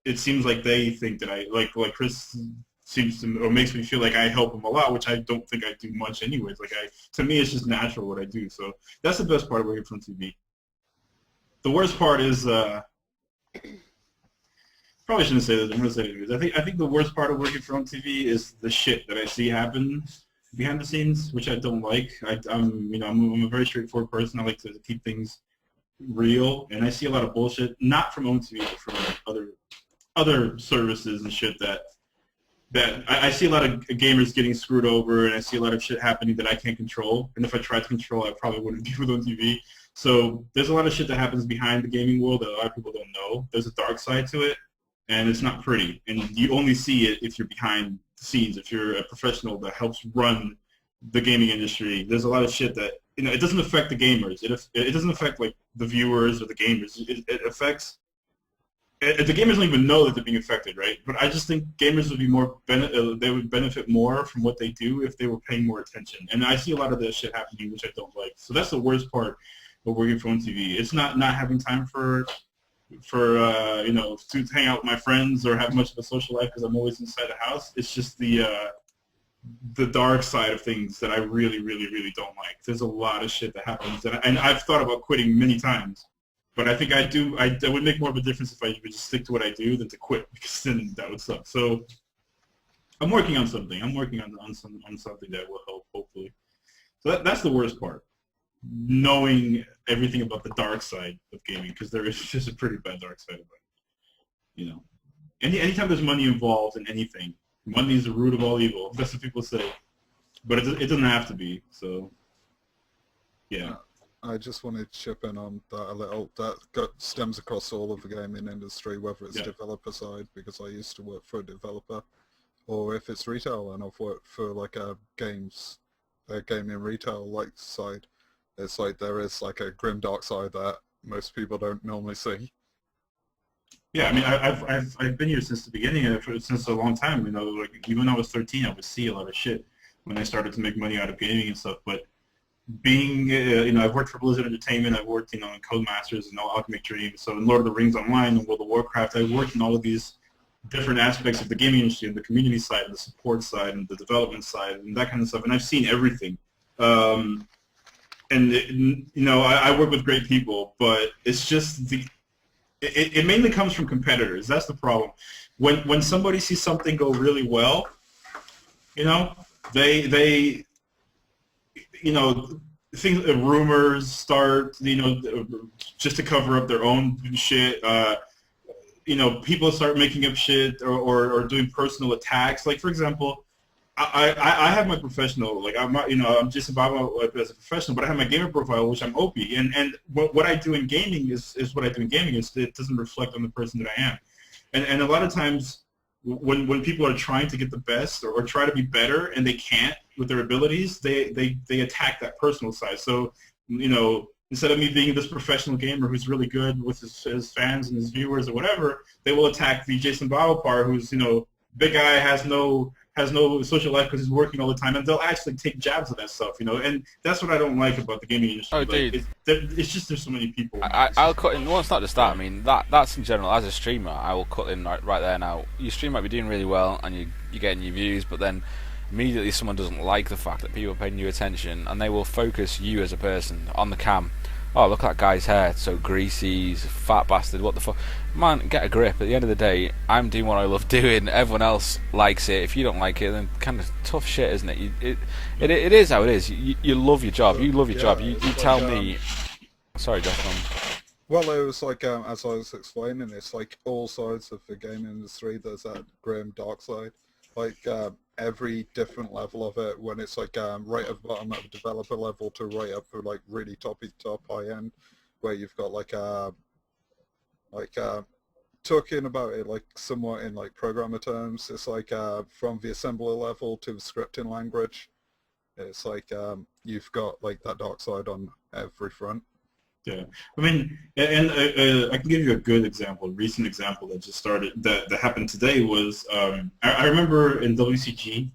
Speaker 5: it seems like they think that I like Chris seems to, or makes me feel like I help them a lot, which I don't think I do much anyways. Like to me, it's just natural what I do. So that's the best part of working from TV. The worst part is probably shouldn't say this. I'm gonna say it anyways. I think the worst part of working from TV is the shit that I see happen behind the scenes, which I don't like. I'm a very straightforward person. I like to keep things real, and I see a lot of bullshit, not from OTV, but from other services and shit that I see a lot of gamers getting screwed over, and I see a lot of shit happening that I can't control. And if I tried to control, I probably wouldn't be with OTV. So there's a lot of shit that happens behind the gaming world that a lot of people don't know. There's a dark side to it, and it's not pretty. And you only see it if you're behind the scenes, if you're a professional that helps run the gaming industry. There's a lot of shit that, it doesn't affect the gamers. It doesn't affect like the viewers or the gamers. It affects. The gamers don't even know that they're being affected, right? But I just think gamers would be they would benefit more from what they do if they were paying more attention. And I see a lot of this shit happening, which I don't like. So that's the worst part of working for TV. It's not having time for to hang out with my friends or have much of a social life because I'm always inside the house. It's just the dark side of things that I really, really, really don't like. There's a lot of shit that happens, and I've thought about quitting many times. But I think I would make more of a difference if I would just stick to what I do than to quit, because then that would suck. So I'm working on something. I'm working on something that will help, hopefully. So that's the worst part, knowing everything about the dark side of gaming, because there is just a pretty bad dark side of it. Anytime there's money involved in anything, money is the root of all evil. That's what people say. But it doesn't have to be. So yeah.
Speaker 2: I just wanted to chip in on that a little. That stems across all of the gaming industry, whether it's developer side, because I used to work for a developer, or if it's retail, and I've worked for like a gaming retail like side. It's like there is like a grim dark side that most people don't normally see.
Speaker 5: Yeah, I mean, I've been here since the beginning, since a long time. Like even when I was 13, I would see a lot of shit when I started to make money out of gaming and stuff, but being, I've worked for Blizzard Entertainment, I've worked, in Codemasters and Alchemy Dreams, so in Lord of the Rings Online and World of Warcraft, I've worked in all of these different aspects of the gaming industry, and the community side, and the support side, and the development side, and that kind of stuff, and I've seen everything. I work with great people, but it's just it mainly comes from competitors. That's the problem. When somebody sees something go really well, they things, rumors start, just to cover up their own shit. People start making up shit or doing personal attacks. Like, for example, I have my professional, like I'm just about as a professional, but I have my gamer profile, which I'm OP, and what I do in gaming is what I do in gaming. It doesn't reflect on the person that I am, and a lot of times when people are trying to get the best or try to be better and they can't with their abilities, they attack that personal side. So, instead of me being this professional gamer who's really good with his fans and his viewers or whatever, they will attack the Jason Bauer, who's, big guy, has no social life because he's working all the time, and they'll actually take jabs at that stuff, and that's what I don't like about the gaming industry.
Speaker 1: Oh, dude.
Speaker 5: It's just there's so many people.
Speaker 1: I'll cut in. Well, it's not just that. I mean, that's in general. As a streamer, I will cut in right there now. Your stream might be doing really well, and you're getting your views, but then immediately someone doesn't like the fact that people are paying you attention, and they will focus you as a person on the cam. Oh, look at that guy's hair, it's so greasy, he's a fat bastard, what the fuck. Man, get a grip. At the end of the day, I'm doing what I love doing, everyone else likes it. If you don't like it, then kind of tough shit, isn't it? It is how it is. You love your job, you love your job. You tell me... Sorry, Josh.
Speaker 2: Well, it was like, as I was explaining, it's like all sides of the gaming industry, there's that grim dark side. Like, every different level of it, when it's like right at the bottom at the developer level to right up to like really top high end, where you've got talking about it like somewhat in like programmer terms, it's like from the assembler level to the scripting language, it's like you've got like that dark side on every front.
Speaker 5: Yeah, I mean, and I can give you a good example, a recent example that just started, that happened today was, I remember in WCG,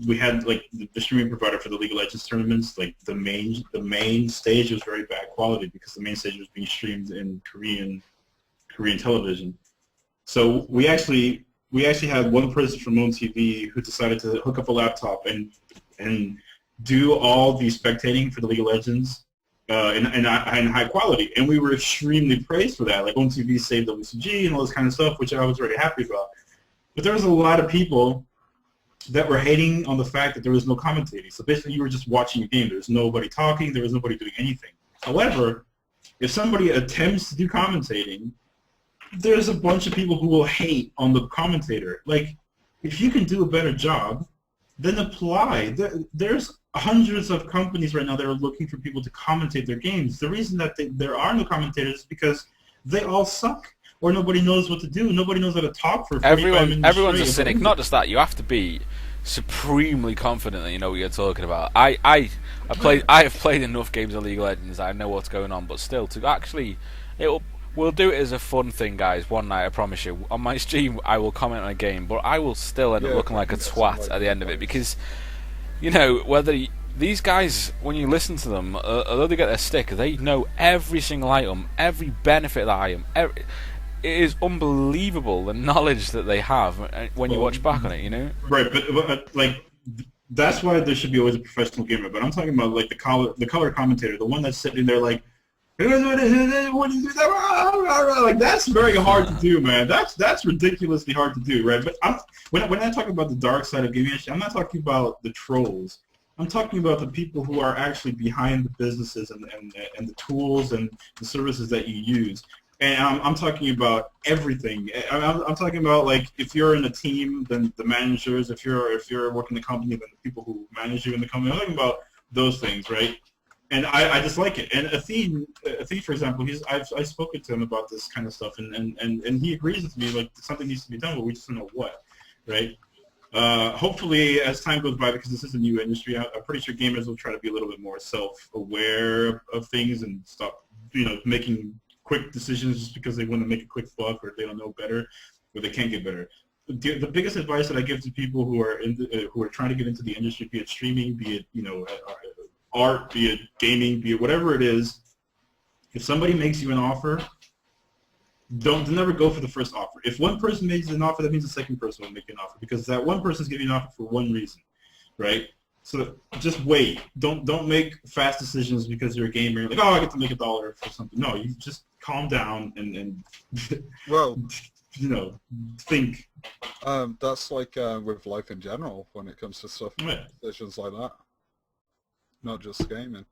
Speaker 5: we had like the streaming provider for the League of Legends tournaments, like the main stage was very bad quality because the main stage was being streamed in Korean television. So we actually had one person from Moon TV who decided to hook up a laptop and do all the spectating for the League of Legends in high quality, and we were extremely praised for that. Like, Own TV saved WCG and all this kind of stuff, which I was very happy about. But there was a lot of people that were hating on the fact that there was no commentating. So basically, you were just watching a game. There was nobody talking. There was nobody doing anything. However, if somebody attempts to do commentating, there's a bunch of people who will hate on the commentator. Like, if you can do a better job, then apply. There's hundreds of companies right now that are looking for people to commentate their games. The reason that there are no commentators is because they all suck, or nobody knows what to do. Nobody knows how to talk for 45 minutes
Speaker 1: Everyone's a
Speaker 5: straight.
Speaker 1: cynic. Not just that, you have to be supremely confident that you know what you're talking about. I have played enough games of League of Legends. I know what's going on, but still, to actually, we'll do it as a fun thing, guys. One night, I promise you. On my stream, I will comment on a game, but I will still end up looking like a twat at the end of it because, you know, these guys, when you listen to them, although they get their stick, they know every single item, every benefit of that item. It is unbelievable the knowledge that they have when you watch back on it, you know?
Speaker 5: Right, but like that's why there should be always a professional gamer. But I'm talking about like the color commentator, the one that's sitting there like, like that's very hard to do, man. That's ridiculously hard to do, right? But when I talk about the dark side of gaming, I'm not talking about the trolls. I'm talking about the people who are actually behind the businesses and the tools and the services that you use. And I'm talking about everything. I'm talking about like if you're in a team, then the managers. If you're working in the company, then the people who manage you in the company. I'm talking about those things, right? And I just like it. And Athene, for example, I've spoken to him about this kind of stuff, and he agrees with me like something needs to be done, but we just don't know what, right? Hopefully, as time goes by, because this is a new industry, I'm pretty sure gamers will try to be a little bit more self-aware of things and stop, making quick decisions just because they want to make a quick buck or they don't know better or they can't get better. The biggest advice that I give to people who are who are trying to get into the industry, be it streaming, be it art, be it gaming, be it whatever it is, if somebody makes you an offer, don't never go for the first offer. If one person makes an offer, that means the second person will make an offer because that one person is giving an offer for one reason, right? So just wait. Don't make fast decisions because you're a gamer. Like, oh, I get to make $1 for something. No, you just calm down and
Speaker 2: Well,
Speaker 5: think.
Speaker 2: that's like with life in general when it comes to stuff,
Speaker 5: Yeah.
Speaker 2: decisions like that. Not just gaming.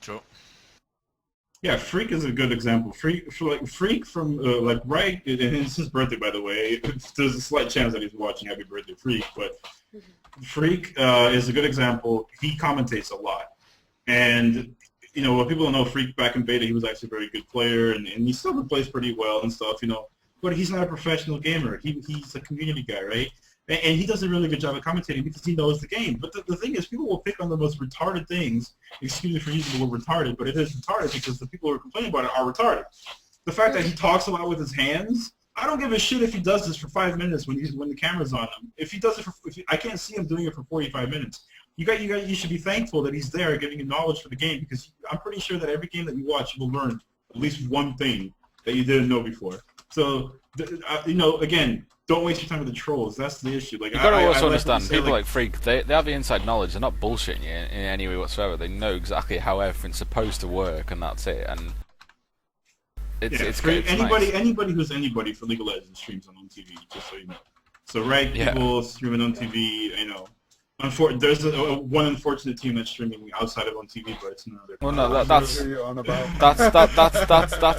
Speaker 3: True.
Speaker 5: Yeah, Freak is a good example. Freak from right, and it's his birthday, by the way. There's a slight chance that he's watching. Happy birthday, Freak! But Freak is a good example. He commentates a lot, and what people don't know, Freak back in beta, he was actually a very good player, and he still plays pretty well and stuff, But he's not a professional gamer. He's a community guy, right? And he does a really good job of commentating because he knows the game. But the thing is, people will pick on the most retarded things. Excuse me for using the word retarded, but it is retarded because the people who are complaining about it are retarded. The fact that he talks a lot with his hands, I don't give a shit if he does this for 5 minutes when the camera's on him. If he does it I can't see him doing it for 45 minutes. You should be thankful that he's there giving you knowledge for the game because I'm pretty sure that every game that you watch, you will learn at least one thing that you didn't know before. So, again, don't waste your time with the trolls. That's the issue. Like,
Speaker 1: You've got to also understand,
Speaker 5: say,
Speaker 1: people like Freak, they have the inside knowledge. They're not bullshitting you in any way whatsoever. They know exactly how everything's supposed to work, and that's it. And it's
Speaker 5: anybody,
Speaker 1: nice.
Speaker 5: Anybody who's anybody for League of Legends streams on TV, just so you know. So, right, people streaming on TV, there's one unfortunate team that's streaming outside of on TV, but it's another.
Speaker 1: Well, no, that's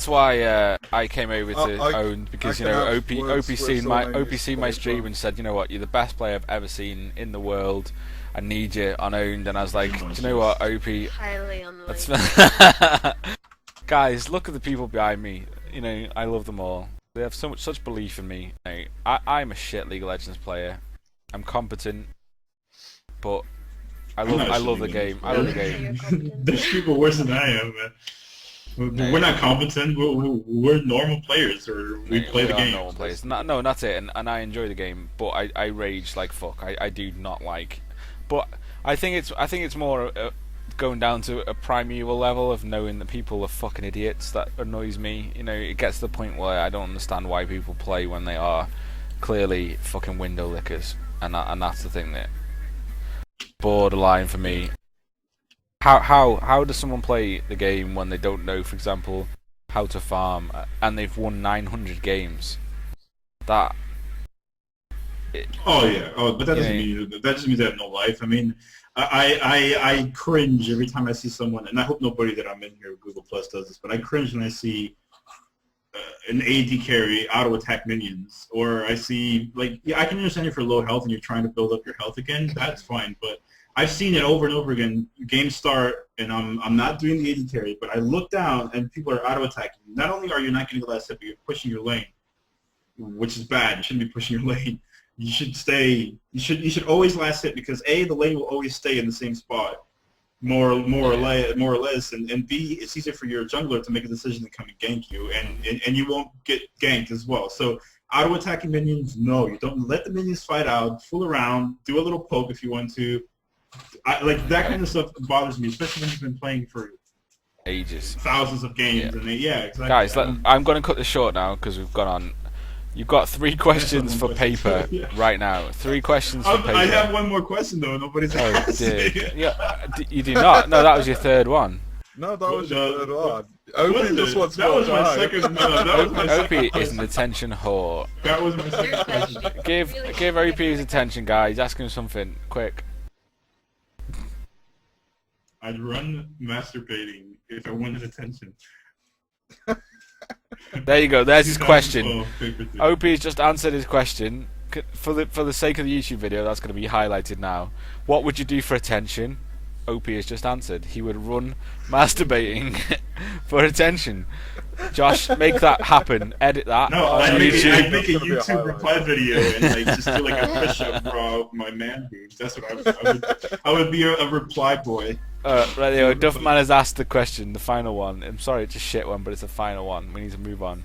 Speaker 1: why I came over to Owned because OP seen my stream and said, you know what, you're the best player I've ever seen in the world. I need you on Owned, and I was like, do you know what, OP?
Speaker 4: Highly unlikely.
Speaker 1: Guys, look at the people behind me. I love them all. They have such belief in me. I'm a shit League of Legends player. I'm competent. But I love the game. I love the game.
Speaker 5: There's people worse than I am, man. We're not competent. We're normal players, or we play the game.
Speaker 1: Normal players. No, that's it. And I enjoy the game, but I rage like fuck. I do not like. But I think it's more going down to a primeval level of knowing that people are fucking idiots that annoys me. It gets to the point where I don't understand why people play when they are clearly fucking window lickers, and that's the thing that. Borderline for me. How does someone play the game when they don't know, for example, how to farm and they've won 900 games? But that doesn't mean they have no life. I mean, I cringe every time I see someone, and I hope nobody that I'm in here with Google Plus does this, but I cringe when I see
Speaker 5: an AD carry auto attack minions, or I see like I can understand you for low health and you're trying to build up your health again. That's fine, but I've seen it over and over again. Games start and I'm not doing the AD carry, but I look down and people are auto attacking. Not only are you not getting the last hit, but you're pushing your lane, which is bad. You shouldn't be pushing your lane. You should stay. You should always last hit because A, the lane will always stay in the same spot. More or less, and B, it's easier for your jungler to make a decision to come and gank you, and you won't get ganked as well. So auto attacking minions, no, you don't let the minions fight out, fool around, do a little poke if you want to. Like that kind of stuff bothers me, especially when you've been playing for
Speaker 1: ages,
Speaker 5: thousands of games, and exactly.
Speaker 1: Guys, I'm going to cut this short now because we've gone on. You've got 3 questions for paper right now. 3 questions for paper.
Speaker 5: I have one more question though. Nobody's asking.
Speaker 1: Yeah, you do not. No, that was your 3rd one.
Speaker 2: No, that was your 3rd one. Opie just wants
Speaker 5: that was my second. No, that was my second.
Speaker 1: Opie is an attention whore.
Speaker 5: That was my second question.
Speaker 1: Give Opie his attention, guys. He's asking him something quick.
Speaker 5: I'd run masturbating if I wanted attention.
Speaker 1: There you go. There's his question. Opie's just answered his question. For the sake of the YouTube video, that's going to be highlighted now. What would you do for attention? Opie has just answered. He would run masturbating for attention. Josh, make that happen. Edit that.
Speaker 5: No, I'd make a YouTube reply video and just do like a push-up of my man boobs. That's what I would be a reply boy.
Speaker 1: Right there, Duffman has asked the question, the final one. I'm sorry, it's a shit one, but it's the final one. We need to move on.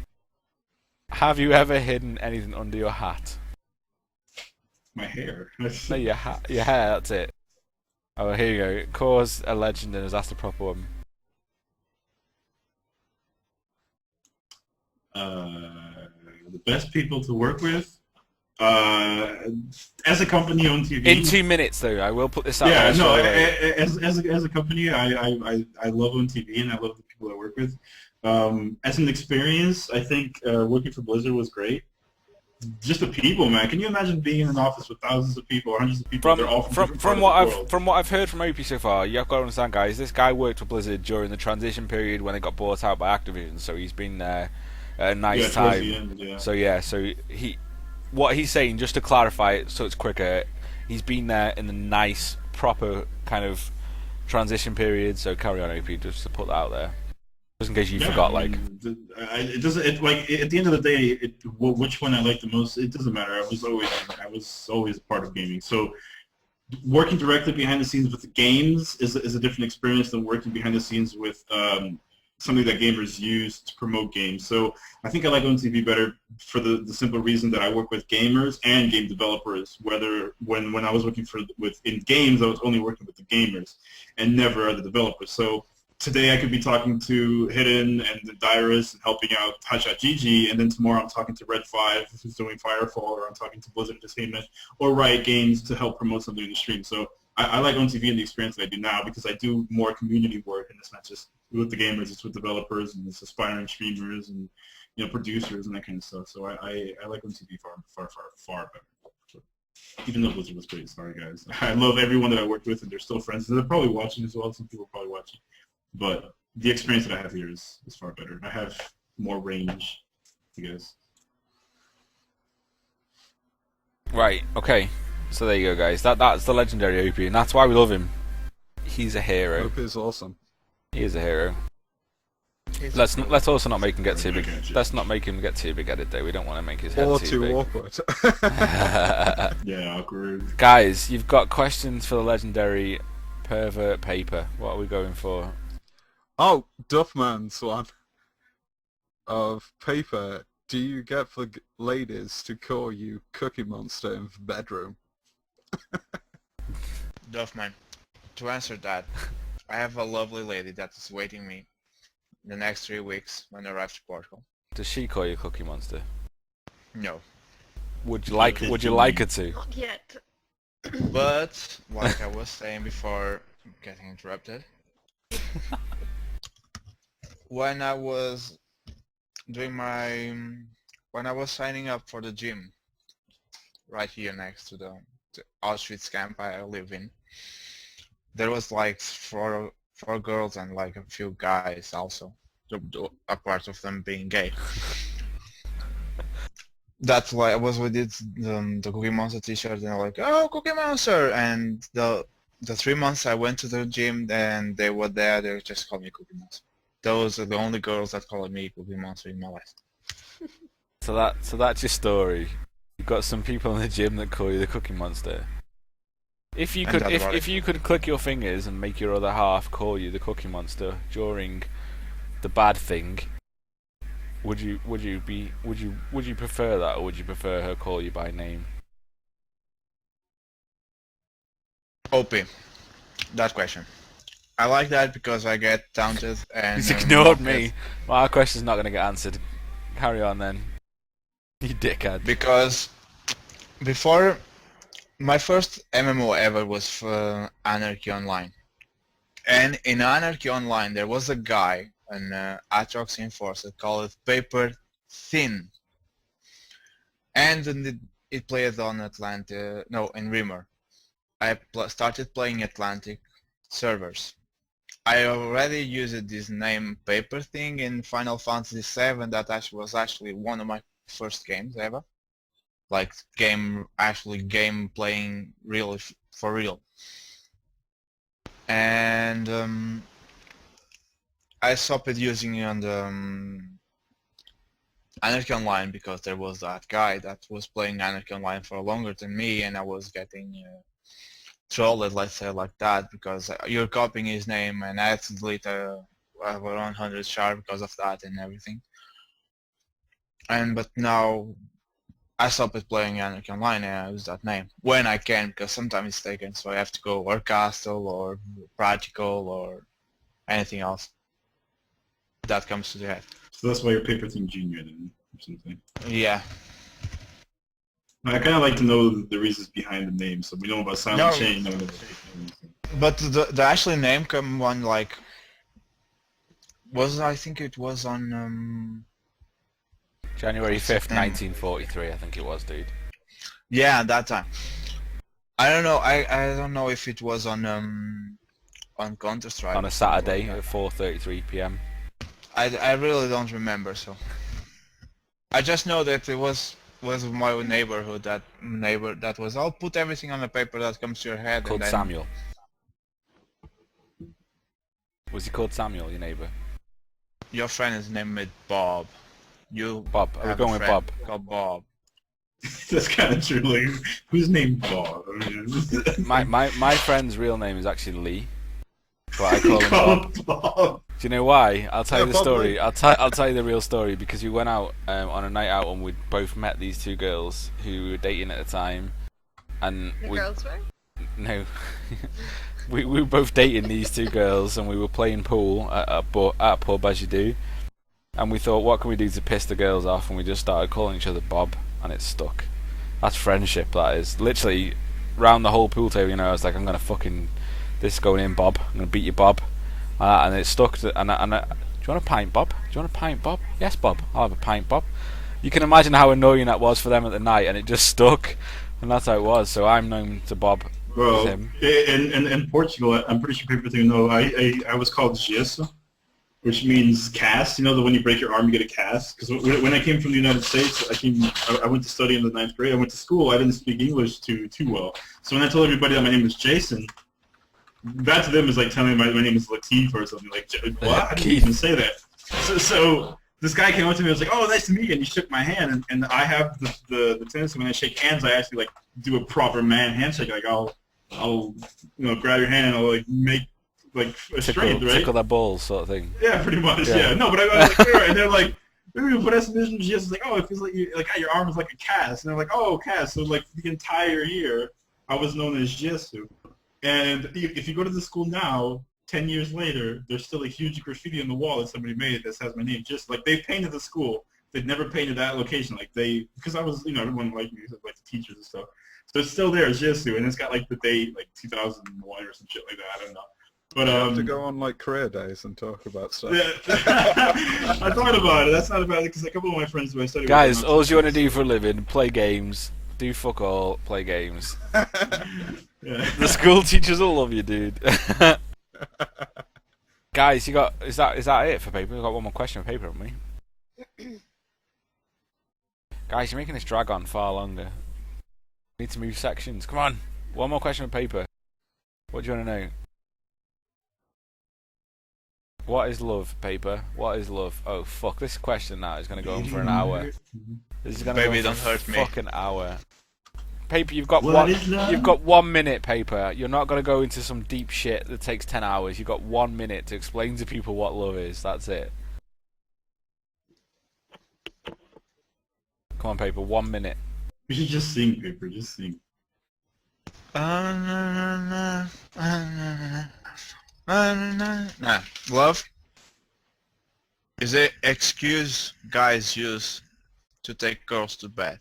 Speaker 1: Have you ever hidden anything under your hat?
Speaker 5: My hair.
Speaker 1: No, your hair, that's it. Oh, here you go. Cause a legend and has asked a proper one.
Speaker 5: The best people to work with? As a company on TV.
Speaker 1: In 2 minutes, though, I will put this out.
Speaker 5: Yeah, no. As a company, I love on TV and I love the people I work with. As an experience, I think working for Blizzard was great. Just the people, man. Can you imagine being in an office with thousands of people, hundreds of people?
Speaker 1: From what I've heard from OP so far, you've got to understand, guys. This guy worked for Blizzard during the transition period when they got bought out by Activision, so he's been there at a nice time. So what he's saying, just to clarify it so it's quicker, he's been there in the nice, proper kind of transition period. So carry on, OP, just to put that out there. Just in case you forgot,
Speaker 5: it doesn't. Like at the end of the day, which one I like the most, it doesn't matter. I was always part of gaming. So working directly behind the scenes with the games is a different experience than working behind the scenes with something that gamers use to promote games. So I think I like on TV better for the simple reason that I work with gamers and game developers. Whether when I was working in games, I was only working with the gamers and never other developers. So today I could be talking to Hidden and the Dyrus and helping out Hotshot and then tomorrow I'm talking to Red 5 who's doing Firefall, or I'm talking to Blizzard Entertainment or Riot Games to help promote something in the stream. So I like on TV and the experience that I do now because I do more community work, and it's not just with the gamers, it's with developers and it's aspiring streamers and producers and that kind of stuff. So I like on TV far better. Even though Blizzard was great, sorry guys. I love everyone that I worked with and they're still friends. And they're probably watching as well. Some people are probably watching. But the experience that I have here is far better. I have more range, I guess.
Speaker 1: Right, okay. So there you go, guys. That's the legendary OP, and that's why we love him. He's a hero.
Speaker 2: OP is awesome.
Speaker 1: He is a hero. Let's also not make him get too big. Let's not make him get too big-headed, though. We don't want to make his head too big.
Speaker 2: awkward.
Speaker 5: Yeah, awkward.
Speaker 1: Guys, you've got questions for the legendary pervert paper. What are we going for?
Speaker 2: Oh, Duffman's one. Of paper. Do you get for ladies to call you Cookie Monster in the bedroom?
Speaker 3: Duffman, to answer that, I have a lovely lady that is waiting me the next 3 weeks when I arrive to Portugal.
Speaker 1: Does she call you Cookie Monster?
Speaker 3: No.
Speaker 1: Would you like her to?
Speaker 4: Not yet.
Speaker 3: But, like I was saying before getting interrupted, when I was when I was signing up for the gym right here next to the Auschwitz camp I live in, there was like four girls and like a few guys also, a part of them being gay. that's why I was with it, the Cookie Monster t-shirt, and they're like, oh, Cookie Monster, and the 3 months I went to the gym and they were there, they just called me Cookie Monster. Those are the only girls that called me Cookie Monster in my life.
Speaker 1: So that's your story. You've got some people in the gym that call you the Cookie Monster. If you could, if you could click your fingers and make your other half call you the Cookie Monster during the bad thing, would you prefer that, or would you prefer her call you by name?
Speaker 3: OP, that question. I like that because I get taunted and...
Speaker 1: He's ignored me. Well, our question's not going to get answered. Carry on then. You dickhead.
Speaker 3: Because before, my first MMO ever was for Anarchy Online. And in Anarchy Online there was a guy, an Atrox enforcer, called it Paper Thin. And it played on in Rimmer. I started playing Atlantic servers. I already used this name Paper Thing in Final Fantasy VII. That was actually one of my first games ever. Like game playing real for real. And I stopped using it on the Anarchy Online because there was that guy that was playing Anarchy Online for longer than me, and I was getting trolled, let's say like that, because you're copying his name, and I had to delete around 100 sharp because of that and everything. But now I stopped playing Anarchy Online and I use that name when I can, because sometimes it's taken, so I have to go or Castle or Practical or anything else that comes to the head.
Speaker 5: So that's why you're Paper Team Junior then, or something.
Speaker 3: Yeah.
Speaker 5: I kind of like to know the reasons behind the name, so we know about Silent Chain.
Speaker 3: But the actual name came on like I think it was on
Speaker 1: January 5th, 1943, I think it was, dude.
Speaker 3: Yeah, that time. I don't know. I don't know if it was on Counter-Strike.
Speaker 1: On a Saturday at 4:33 p.m.
Speaker 3: I really don't remember. So I just know that it was my neighborhood. That neighbor that was, I'll put everything on the paper that comes to your head.
Speaker 1: Called
Speaker 3: and then,
Speaker 1: Samuel. Was he called Samuel, your neighbour?
Speaker 3: Your friend is named Bob. You
Speaker 1: Bob. Are we going with Bob?
Speaker 3: Called Bob.
Speaker 5: That's kind of true. Like, who's named Bob?
Speaker 1: my friend's real name is actually Lee, but I call him Bob. Do you know why? I'll tell you the story. I'll tell you the real story, because we went out on a night out and we both met these two girls who we were dating at the time, and
Speaker 4: Girls were?
Speaker 1: No. we were both dating these two girls, and we were playing pool at a pub, as you do. And we thought, what can we do to piss the girls off? And we just started calling each other Bob, and it stuck. That's friendship, that is. Literally, round the whole pool table, I was like, I'm going to fucking... This is going in, Bob. I'm going to beat you, Bob. And it stuck. Do you want a pint, Bob? Do you want a pint, Bob? Yes, Bob. I'll have a pint, Bob. You can imagine how annoying that was for them at the night, and it just stuck. And that's how it was. So I'm known to Bob.
Speaker 5: Well, in Portugal, I'm pretty sure people think know, I was called Gesso, which means cast. When you break your arm, you get a cast. Because when I came from the United States, I went to study in the 9th grade. I went to school. I didn't speak English too well. So when I told everybody that my name was Jason, that to them is like telling me my name is Latif or something. Like, what? I didn't even say that. So this guy came up to me and was like, oh, nice to meet you. And he shook my hand. And I have the tendency when I shake hands, I actually like do a proper man handshake. Like I'll grab your hand and I'll like make like a strength, right?
Speaker 1: Tickle their balls, sort of thing.
Speaker 5: Yeah, pretty much. Yeah. No, but I was like, and they're like, maybe for that vision, just like, oh, it feels like your arm is like a cast, and they're like, oh, cast. So like the entire year, I was known as Jesu. And if you go to the school now, 10 years later, there's still a huge graffiti on the wall that somebody made that says my name. Just like they painted the school, they'd never painted that location. Like because I was, everyone liked me, like the teachers and stuff. So it's still there, Jesu, and it's got like the date, like 2001 or some shit like that. I don't know. But
Speaker 2: you have to go on like career days and talk about stuff.
Speaker 5: Yeah. I thought about it. That's not about it, because a couple of my friends who I studied with...
Speaker 1: Guys, all you want to do for a living, play games. Do fuck all, play games.
Speaker 5: Yeah.
Speaker 1: The school teachers will love you, dude. Guys, is that it for paper? We've got one more question for paper, haven't we? Guys, you're making this drag on far longer. We need to move sections. Come on. One more question of paper. What do you want to know? What is love, paper? What is love? Oh fuck! This question now is going to go on for an hour. This is going to go on
Speaker 3: Don't
Speaker 1: for a
Speaker 3: hurt me.
Speaker 1: fucking hour. Paper, you've got
Speaker 5: What is love?
Speaker 1: You've got 1 minute, paper. You're not going to go into some deep shit that takes 10 hours. You've got 1 minute to explain to people what love is. That's it. Come on, paper. 1 minute.
Speaker 5: We should just sing, Paper. Just sing.
Speaker 3: Nah. Love is an excuse guys use to take girls to bed.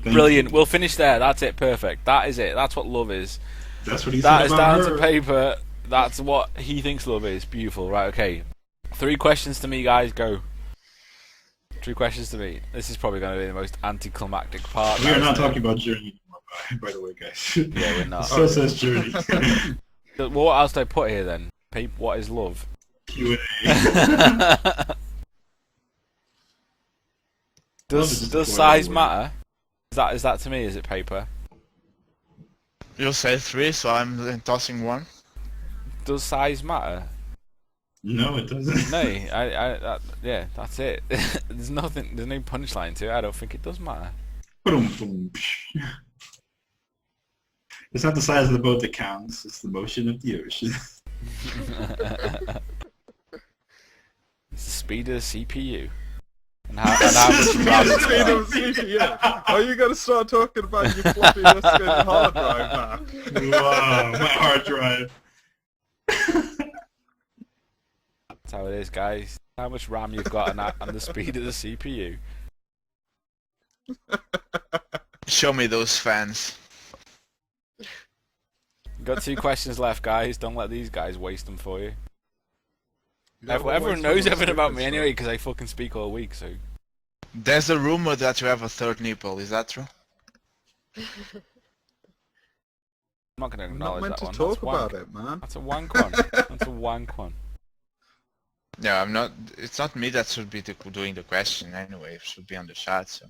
Speaker 5: Thank
Speaker 1: Brilliant.
Speaker 5: you.
Speaker 1: We'll finish there. That's it. Perfect. That is it. That's what love is.
Speaker 5: That's what he
Speaker 1: That
Speaker 5: said
Speaker 1: is
Speaker 5: about
Speaker 1: down
Speaker 5: her.
Speaker 1: to paper. That's what he thinks love is. Beautiful. Right, okay. 3 questions to me, guys. Go. 3 questions to me. This is probably going to be the most anticlimactic part.
Speaker 5: We are not talking about Journey anymore, by the way, guys.
Speaker 1: Yeah, we're not.
Speaker 5: So says Journey.
Speaker 1: Well, what else do I put here then? Paper, what is love?
Speaker 5: Q&A. Love is just
Speaker 1: Does
Speaker 5: a
Speaker 1: size
Speaker 5: word.
Speaker 1: matter? Is that to me? Is it paper?
Speaker 3: You said 3, so I'm tossing 1.
Speaker 1: Does size matter?
Speaker 5: No, it doesn't.
Speaker 1: No, yeah, that's it. There's nothing. There's no punchline to it. I don't think it does matter.
Speaker 5: Boom. It's not the size of the boat that counts, it's the motion of the ocean.
Speaker 1: It's the speed of the CPU. And how much RAM it's
Speaker 2: Speed
Speaker 1: got.
Speaker 2: of CPU. Are you going to start talking about your floppy disk and hard drive now?
Speaker 5: Wow, my hard drive.
Speaker 1: That's how it is, guys. How much RAM you've got and the speed of the CPU.
Speaker 3: Show me those fans.
Speaker 1: You've got 2 questions left, guys. Don't let these guys waste them for you.
Speaker 2: Yeah, well,
Speaker 1: Everyone
Speaker 2: waste
Speaker 1: knows
Speaker 2: all
Speaker 1: everything
Speaker 2: the
Speaker 1: about me
Speaker 2: secrets,
Speaker 1: anyway because I fucking speak all week, so...
Speaker 3: There's a rumor that you have a 3rd nipple, is that true?
Speaker 1: I'm not going to
Speaker 2: I'm not
Speaker 1: acknowledge
Speaker 2: meant
Speaker 1: that
Speaker 2: to
Speaker 1: one.
Speaker 2: talk
Speaker 1: That's wank.
Speaker 2: about it, man.
Speaker 1: That's a wank one. That's a wank one.
Speaker 3: Yeah, I'm not. It's not me that should be doing the question anyway. It should be on the chat. So.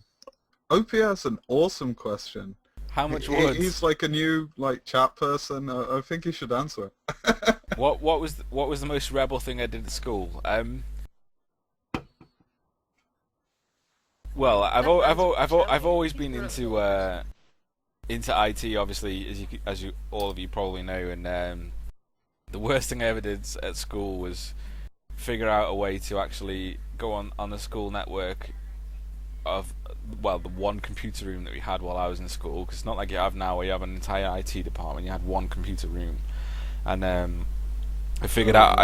Speaker 2: OP has an awesome question.
Speaker 1: How much
Speaker 2: He-
Speaker 1: wood?
Speaker 2: He's like a new chat person. I think he should answer it.
Speaker 1: What was the most rebel thing I did at school? Well, I've always been into IT, obviously, as you all of you probably know, and the worst thing I ever did at school was figure out a way to actually go on the school network of, well, the one computer room that we had while I was in school, because it's not like you have now where you have an entire IT department. You had one computer room, and I figured out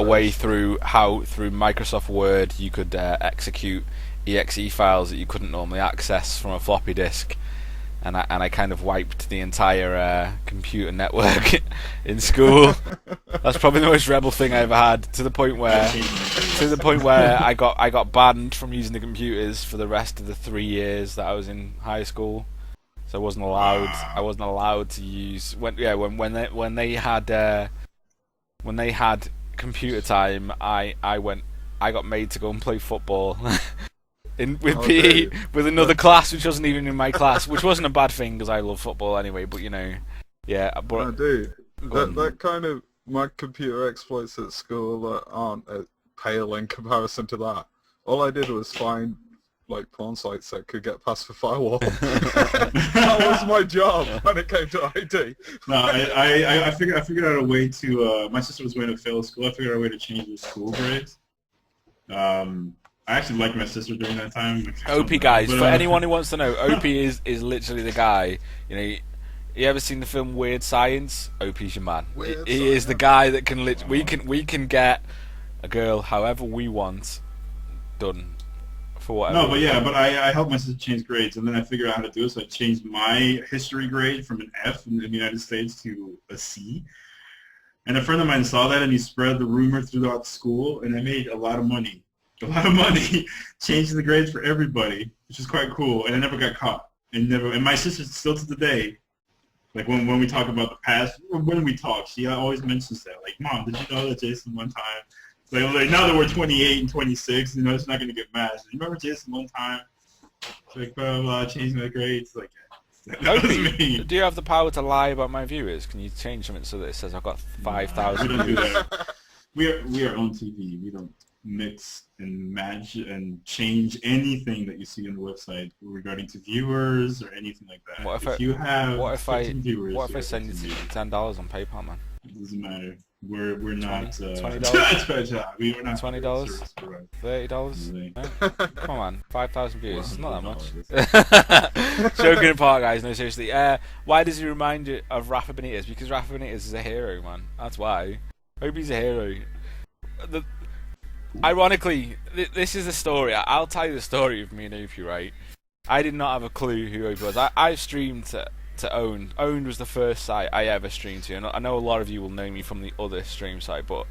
Speaker 1: a way through Microsoft Word you could execute exe files that you couldn't normally access from a floppy disk, and I kind of wiped the entire computer network in school. That's probably the most rebel thing I ever had, to the point where I got banned from using the computers for the rest of the 3 years that I was in high school. So I wasn't allowed to use when they had computer time. I got made to go and play football with PE with another class which wasn't even in my class, which wasn't a bad thing because I love football anyway. But yeah. But
Speaker 2: Oh, dude,
Speaker 1: go on.
Speaker 2: that kind of my computer exploits at school aren't pale in comparison to that. All I did was find porn sites that could get past the firewall. That was my job when it came to IT.
Speaker 5: No, I figured out a way to. My sister was going to fail school. I figured out a way to change the school grades. I actually liked my sister during that time.
Speaker 1: OP, guys, for anyone who wants to know, OP is literally the guy. You ever seen the film Weird Science? OP's your man.
Speaker 2: Weird
Speaker 1: He is the
Speaker 2: Science.
Speaker 1: guy that can we can get a girl however we want done for whatever.
Speaker 5: No, but I helped my sister change grades, and then I figured out how to do it. So I changed my history grade from an F in the United States to a C. And a friend of mine saw that, and he spread the rumor throughout school, and I made a lot of money. Changing the grades for everybody, which is quite cool. And I never got caught. And my sister, still to the day, like when we talk about the past, or when we talk, she always mentions that. Like, Mom, did you know that Jason one time? Like now that we're 28 and 26, it's not going to get mad. So, you remember Jason one time? like blah blah, change my grades. Like that was
Speaker 1: Opie,
Speaker 5: me.
Speaker 1: do you have the power to lie about my viewers? Can you change something so that it says I've got
Speaker 5: We
Speaker 1: 5,000
Speaker 5: don't do
Speaker 1: viewers?
Speaker 5: that. We are on TV. We don't mix and match and change anything that you see on the website regarding to viewers or anything like that.
Speaker 1: What
Speaker 5: If you have
Speaker 1: What if I
Speaker 5: 15 viewers,
Speaker 1: what if
Speaker 5: you
Speaker 1: I
Speaker 5: have
Speaker 1: send you
Speaker 5: 15 viewers.
Speaker 1: $10 on PayPal, man?
Speaker 5: It doesn't matter. We're not
Speaker 1: $20?
Speaker 5: we are not
Speaker 1: $20?
Speaker 5: service provider.
Speaker 1: $30?
Speaker 5: Really.
Speaker 1: No? Come on, 5,000 views. It's not that much.
Speaker 5: $100.
Speaker 1: Joking apart, guys. No, seriously. Why does he remind you of Rafa Benitez? Because Rafa Benitez is a hero, man. That's why. Opie's a hero. Ironically, this is the story. I'll tell you the story of me and Opie, right? I did not have a clue who Opie was. I streamed to Owned. Owned was the first site I ever streamed to. And I know a lot of you will know me from the other stream site, but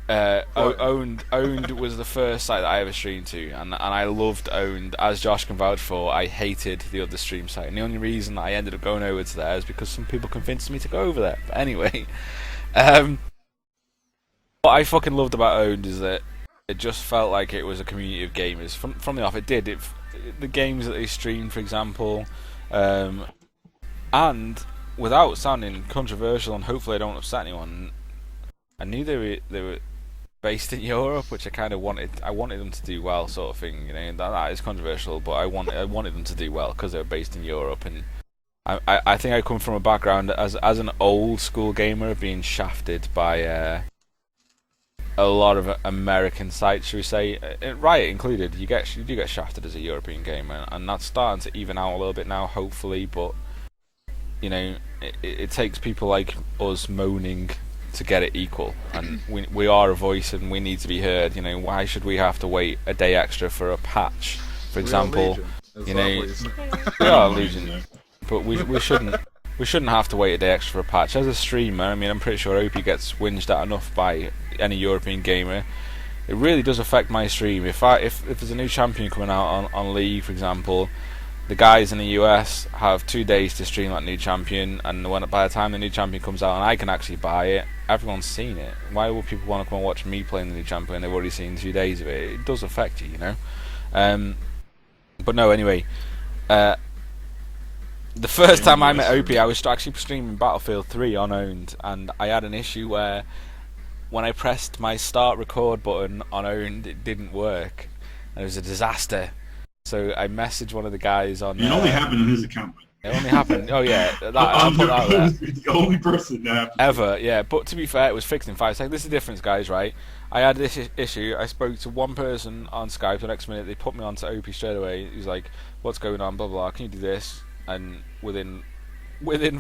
Speaker 1: Owned was the first site that I ever streamed to, and I loved Owned. As Josh can vouch for, I hated the other stream site, and the only reason I ended up going over to there is because some people convinced me to go over there. But anyway, what I fucking loved about Owned is that it just felt like it was a community of gamers. From the off, it did. The games that they streamed, for example, and without sounding controversial, and hopefully I don't upset anyone, I knew they were based in Europe, which I kind of wanted. I wanted them to do well, sort of thing. You know, that is controversial, but I wanted them to do well because they were based in Europe, and I think I come from a background as an old school gamer, being shafted by a lot of American sites, shall we say, Riot included. You do get shafted as a European gamer, and that's starting to even out a little bit now, hopefully. But you know, it takes people like us moaning to get it equal, and we are a voice, and we need to be heard. You know, why should we have to wait a day extra for a patch, for example? You know, we are Legion, but we shouldn't have to wait a day extra for a patch. As a streamer, I mean, I'm pretty sure Opie gets whinged at enough by any European gamer. It really does affect my stream. If there's a new champion coming out on League, for example, the guys in the US have 2 days to stream that new champion, and by the time the new champion comes out and I can actually buy it, everyone's seen it. Why would people want to come and watch me playing the new champion when they've already seen 2 days of it? It does affect you, you know. But no, anyway. The first time I met Opie, I was actually streaming Battlefield 3 on Owned, and I had an issue where when I pressed my start record button on Owned, it didn't work, and it was a disaster. So I messaged one of the guys on.
Speaker 5: It only happened on his account.
Speaker 1: It only happened. Oh yeah, I'll put that out there.
Speaker 5: The only person that
Speaker 1: Ever, yeah. But to be fair, it was fixed in 5 seconds. This is the difference, guys. Right? I had this issue. I spoke to one person on Skype. The next minute, they put me onto Opie straight away. He was like, "What's going on? Blah blah. Can you do this?" And within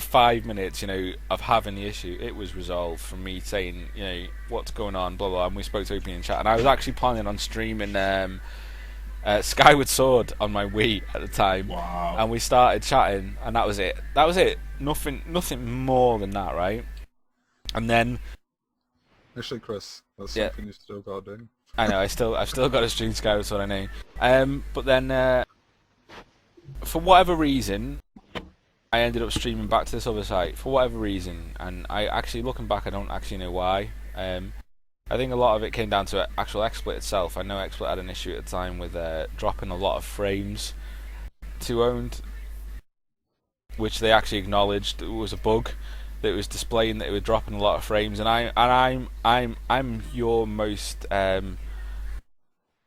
Speaker 1: 5 minutes, you know, of having the issue, it was resolved from me saying, you know, what's going on, blah blah. And we spoke to Opie in chat. And I was actually planning on streaming Skyward Sword on my Wii at the time.
Speaker 5: Wow.
Speaker 1: And we started chatting, and that was it. That was it. Nothing more than that, right? And then
Speaker 2: Actually, Chris, that's
Speaker 1: Yeah.
Speaker 2: something you still got to do.
Speaker 1: I know I've still got to stream Skyward Sword, I know. But then for whatever reason, I ended up streaming back to this other site for whatever reason, and I actually, looking back, I don't actually know why. I think a lot of it came down to actual XSplit itself. I know XSplit had an issue at the time with dropping a lot of frames to Owned, which they actually acknowledged it was a bug that was displaying that it was dropping a lot of frames. And I'm your most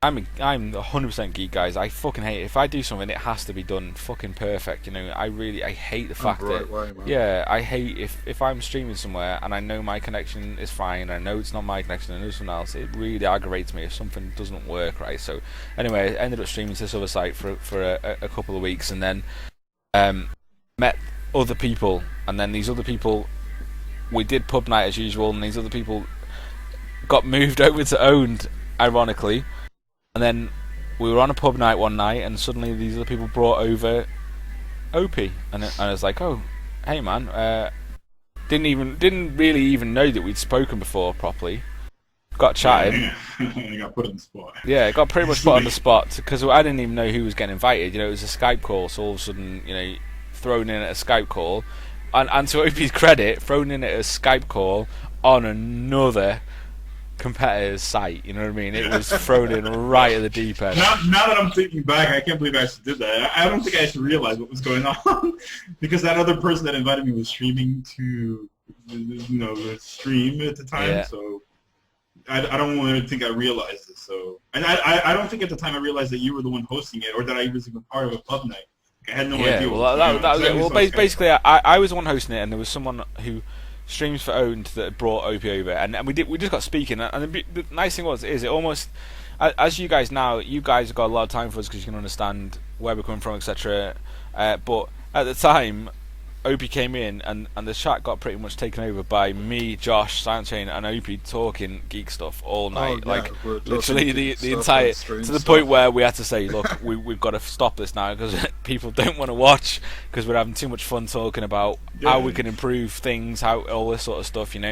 Speaker 1: I'm 100% geek, guys. I fucking hate it. If I do something, it has to be done fucking perfect. You know, I hate the fact that I hate if I'm streaming somewhere and I know my connection is fine, I know it's not my connection, I know someone else. It really aggravates me if something doesn't work right. So anyway, I ended up streaming to this other site for a couple of weeks, and then met other people, and then these other people, we did pub night as usual, and these other people got moved over to Owned, ironically. And then we were on a pub night one night, and suddenly these other people brought over Opie, and I was like, "Oh, hey man!" Didn't really even know that we'd spoken before properly. Got chatting.
Speaker 5: I got put on the spot.
Speaker 1: Yeah, got pretty much put on the spot because I didn't even know who was getting invited. You know, it was a Skype call, so all of a sudden, you know, thrown in at a Skype call, and to Opie's credit, thrown in at a Skype call on another competitor's sight. You know what I mean? It was thrown in right at the deep end.
Speaker 5: Now that I'm thinking back, I can't believe I actually did that. I don't think I actually realized what was going on because that other person that invited me was streaming to, the stream at the time.
Speaker 1: Yeah.
Speaker 5: So I don't want to think I realized it. So and I don't think at the time I realized that you were the one hosting it or that I was even part of a pub night. I had no idea.
Speaker 1: Basically, I was the one hosting it, and there was someone who streams for Owned that brought OP over, and we just got speaking. And the nice thing is it almost, as you guys have got a lot of time for us because you can understand where we're coming from, etc. But at the time, OP came in, and the chat got pretty much taken over by me, Josh, Silent Chain, and OP talking geek stuff all night. Literally the entire, to the point where we had to say, look, we've got to stop this now because people don't want to watch because we're having too much fun talking about how we can improve things, how all this sort of stuff, and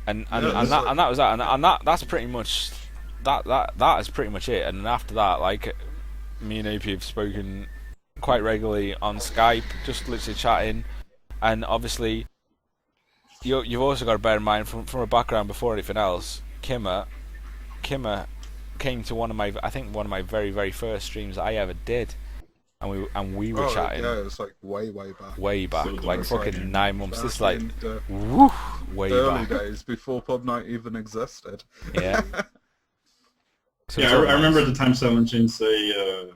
Speaker 1: that was that, and that's pretty much that is pretty much it. And after that, like, me and OP have spoken quite regularly on Skype, just literally chatting. And obviously, you've also got to bear in mind from a background before anything else. Kimmer came to one of my very, very first streams I ever did, and we were chatting.
Speaker 2: Yeah, it was like way back.
Speaker 1: Way back,
Speaker 5: So
Speaker 1: like fucking 9 months. This is like way
Speaker 2: early
Speaker 1: back.
Speaker 2: days before Pub Night even existed.
Speaker 1: Yeah. So
Speaker 5: Yeah, I remember at the time Silent Chain say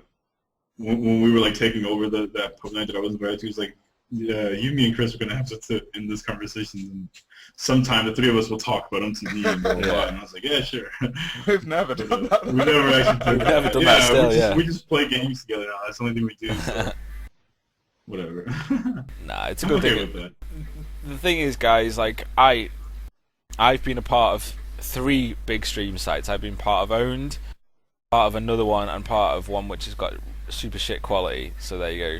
Speaker 5: when we were like taking over that pub night that I was invited to, he's like, yeah, you, me, and Chris are gonna have to sit in this conversation, and sometime the three of us will talk about MTV and blah blah. Blah. And I was like, yeah, sure.
Speaker 2: We've never done that.
Speaker 5: We've never actually done that.
Speaker 1: Still,
Speaker 5: we just play games together now. That's the only thing we do. So. Whatever.
Speaker 1: Nah, it's a
Speaker 5: I'm
Speaker 1: good
Speaker 5: okay
Speaker 1: thing.
Speaker 5: with that.
Speaker 1: The thing is, guys, like I've been a part of 3 big stream sites. I've been part of Owned, part of another one, and part of one which has got super shit quality. So there you go.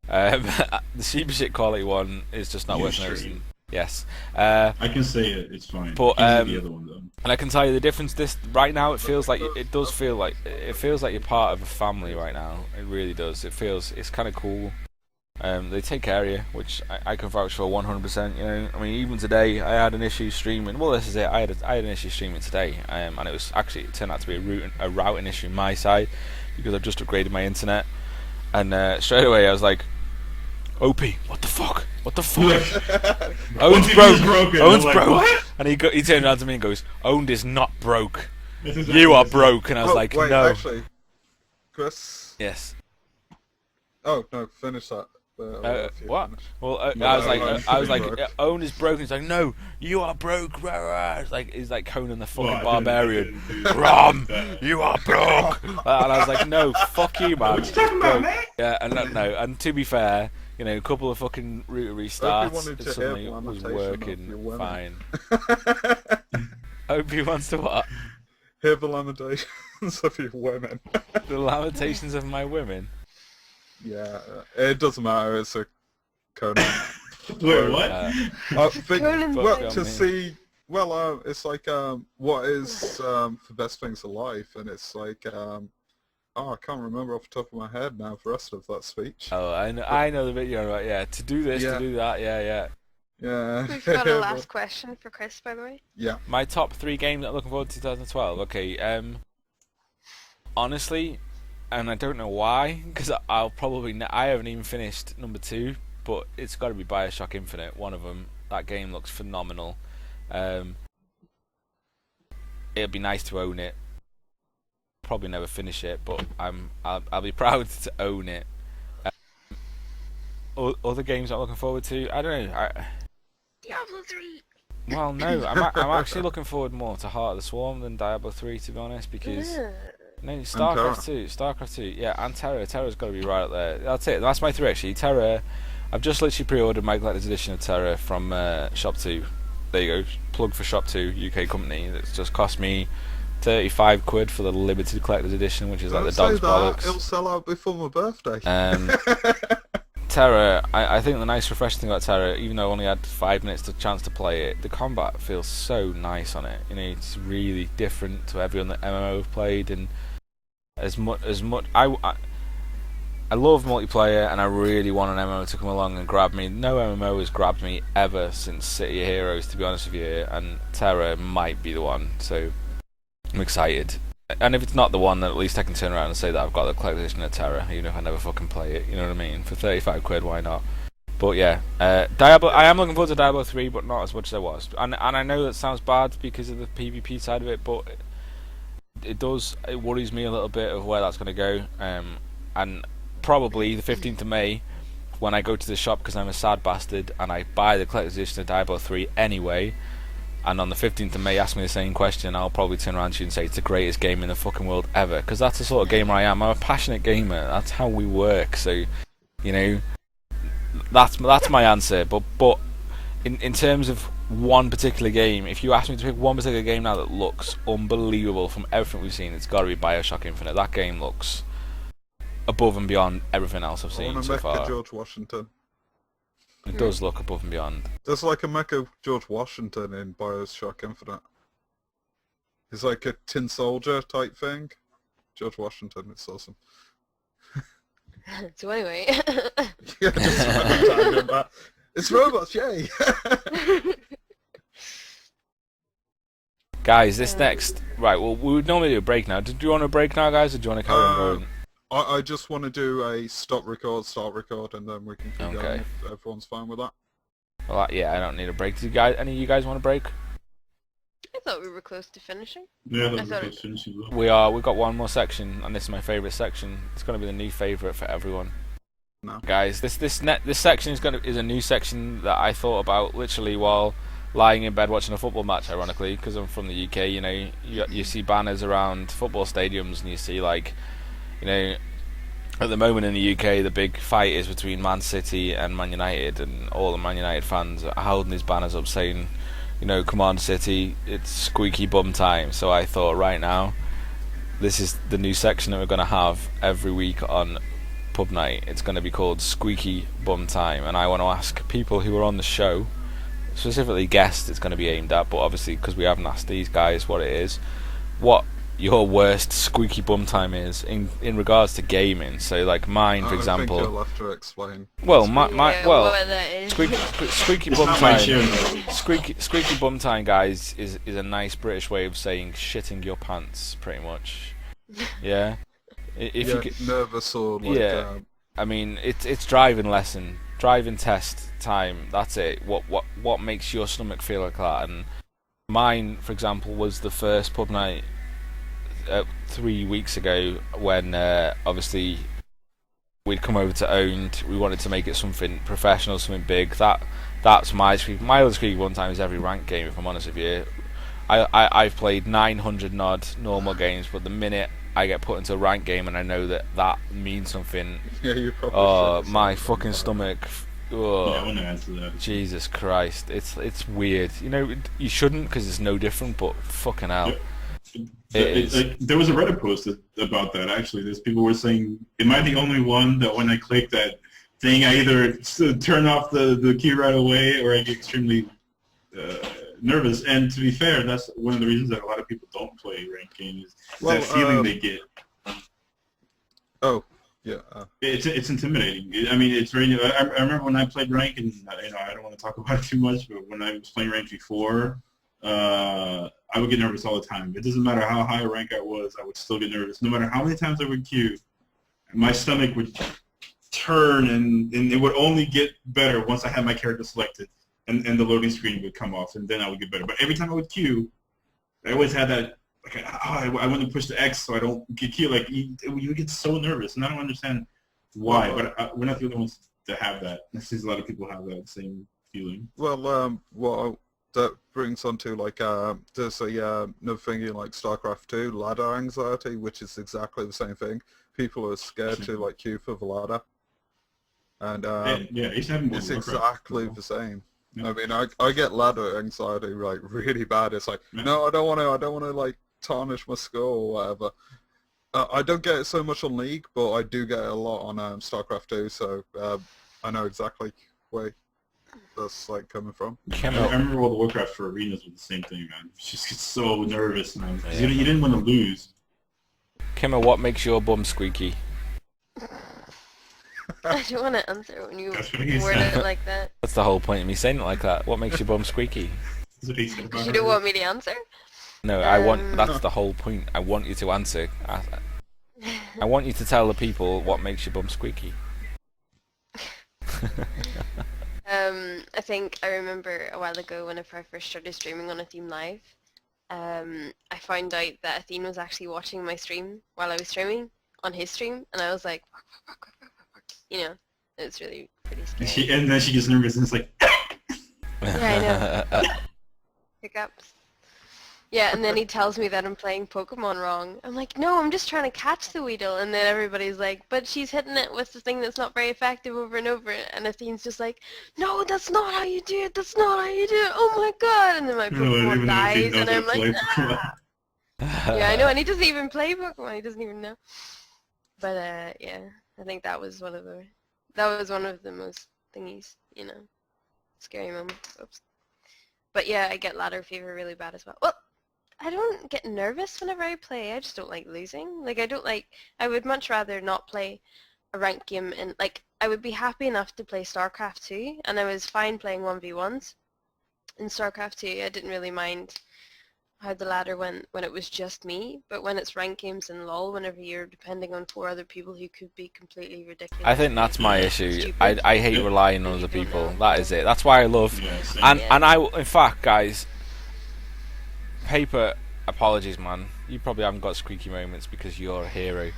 Speaker 1: The super shit quality one is just not worth noticing. Yes.
Speaker 5: I can say it. It's fine.
Speaker 1: But
Speaker 5: the other one though.
Speaker 1: and I can tell you the difference. This right now, it feels like you're part of a family right now. It really does. It's kind of cool. They take care of you, which I can vouch for 100%. I mean, even today, I had an issue streaming. Well, this is it. I had an issue streaming today, and it turned out to be a routing issue on my side because I've just upgraded my internet, and straight away I was like, OP, what the fuck? What the fuck? Own's broke. Own's broke. What? And he turned around to me and goes, Owned is not broke. You are broke. And I was like,
Speaker 2: wait,
Speaker 1: no.
Speaker 2: Actually, Chris.
Speaker 1: Yes.
Speaker 2: Oh no, finish that.
Speaker 1: What? Well,
Speaker 2: No,
Speaker 1: I was like,
Speaker 2: broke.
Speaker 1: Own is broken. He's like, no, you are broke. He's like Conan the fucking Barbarian. Rom, you are broke. And I was like, no, fuck you, man.
Speaker 5: What you talking about, man?
Speaker 1: Yeah, and no, and to be fair, a couple of fucking router restarts,
Speaker 2: wanted to
Speaker 1: suddenly
Speaker 2: hear
Speaker 1: it was
Speaker 2: lamentation of your
Speaker 1: working
Speaker 2: women.
Speaker 1: fine. Opie wants to what?
Speaker 2: Hear the lamentations of your women.
Speaker 1: The lamentations of my women.
Speaker 2: Yeah, it doesn't matter. It's a Conan.
Speaker 5: Wait, what?
Speaker 4: Conan's
Speaker 2: Well,
Speaker 4: thing.
Speaker 2: to see, well, it's like what is the best things in life, and it's like I can't remember off the top of my head now the rest of that speech.
Speaker 1: Oh, I know the bit you're on about. Yeah, to do this,
Speaker 2: Yeah.
Speaker 1: to do that. Yeah.
Speaker 2: Yeah.
Speaker 4: We've got a last question for Chris, by the way.
Speaker 2: Yeah.
Speaker 1: My top 3 games that I'm looking forward to 2012. Okay, honestly, and I don't know why, because I'll probably I haven't even finished number 2, but it's got to be BioShock Infinite. One of them. That game looks phenomenal. It'd be nice to own it. Probably never finish it, but I'll be proud to own it. Other games I'm looking forward to, I don't know.
Speaker 4: Diablo 3!
Speaker 1: Well, no, I'm actually looking forward more to Heart of the Swarm than Diablo 3, to be honest, because no, StarCraft 2, yeah, and Terra. Terra's got to be right up there. That's it. That's my 3 actually. Terra, I've just literally pre-ordered my collector's edition of Terra from Shop 2. There you go, plug for Shop 2, UK company. It's just cost me £35 for the limited collector's edition, which is like the dog's bollocks.
Speaker 2: It'll sell out before my birthday.
Speaker 1: Terra, I think the nice refreshing thing about Terra, even though I only had 5 minutes to chance to play it, the combat feels so nice on it. It's really different to every other MMO I've played, and as much I love multiplayer, and I really want an MMO to come along and grab me. No MMO has grabbed me ever since City of Heroes, to be honest with you, and Terra might be the one. So I'm excited. And if it's not the one, then at least I can turn around and say that I've got the collector's edition of Terra, even if I never fucking play it. You know what I mean? For 35 quid, why not? But yeah, Diablo. I am looking forward to Diablo 3, but not as much as I was. And I know that sounds bad because of the PvP side of it, but it worries me a little bit of where that's going to go. And probably the 15th of May, when I go to the shop because I'm a sad bastard and I buy the collector's edition of Diablo 3 anyway, and on the 15th of May ask me the same question, I'll probably turn around to you and say it's the greatest game in the fucking world ever, because that's the sort of gamer I am. I'm a passionate gamer. That's how we work. So, you know, that's my answer. But in terms of one particular game, if you ask me to pick one particular game now that looks unbelievable from everything we've seen, it's got to be BioShock Infinite. That game looks above and beyond everything else I've seen so far.
Speaker 2: George Washington.
Speaker 1: It does look above and beyond.
Speaker 2: There's like a mecha George Washington in BioShock Infinite. He's like a tin soldier type thing. George Washington, it's awesome.
Speaker 4: So anyway.
Speaker 2: Yeah, just that. It's robots, yay!
Speaker 1: Guys, this next... Right, well, we would normally do a break now. Do you want a break now, guys, or do you want to carry on going?
Speaker 2: I just want to do a stop record, start record, and then we can keep going if everyone's fine with that.
Speaker 1: Well, yeah, I don't need a break. Do any of you guys want a break?
Speaker 4: I thought we were close to finishing.
Speaker 5: Yeah,
Speaker 4: I
Speaker 5: that
Speaker 4: thought
Speaker 5: was finishing.
Speaker 1: We are. We've got one more section, and this is my favourite section. It's going to be the new favourite for everyone.
Speaker 2: No.
Speaker 1: Guys, this section is a new section that I thought about literally while lying in bed watching a football match. Ironically, because I'm from the UK, you know, you see banners around football stadiums, and you see like, you know, at the moment in the UK, the big fight is between Man City and Man United, and all the Man United fans are holding these banners up saying, you know, come on City, it's squeaky bum time. So I thought right now, this is the new section that we're going to have every week on Pub Night. It's going to be called Squeaky Bum Time, and I want to ask people who are on the show, specifically guests it's going to be aimed at, but obviously because we haven't asked these guys what it is, what your worst squeaky bum time is in regards to gaming. So like mine, for example.
Speaker 2: I think you'll have to explain.
Speaker 1: Well, squeaky bum time. Squeaky bum time, guys, is a nice British way of saying shitting your pants, pretty much. Yeah. If you get
Speaker 2: nervous or like,
Speaker 1: I mean, it's driving test time. That's it. What makes your stomach feel like that? And mine, for example, was the first pub night 3 weeks ago when obviously we'd come over to Owned. We wanted to make it something professional, something big. That's my other squeaky one time is every ranked game. If I'm honest with you, I've played 900 odd normal games, but the minute I get put into a ranked game and I know that means something.
Speaker 2: Yeah, you probably should.
Speaker 1: My fucking stomach. Oh,
Speaker 5: yeah, I want to answer that.
Speaker 1: Jesus Christ, it's weird. You know, you shouldn't because it's no different, but fucking hell.
Speaker 5: There was a Reddit post about that, actually. There's people were saying, am I the only one that when I click that thing, I either turn off the key right away or I get extremely nervous? And to be fair, that's one of the reasons that a lot of people don't play ranked games. That feeling they get.
Speaker 2: Oh, yeah.
Speaker 5: It's intimidating. I mean, it's very. I remember when I played rank, and I don't want to talk about it too much, but when I was playing rank before, I would get nervous all the time. It doesn't matter how high a rank I was, I would still get nervous. No matter how many times I would queue, my stomach would turn, and it would only get better once I had my character selected, and the loading screen would come off, and then I would get better. But every time I would queue, I always had that, like, I want to push the X so I don't get queued. Like, you get so nervous, and I don't understand why, but we're not the only ones to have that. I see a lot of people have that same feeling.
Speaker 2: Well, that brings on to, like, there's another thing in, like, StarCraft 2, ladder anxiety, which is exactly the same thing. People are scared to, like, queue for the ladder. And it's exactly the same. Yeah. I mean, I get ladder anxiety, like, really bad. It's like, no, I don't want to, like, tarnish my score or whatever. I don't get it so much on League, but I do get it a lot on StarCraft 2, so I know exactly where that's, like, coming from.
Speaker 5: I remember World of Warcraft for arenas was the same thing, man. You just get so nervous, man. Because you didn't want to lose.
Speaker 1: Kimmer, what makes your bum squeaky?
Speaker 4: I don't want to answer when you word it like that.
Speaker 1: That's the whole point of me saying it like that. What makes your bum squeaky?
Speaker 5: That's what he said about
Speaker 4: You don't want me to answer?
Speaker 1: No, I want. That's the whole point. I want you to answer. I want you to tell the people what makes your bum squeaky.
Speaker 4: I think I remember a while ago whenever I first started streaming on Athene Live, I found out that Athene was actually watching my stream while I was streaming on his stream, and I was like, you know, it was really pretty scary.
Speaker 5: And then she gets nervous and it's like,
Speaker 4: Yeah, I know. Hiccups. Yeah, and then he tells me that I'm playing Pokemon wrong. I'm like, no, I'm just trying to catch the Weedle. And then everybody's like, but she's hitting it with the thing that's not very effective over and over. And Athene's just like, no, that's not how you do it. That's not how you do it. Oh my god. And then my Pokemon dies, and I'm like, ah. Yeah, I know, and he doesn't even play Pokemon. He doesn't even know. But yeah, I think that was one of the most thingies, you know, scary moments. Oops. But yeah, I get ladder fever really bad as well. Well, I don't get nervous whenever I play. I just don't like losing. Like, I would much rather not play a ranked game, and like, I would be happy enough to play StarCraft 2, and I was fine playing 1v1s in StarCraft 2. I didn't really mind how the ladder went when it was just me, but when it's ranked games in LoL, whenever you're depending on 4 other people who could be completely ridiculous.
Speaker 1: I think that's my issue. I hate relying on other people. That is it. That's why I love.
Speaker 5: yeah, same.
Speaker 1: And I, in fact, guys, Paper, apologies, man. You probably haven't got squeaky moments because you're a hero.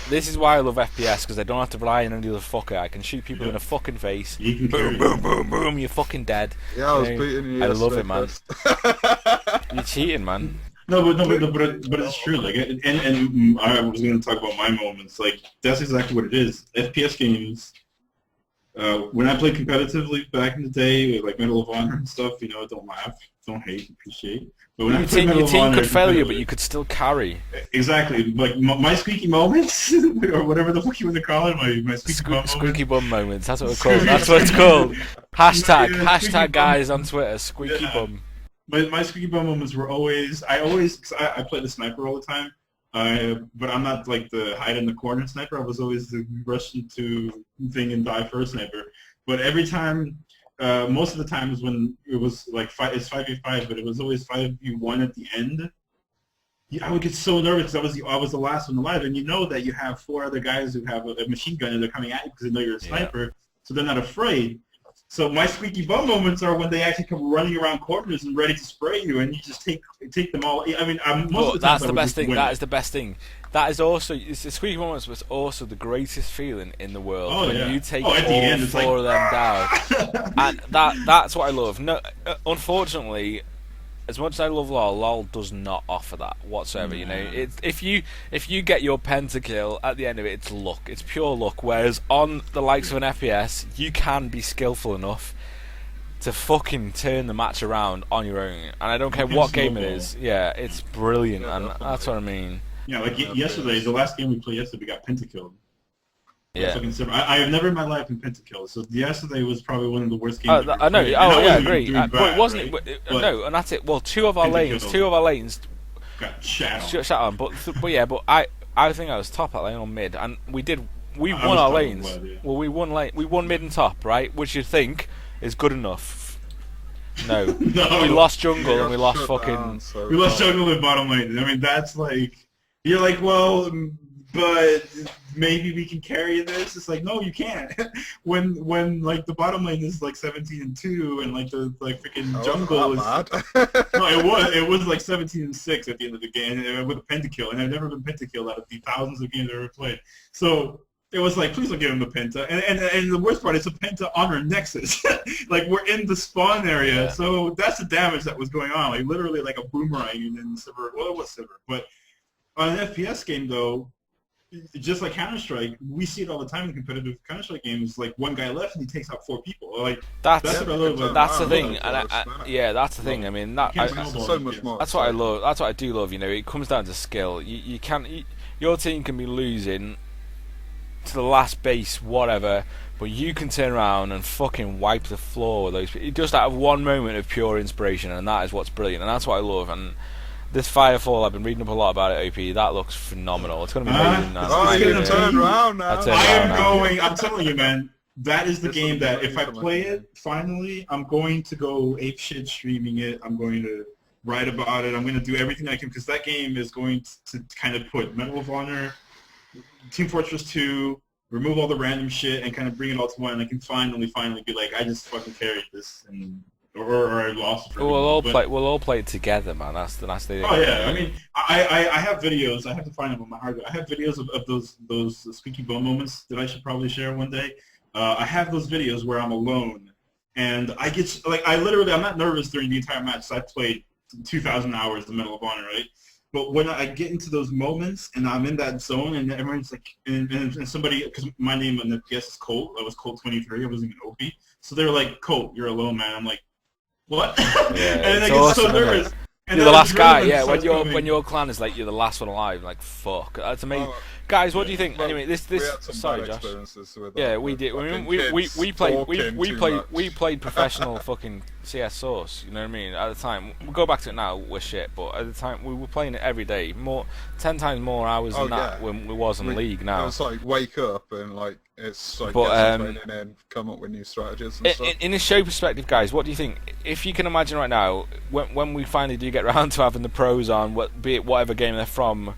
Speaker 1: This is why I love FPS, because I don't have to rely on any other fucker. I can shoot people in the fucking face.
Speaker 5: You can
Speaker 1: Boom, boom, boom, boom. You're fucking dead.
Speaker 2: Yeah, I was
Speaker 1: You know,
Speaker 2: beating you.
Speaker 1: I love it, man.
Speaker 2: yesterday,
Speaker 1: You're cheating, man.
Speaker 5: No, but it's true. Like, and I was going to talk about my moments. Like, that's exactly what it is. FPS games. When I played competitively back in the day, with like Medal of Honor and stuff, you know, don't laugh, don't hate, appreciate. But when I played Medal
Speaker 1: Your
Speaker 5: of
Speaker 1: team
Speaker 5: Honor
Speaker 1: could fail you, but
Speaker 5: competitively-
Speaker 1: you could still carry.
Speaker 5: Exactly. Like my squeaky moments, or whatever the fuck you want to call it, my squeaky bum moments.
Speaker 1: Squeaky bum moments. That's what it's called. That's what it's called. Hashtag
Speaker 5: Yeah, squeaky bum.
Speaker 1: guys on Twitter. Squeaky
Speaker 5: Yeah.
Speaker 1: bum.
Speaker 5: My squeaky bum moments were always, cause I played the sniper all the time, but I'm not like the hide in the corner sniper. I was always the rush into thing and die first sniper. But every time, most of the times when it was like it's 5v5, but it was always 5v1 at the end. I would get so nervous because I was the last one alive, and you know that you have 4 other guys who have a machine gun and they're coming at you because they know you're a sniper, so they're not afraid. So my squeaky bum moments are when they actually come running around corners and ready to spray you, and you just take them all. I mean, most of the
Speaker 1: That's
Speaker 5: time
Speaker 1: the best thing. That is the best thing. That is also the squeaky moments was also the greatest feeling in the world when you take
Speaker 5: at the end,
Speaker 1: all
Speaker 5: it's
Speaker 1: 4 of them down, and that's what I love. No, unfortunately, as much as I love LoL does not offer that whatsoever. You know, if you get your pentakill at the end of it, it's luck. It's pure luck. Whereas on the likes of an FPS, you can be skillful enough to fucking turn the match around on your own. And I don't care what game it is. Yeah, it's brilliant, and that's what I mean.
Speaker 5: Yeah, like yesterday, the last game we played yesterday, we got pentakilled.
Speaker 1: Yeah.
Speaker 5: I have never in my life been pentakilled, so yesterday was probably one of the worst games.
Speaker 1: I know. Oh yeah, I agree.
Speaker 5: But
Speaker 1: But it wasn't. No, and that's it. Well, two of our lanes
Speaker 5: got shat on.
Speaker 1: shut on. But yeah, but I think I was top at lane or mid, and we won our lanes. Well, we won mid and top, right? Which you think is good enough. No,
Speaker 5: No.
Speaker 1: we lost jungle and we lost fucking.
Speaker 5: We lost jungle and bottom lane. I mean, that's like, you're like, well, but maybe we can carry this. It's like, no, you can't. when like the bottom lane is like 17-2 and like the freaking jungle is. No, it was like 17-6 at the end of the game with a pentakill, and I've never been pentakilled out of the thousands of games I've ever played. So it was like, please don't give him the penta. And the worst part is a penta on our nexus. Like, we're in the spawn area,
Speaker 1: Yeah.
Speaker 5: so that's the damage that was going on. Like, literally like a boomerang, and then Sivir, well, it was Sivir. But on an FPS game, though, just like Counter-Strike, we see it all the time in competitive Counter-Strike games. Like, one guy left and he takes out 4 people. Like,
Speaker 1: That's
Speaker 5: what I love about
Speaker 1: that's the
Speaker 5: it.
Speaker 1: thing, and yeah, that's the thing. I mean,
Speaker 5: You can't
Speaker 2: That's
Speaker 5: snowball
Speaker 2: so
Speaker 5: it,
Speaker 2: much
Speaker 5: yeah.
Speaker 2: more.
Speaker 1: that's what I love. That's what I do love. You know, it comes down to skill. You can't. Your team can be losing to the last base, whatever, but you can turn around and fucking wipe the floor with those people. Just out of one moment of pure inspiration, and that is what's brilliant, and that's what I love. And this Firefall, I've been reading up a lot about it, OP. That looks phenomenal. It's going to be amazing now.
Speaker 2: Oh,
Speaker 5: It's
Speaker 2: you
Speaker 5: gonna
Speaker 2: turned
Speaker 5: be-
Speaker 2: around now.
Speaker 1: I turned
Speaker 5: I am
Speaker 1: around.
Speaker 5: going. I'm telling you, man. That is the
Speaker 2: This
Speaker 5: game
Speaker 2: will
Speaker 5: that
Speaker 2: be
Speaker 5: if I
Speaker 2: amazing.
Speaker 5: play it, finally, I'm going to go ape shit streaming it. I'm going to write about it. I'm going to do everything I can because that game is going to kind of put Medal of Honor, Team Fortress 2, remove all the random shit, and kind of bring it all to one. And I can finally be like, I just fucking carried this, and or I lost.
Speaker 1: We'll all play it together, man. That's the thing.
Speaker 5: Oh yeah, I mean, I have videos. I have to find them on my hard drive. I have videos of those squeaky bum moments that I should probably share one day. I have those videos where I'm alone, and I get like I'm not nervous during the entire match. So I played 2,000 hours the Medal of Honor, right? But when I get into those moments and I'm in that zone and everyone's like, and somebody, because my name on the PS is Colt. I was Colt 23. I wasn't even OP. So they were like, Colt, you're alone, man. I'm like, what?
Speaker 1: Yeah,
Speaker 5: and then I get
Speaker 1: awesome,
Speaker 5: so nervous. And
Speaker 1: you're the last guy, yeah.
Speaker 5: When
Speaker 1: When your clan is like you're the last one alive, like fuck, that's amazing.
Speaker 2: Oh,
Speaker 1: Guys, what do you think? Well, anyway, this.
Speaker 2: We had some
Speaker 1: Sorry,
Speaker 2: bad
Speaker 1: Josh.
Speaker 2: experiences with
Speaker 1: Yeah,
Speaker 2: that,
Speaker 1: we
Speaker 2: with
Speaker 1: did.
Speaker 2: fucking
Speaker 1: We
Speaker 2: kids
Speaker 1: played professional fucking CS Source. You know what I mean? At the time, we'll go back to it now. We're shit, but at the time we were playing it every day, 10 times more hours than that when we was in League. Now
Speaker 2: It was like wake up and like it's like
Speaker 1: But,
Speaker 2: get some training in, come up with new strategies and stuff.
Speaker 1: in a show perspective, guys, what do you think? If you can imagine right now, when we finally do get around to having the pros on, be it whatever game they're from,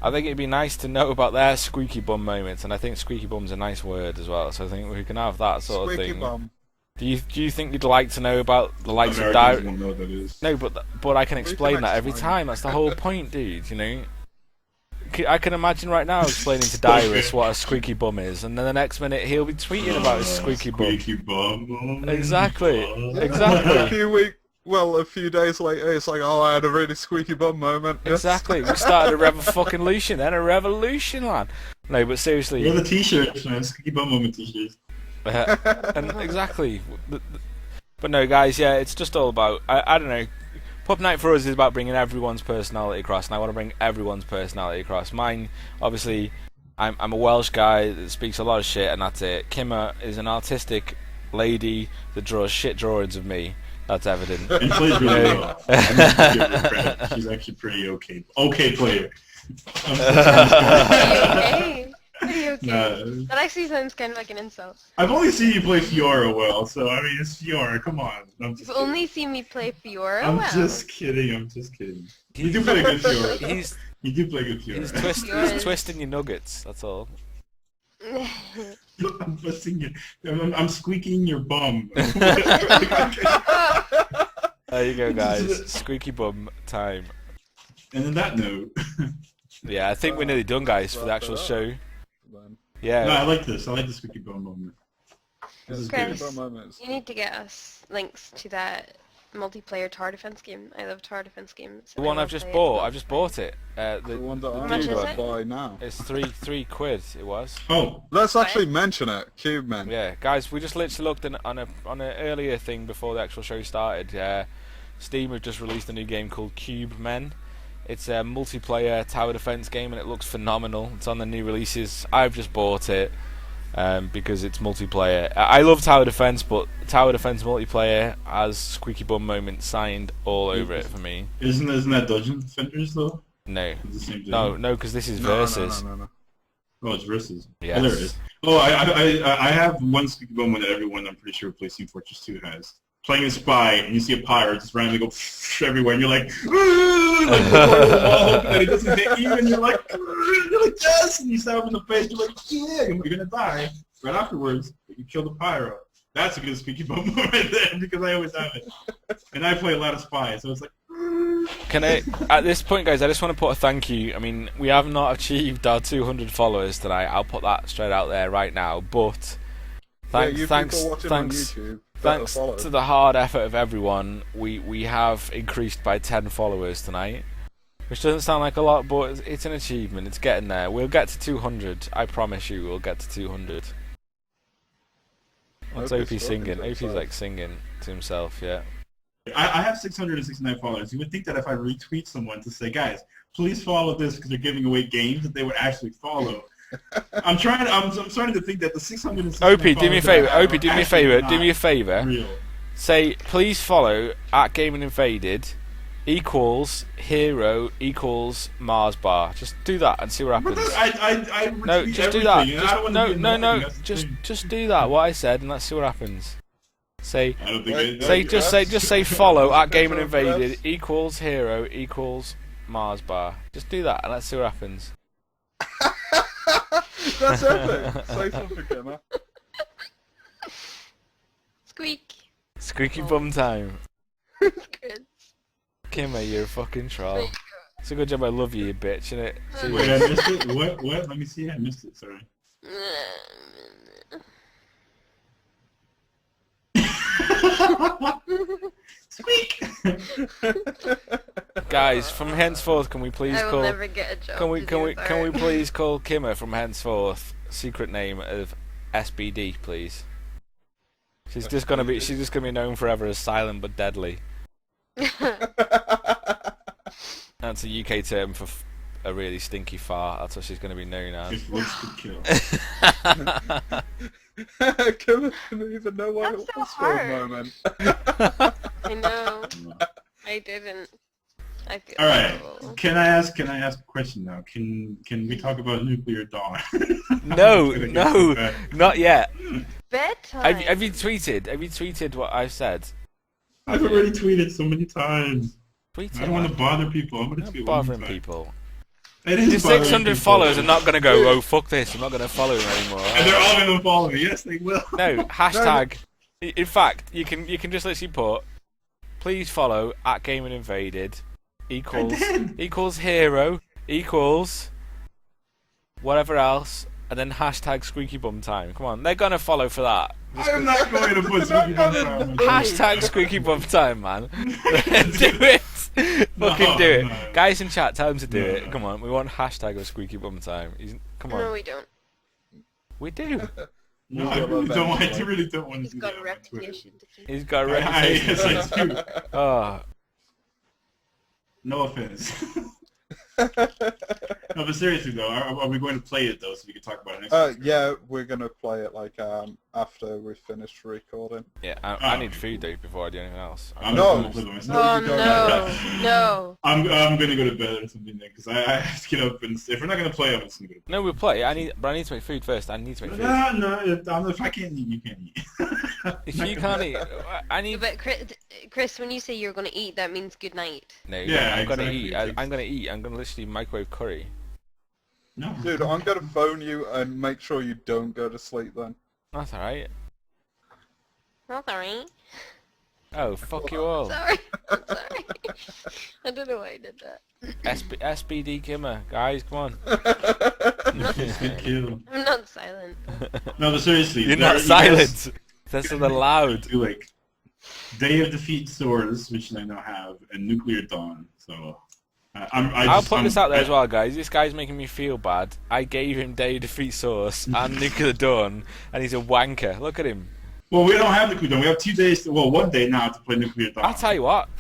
Speaker 1: I think it'd be nice to know about their squeaky bum moments, and I think squeaky bum's a nice word as well. So I think we can have that sort of
Speaker 2: Squeaky
Speaker 1: thing.
Speaker 2: bum.
Speaker 1: Do you think you'd like to know about the likes of
Speaker 5: Americans won't know what that is.
Speaker 1: No, but I can explain that every
Speaker 2: explain.
Speaker 1: time. That's the whole point, dude. You know. I can imagine right now explaining to Dyrus what a squeaky bum is, and then the next minute he'll be tweeting about his squeaky bum.
Speaker 5: Squeaky bum.
Speaker 1: Exactly.
Speaker 2: A
Speaker 1: Exactly.
Speaker 2: a few days later, it's like, oh, I had a really squeaky bum moment.
Speaker 1: Exactly. We started a revolution, then a revolution, man. No, but seriously.
Speaker 5: We're the t-shirts, man. Squeaky bum moment t-shirts.
Speaker 1: And exactly. But no, guys, yeah, it's just all about, I don't know. Pub Night for us is about bringing everyone's personality across, and I want to bring everyone's personality across. Mine, obviously, I'm a Welsh guy that speaks a lot of shit, and that's it. Kimmer is an artistic lady that draws shit drawings of me. That's evident.
Speaker 5: And plays really well. I need to give her credit. She's actually pretty okay. Okay player.
Speaker 4: Pretty okay. That actually sounds kind of like an insult.
Speaker 5: I've only seen you play Fiora well, so I mean, it's Fiora. Come on.
Speaker 4: You've only seen me play Fiora.
Speaker 5: I'm
Speaker 4: well.
Speaker 5: just kidding. You do play a good Fiora. You do play good Fiora.
Speaker 1: He's twisting your nuggets. That's all.
Speaker 5: I'm twisting you. I'm squeaking your bum.
Speaker 1: There you go, guys. Squeaky bum time.
Speaker 5: And on that note.
Speaker 1: Yeah, I think we're nearly done, guys, for the actual show. Yeah.
Speaker 5: No, I like this. I like the squeaky bum moment. This is good.
Speaker 4: You need to get us links to that multiplayer tower defense game. I love tower defense games.
Speaker 1: The one I've just bought. I've just bought it.
Speaker 2: The one that I'm
Speaker 4: much is
Speaker 2: going
Speaker 4: it?
Speaker 2: to buy now.
Speaker 1: It's £3 it was.
Speaker 5: Oh.
Speaker 2: Let's actually mention it. Cubemen.
Speaker 1: Yeah, guys, we just literally looked on an earlier thing before the actual show started. Steam have just released a new game called Cubemen. It's a multiplayer tower defense game, and it looks phenomenal. It's on the new releases. I've just bought it because it's multiplayer. I love tower defense, but tower defense multiplayer has squeaky bum moments signed all over it for me.
Speaker 5: Isn't that Dungeon Defenders though?
Speaker 1: No,
Speaker 5: It's the same
Speaker 1: no, because this is versus.
Speaker 2: No.
Speaker 5: Oh, it's versus.
Speaker 1: Yes.
Speaker 5: Oh, there it is. Oh, I have one squeaky bum that everyone I'm pretty sure plays Team Fortress 2 has. Playing a spy, and you see a pyre just randomly go everywhere, and you're like, like wall, and it doesn't hit you, and you're like, yes, and you stab him in the face, you're like, yeah, you're gonna die right afterwards, but you kill the pyro. That's a good squeaky bum right there, because I always have it. And I play a lot of spy, so it's like,
Speaker 1: Can I, at this point, guys, I just want to put a thank you. I mean, we have not achieved our 200 followers tonight. I'll put that straight out there right now, but thanks to the hard effort of everyone, we have increased by 10 followers tonight, which doesn't sound like a lot, but it's an achievement. It's getting there. We'll get to 200. I promise you, we'll get to 200. What's OP singing? OP's like singing to himself, yeah.
Speaker 5: I have 669 followers. You would think that if I retweet someone to say, guys, please follow this because they're giving away games, that they would actually follow. I'm starting to think that the 669
Speaker 1: OP, do me a favour. OP, do me a favour. Do me a favour.
Speaker 5: Real.
Speaker 1: Say, please follow at GamingInvaded equals hero equals Mars bar. Just do that and see what happens. No, just do that. Just do that. What I said, and let's see what happens. Say
Speaker 5: I don't think
Speaker 2: Wait,
Speaker 5: it,
Speaker 1: just say follow at
Speaker 2: Okay,
Speaker 1: GamingInvaded equals hero equals Mars bar. Just do that and let's see what happens.
Speaker 2: That's epic. Say something, Gemma.
Speaker 4: Squeak.
Speaker 1: Squeaky bum time.
Speaker 4: Good.
Speaker 1: Kimmer, you're a fucking troll. It's a good job I love you, you bitch, innit?
Speaker 5: Wait, I missed it. What? Let me see. I missed it. Sorry. Squeak.
Speaker 1: Guys, from henceforth, can we please
Speaker 4: I will
Speaker 1: call?
Speaker 4: never get a job.
Speaker 1: Can we
Speaker 4: to
Speaker 1: can
Speaker 4: do
Speaker 1: we
Speaker 4: with
Speaker 1: can we
Speaker 4: art.
Speaker 1: please call Kimmer from henceforth secret name of SBD, please? She's just gonna be known forever as silent but deadly. That's a UK term for a really stinky fart. That's what she's gonna be known as.
Speaker 5: If looks could kill.
Speaker 2: Gemma didn't even know what
Speaker 4: That's
Speaker 2: it
Speaker 4: so
Speaker 2: was for a
Speaker 4: hard.
Speaker 2: moment.
Speaker 4: I know. I didn't. I feel
Speaker 5: All right.
Speaker 4: horrible.
Speaker 5: Can I ask a question now? Can we talk about nuclear dawn?
Speaker 1: No,
Speaker 5: I'm just gonna
Speaker 1: no,
Speaker 5: get
Speaker 1: not yet.
Speaker 4: Bedtime.
Speaker 1: Have you tweeted? Have you tweeted what I've said?
Speaker 5: I've already tweeted so many times.
Speaker 1: Tweet
Speaker 5: I
Speaker 1: it.
Speaker 5: don't want to
Speaker 1: man.
Speaker 5: bother people. I'm gonna
Speaker 1: Not
Speaker 5: tweet one more
Speaker 1: bothering
Speaker 5: time.
Speaker 1: people.
Speaker 5: It is
Speaker 1: Your
Speaker 5: bothering
Speaker 1: 600
Speaker 5: people.
Speaker 1: followers are not gonna go. Oh fuck this! I'm not gonna follow him anymore.
Speaker 5: And they're all gonna follow me. Yes, they will.
Speaker 1: No, hashtag. In fact, you can just literally put, please follow at GamingInvaded equals equals hero equals whatever else, and then hashtag Squeaky Bum Time. Come on, they're gonna follow for that.
Speaker 5: I'm not going to put Squeaky Bum Time.
Speaker 1: Hashtag Squeaky Bum Time, man. Do it. Fucking do it.
Speaker 5: No.
Speaker 1: Guys in chat, tell them to do
Speaker 5: No.
Speaker 1: it. Come on, we want hashtag of Squeaky Bum Time. Come on.
Speaker 4: No, we don't.
Speaker 1: We do.
Speaker 5: No, I really don't. I really don't want to
Speaker 4: He's
Speaker 5: do
Speaker 4: got
Speaker 5: that
Speaker 4: a
Speaker 5: on Twitter.
Speaker 4: reputation to keep.
Speaker 1: He's got a
Speaker 5: Yes,
Speaker 1: reputation.
Speaker 5: I do.
Speaker 1: Oh,
Speaker 5: No offense. No, but seriously though, are we going to play it though, so we can talk about it next week?
Speaker 2: Yeah, we're gonna play it like after we finish recording.
Speaker 1: yeah. I need food though before I do anything else.
Speaker 5: I'm
Speaker 2: No.
Speaker 5: just gonna play by myself.
Speaker 4: Oh
Speaker 2: you don't
Speaker 4: no, no.
Speaker 5: I'm gonna go to bed or something then, because I have to get up and if we're not gonna play, I'm just gonna go to bed.
Speaker 1: No, we'll play. But I need to make food first. I need to make food.
Speaker 5: No, if I can't eat, you can't eat.
Speaker 1: If you can't eat, I need.
Speaker 4: But Chris, when you say you're gonna eat, that means good night.
Speaker 1: No,
Speaker 5: Yeah,
Speaker 1: I'm gonna
Speaker 5: exactly.
Speaker 1: eat. I'm gonna eat. I'm gonna literally microwave curry.
Speaker 5: No.
Speaker 2: Dude, I'm gonna phone you and make sure you don't go to sleep then.
Speaker 1: That's alright.
Speaker 4: Oh, sorry.
Speaker 1: Oh, fuck you all.
Speaker 4: Sorry. I'm sorry. I don't know why I did that.
Speaker 1: SBD Kimmer, guys, come on.
Speaker 5: It's good kill.
Speaker 4: I'm not silent.
Speaker 5: No, but seriously.
Speaker 1: You're
Speaker 5: there-
Speaker 1: not
Speaker 5: you guys
Speaker 1: silent. That's so loud.
Speaker 5: do like Day of Defeat Swords, which I now have, and Nuclear Dawn. So
Speaker 1: I'll put this out there as well, guys. This guy's making me feel bad. I gave him Day of Defeat Source and Nuclear Dawn, and he's a wanker. Look at him.
Speaker 5: Well, we don't have Nuclear Dawn. We have 2 days. Well, 1 day now to play Nuclear Dawn.
Speaker 1: I'll tell you what.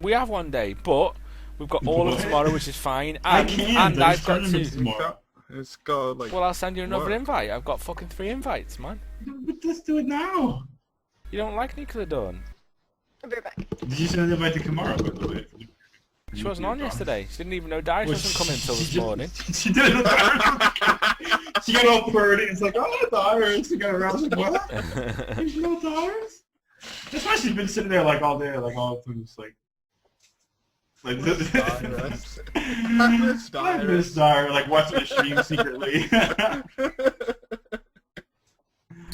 Speaker 1: We have one day, but we've got all of
Speaker 5: What?
Speaker 1: tomorrow, which is fine.
Speaker 5: I
Speaker 1: And,
Speaker 5: can't.
Speaker 1: and
Speaker 5: There's
Speaker 1: I've got
Speaker 5: tournaments
Speaker 1: to.
Speaker 5: tomorrow.
Speaker 2: It's got like.
Speaker 1: Well, I'll send you another
Speaker 2: What?
Speaker 1: invite. I've got fucking 3 invites, man.
Speaker 5: But let's do it now.
Speaker 1: You don't like Nuclear Dawn?
Speaker 4: I'll be right back.
Speaker 5: Did you send an invite to Kamara, by the way?
Speaker 1: She wasn't on yesterday. She didn't even know Darius
Speaker 5: Well,
Speaker 1: wasn't coming until
Speaker 5: she
Speaker 1: this
Speaker 5: just-
Speaker 1: morning.
Speaker 5: She did it. She got all purdy. It's like, oh, Darius. She got around like, what? There's no Darius? That's why she's been sitting there like all day, like all through, just like
Speaker 2: Darius.
Speaker 5: I miss Darius, like watching the stream secretly.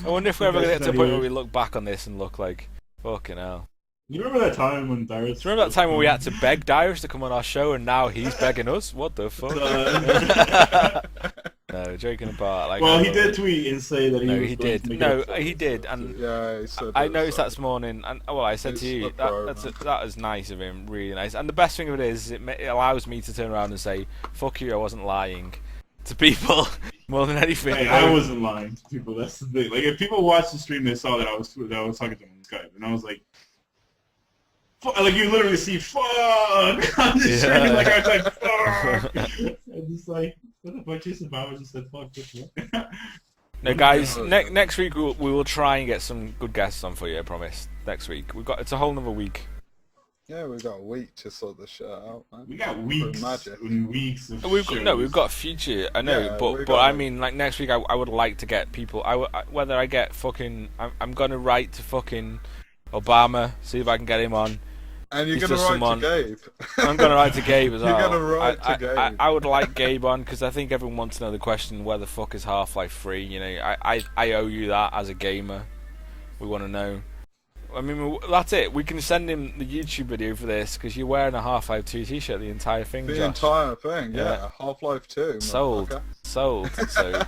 Speaker 1: I wonder if we're ever going to get to a point where
Speaker 5: Anyway.
Speaker 1: we look back on this and look like, fucking hell.
Speaker 5: You remember that time when Darius?
Speaker 1: Do you remember that time when we had to beg Darius to come on our show and now he's begging us? What the fuck? No, joking apart. Like,
Speaker 5: Well, he did tweet and say that he
Speaker 1: No,
Speaker 5: was
Speaker 1: he
Speaker 5: going to
Speaker 1: did.
Speaker 5: make
Speaker 1: No,
Speaker 5: it a-
Speaker 1: he did. And
Speaker 2: Yeah, he said
Speaker 1: I
Speaker 2: it,
Speaker 1: noticed
Speaker 2: so-
Speaker 1: that this morning, and well, I said to
Speaker 2: He's
Speaker 1: you
Speaker 2: a pro,
Speaker 1: that is nice of him, really nice. And the best thing of it is, it allows me to turn around and say, "Fuck you, I wasn't lying," to people more than anything.
Speaker 5: Hey, I wasn't lying to people. That's the thing. Like, if people watched the stream, they saw that I was talking to them on Skype, and I was like, fuck, like you literally see "fuck" on the stream, like I was like, "fuck," and just like, what the fuck? Jason Bauer just said "fuck."
Speaker 1: No, guys, next week we will try and get some good guests on for you. I promise. Next week it's a whole other week.
Speaker 2: Yeah, we've got a week to sort this shit out, man.
Speaker 5: We got weeks
Speaker 2: Magic.
Speaker 5: and weeks of
Speaker 1: We've got,
Speaker 5: shows.
Speaker 1: we've got future. I know,
Speaker 2: Yeah,
Speaker 1: but
Speaker 2: we've
Speaker 1: but
Speaker 2: got-
Speaker 1: I mean, like next week, I would like to get people. Whether I get fucking, I'm gonna write to fucking Obama. See if I can get him on.
Speaker 2: And you're
Speaker 1: He's
Speaker 2: gonna
Speaker 1: just
Speaker 2: write
Speaker 1: someone-
Speaker 2: to Gabe.
Speaker 1: I'm gonna write to Gabe as
Speaker 2: You're
Speaker 1: well.
Speaker 2: gonna write to Gabe.
Speaker 1: I would like Gabe on because I think everyone wants to know the question: where the fuck is Half-Life 3? You know, I owe you that as a gamer. We want to know. I mean, that's it. We can send him the YouTube video for this because you're wearing a Half-Life 2 t-shirt the entire thing,
Speaker 2: The
Speaker 1: Josh.
Speaker 2: entire thing,
Speaker 1: Yeah.
Speaker 2: yeah. Half-Life 2.
Speaker 1: Sold.
Speaker 2: motherfucker.
Speaker 1: Sold. So,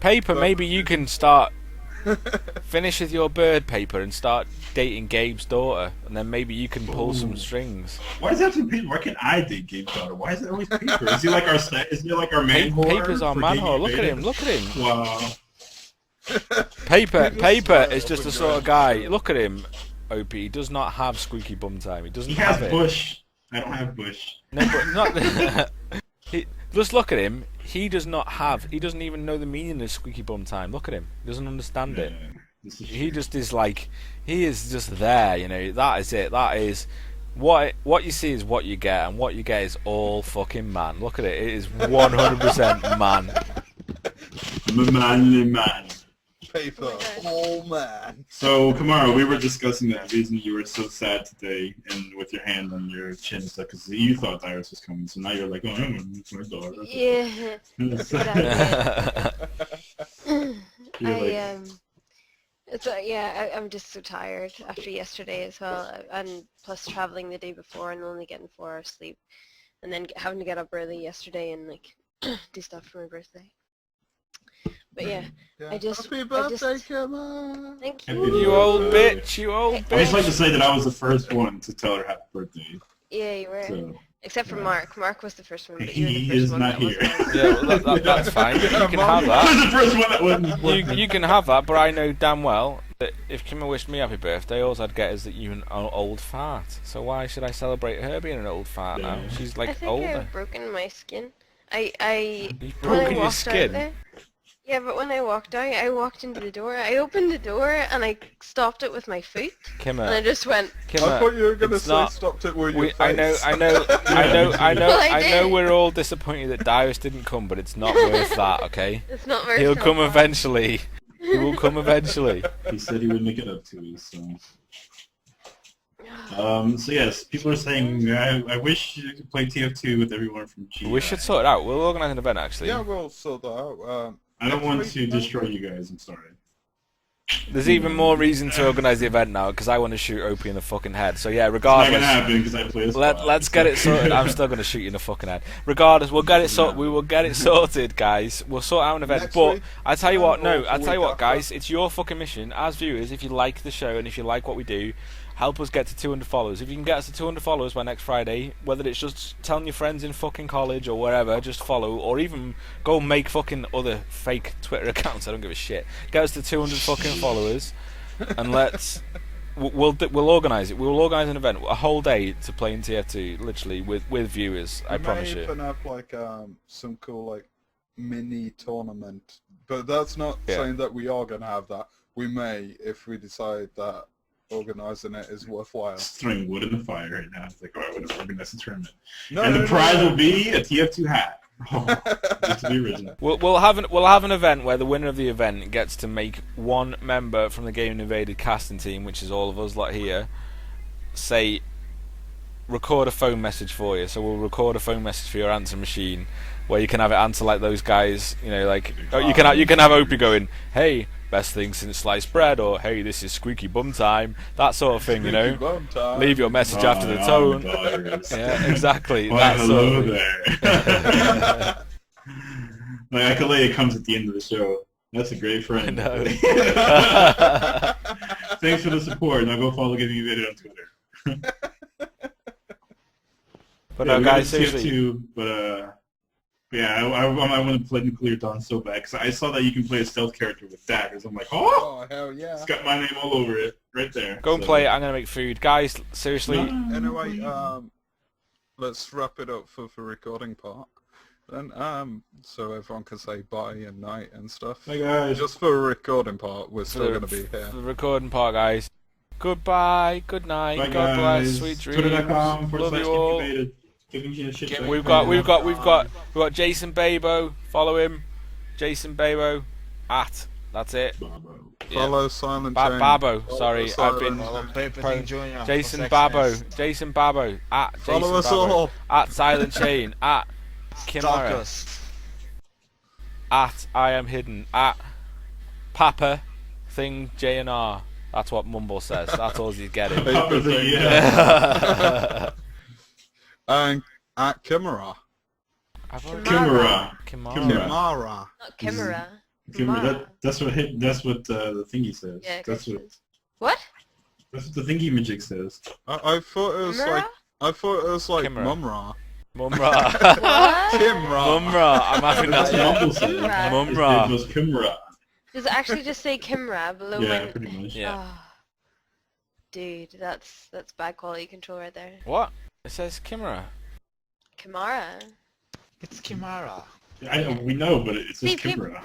Speaker 1: Paper, maybe you can start finish with your bird, Paper, and start dating Gabe's daughter, and then maybe you can pull some strings.
Speaker 5: Why does it have to be Paper? Why can't I date Gabe's daughter? Why is it always Paper? Is he like our is he like our man whore?
Speaker 1: Paper's our
Speaker 5: for
Speaker 1: man
Speaker 5: Gaming
Speaker 1: whore. Look at
Speaker 5: Invaded?
Speaker 1: him. Look at him.
Speaker 5: Wow.
Speaker 1: Paper
Speaker 2: just
Speaker 1: is just the sort of guy. Look at him. OP. He does not have squeaky bum time. He doesn't
Speaker 5: He
Speaker 1: have
Speaker 5: has
Speaker 1: it.
Speaker 5: Bush. I don't have Bush.
Speaker 1: No, but not. Just look at him. He does not have. He doesn't even know the meaning of squeaky bum time. Look at him. He doesn't understand it.
Speaker 5: This is
Speaker 1: He just is like. He is just there. You know. That is it. That is. What you see is what you get, and what you get is all fucking man. Look at it. It is 100% man.
Speaker 5: manly man.
Speaker 2: Paper.
Speaker 4: Oh my God.
Speaker 2: Oh, man.
Speaker 5: So, Kamara, we were discussing the reason you were so sad today, and with your hand on your chin and stuff, because you thought Dyrus was coming, so now you're like, oh, I'm gonna miss my daughter.
Speaker 4: Yeah, that's exactly it. It's I'm just so tired after yesterday as well, and plus traveling the day before and only getting 4 hours sleep, and then having to get up early yesterday and like do stuff for my birthday. But yeah,
Speaker 2: Yeah.
Speaker 4: I just-
Speaker 2: Happy
Speaker 4: I
Speaker 2: birthday,
Speaker 4: just-
Speaker 2: Kamar.
Speaker 4: thank
Speaker 5: Happy
Speaker 4: you.
Speaker 1: You old bitch. You old
Speaker 5: I just like
Speaker 1: bitch.
Speaker 5: to say that I was the first one to tell her happy birthday.
Speaker 4: Yeah, you were.
Speaker 5: So,
Speaker 4: Except for
Speaker 5: yeah.
Speaker 4: Mark. Mark was the first one, but you were
Speaker 5: He
Speaker 4: the first
Speaker 5: is
Speaker 4: one
Speaker 5: not
Speaker 4: that
Speaker 5: here.
Speaker 4: wasn't.
Speaker 1: Yeah, well, that's fine. You can have
Speaker 5: I
Speaker 1: that.
Speaker 5: was the first one that wasn't.
Speaker 1: You can have that, but I know damn well that if Kimmer wished me happy birthday, all I'd get is that you're an old fart. So why should I celebrate her being an old fart now?
Speaker 5: Yeah.
Speaker 1: She's
Speaker 4: I
Speaker 1: like
Speaker 4: think
Speaker 1: older.
Speaker 4: I've broken my skin.
Speaker 1: You've
Speaker 4: When I
Speaker 1: broken your
Speaker 4: walked out
Speaker 1: skin.
Speaker 4: there, yeah, but when I walked out, I walked into the door. I opened the door and I stopped it with my foot, and I
Speaker 1: Kimmer,
Speaker 4: just went.
Speaker 2: I thought you were going to
Speaker 1: it's
Speaker 2: say
Speaker 1: not-
Speaker 2: stopped it with your face.
Speaker 1: I know,
Speaker 4: Well, I
Speaker 1: I know
Speaker 4: did.
Speaker 1: we're all disappointed that Darius didn't come, but it's not worth that, okay?
Speaker 4: It's not very.
Speaker 1: He'll come eventually. He will come eventually.
Speaker 5: He said he would make it up to me, so... So yes, people are saying, I wish you could play TF2 with everyone from GI.
Speaker 1: We should sort it out. We'll organise an event, actually.
Speaker 2: Yeah, we'll sort that out.
Speaker 5: I don't want
Speaker 2: next
Speaker 5: to
Speaker 2: week,
Speaker 5: destroy you guys, I'm sorry.
Speaker 1: There's even more reason to organise the event now, because I want to shoot Opie in the fucking head. So yeah,
Speaker 5: It's not
Speaker 1: regardless...
Speaker 5: gonna happen because I play this
Speaker 1: Let's get it sorted. I'm still going to shoot you in the fucking head. Regardless, we'll get it sorted. We will get it sorted, guys. We'll sort out an event.
Speaker 2: Next
Speaker 1: But
Speaker 2: week,
Speaker 1: I tell you what,
Speaker 2: or
Speaker 1: no,
Speaker 2: the
Speaker 1: I tell you
Speaker 2: week
Speaker 1: what,
Speaker 2: after.
Speaker 1: guys. It's your fucking mission as viewers. If you like the show and if you like what we do, help us get to 200 followers. If you can get us to 200 followers by next Friday, whether it's just telling your friends in fucking college or wherever, just follow, or even go and make fucking other fake Twitter accounts. I don't give a shit. Get us to 200 fucking followers, and let's. We'll organise it. We'll organise an event, a whole day to play in TF2, literally with viewers. I promise
Speaker 2: We may
Speaker 1: you.
Speaker 2: even have like some cool like mini tournament, but that's not
Speaker 1: Yeah.
Speaker 2: saying that we are gonna have that. We may if we decide that organising it is worthwhile.
Speaker 5: Just throwing wood in the fire right now. It's like, oh, I would have organized a tournament.
Speaker 2: No,
Speaker 5: And
Speaker 2: no,
Speaker 5: the
Speaker 2: no,
Speaker 5: prize
Speaker 2: no.
Speaker 5: will be a TF2 hat. Oh, just to be original.
Speaker 1: We'll have an event where the winner of the event gets to make one member from the Gaming Invaded casting team, which is all of us lot here, say record a phone message for you. So we'll record a phone message for your answer machine, where you can have it answer like those guys. You know, like you can have Opie going, "Hey, best thing since sliced bread," or "Hey, this is squeaky bum time," that sort of thing. You know,
Speaker 2: Bum time.
Speaker 1: leave your message after the tone. Yeah, exactly.
Speaker 5: Why,
Speaker 1: that sort
Speaker 5: hello
Speaker 1: of thing.
Speaker 5: there. Like Akalea comes at the end of the show. That's a great friend.
Speaker 1: I know.
Speaker 5: Thanks for the support. Now go follow Getting Invaded on Twitter.
Speaker 1: But
Speaker 5: Yeah,
Speaker 1: no,
Speaker 5: we
Speaker 1: guys,
Speaker 5: got
Speaker 1: seriously.
Speaker 5: TF2, but yeah, I want to play Nuclear Dawn so bad because I saw that you can play a stealth character with daggers. I'm like, oh,
Speaker 2: Oh hell yeah!
Speaker 5: it's got my name all over it right there.
Speaker 1: Go and
Speaker 5: So-
Speaker 1: play it. I'm gonna make food, guys. Seriously.
Speaker 2: Anyway, let's wrap it up for the recording part. Then so everyone can say bye and night and stuff.
Speaker 5: Hey guys.
Speaker 2: Just for the recording part, we're still
Speaker 1: For
Speaker 2: gonna be here.
Speaker 1: the recording part, guys. Goodbye, good night,
Speaker 5: Bye
Speaker 1: God
Speaker 5: guys.
Speaker 1: bless, sweet dreams.
Speaker 5: Twitter.com
Speaker 1: Love you all.
Speaker 5: /GamingInvaded. Giving you a shit back.
Speaker 1: We've got Jason Babo. Follow him, Jason Babo at That's it.
Speaker 5: Babo.
Speaker 1: Yeah.
Speaker 2: Follow Silent Chain.
Speaker 1: Babo.
Speaker 2: Follow
Speaker 1: Sorry, I've
Speaker 2: Silent
Speaker 1: been.
Speaker 3: Follow
Speaker 2: Chain.
Speaker 3: Paper Thing Jr. for
Speaker 1: Jason
Speaker 3: sexiness.
Speaker 1: Babo. Jason Babo. At Jason
Speaker 2: Follow us
Speaker 1: Babo.
Speaker 2: all.
Speaker 1: At Silent Chain. At
Speaker 3: Stalk
Speaker 1: Kimara.
Speaker 3: us.
Speaker 1: At I Am Hidden. At Papa Thing JNR. That's what Mumble says. That's all he's getting.
Speaker 5: Papa thing, yeah.
Speaker 2: And at Kimura.
Speaker 1: I've already-
Speaker 5: Kimura.
Speaker 1: Kimara.
Speaker 2: Kimara.
Speaker 4: Not Kimura.
Speaker 5: Kimura. That's what the thingy says.
Speaker 4: Yeah,
Speaker 5: That's what
Speaker 4: Christians. What?
Speaker 5: that's what the thingy magic says.
Speaker 2: I thought it was
Speaker 4: Kimura?
Speaker 2: like
Speaker 1: Kimura.
Speaker 2: Mumra.
Speaker 1: Mumra.
Speaker 4: What?
Speaker 2: Kimra.
Speaker 1: Mumra. I'm having
Speaker 5: That's
Speaker 1: that.
Speaker 5: what Mumble says.
Speaker 4: Kimura.
Speaker 1: Mumra.
Speaker 5: It was Kimura.
Speaker 4: Does it actually just say Kimura below
Speaker 5: Yeah,
Speaker 4: my...
Speaker 5: pretty much.
Speaker 1: Yeah.
Speaker 4: Oh. Dude, that's bad quality control right there.
Speaker 1: What? It says Kimura.
Speaker 4: Kimara.
Speaker 3: It's Kimara.
Speaker 5: I know, we know, but it says
Speaker 4: See,
Speaker 5: Kimura.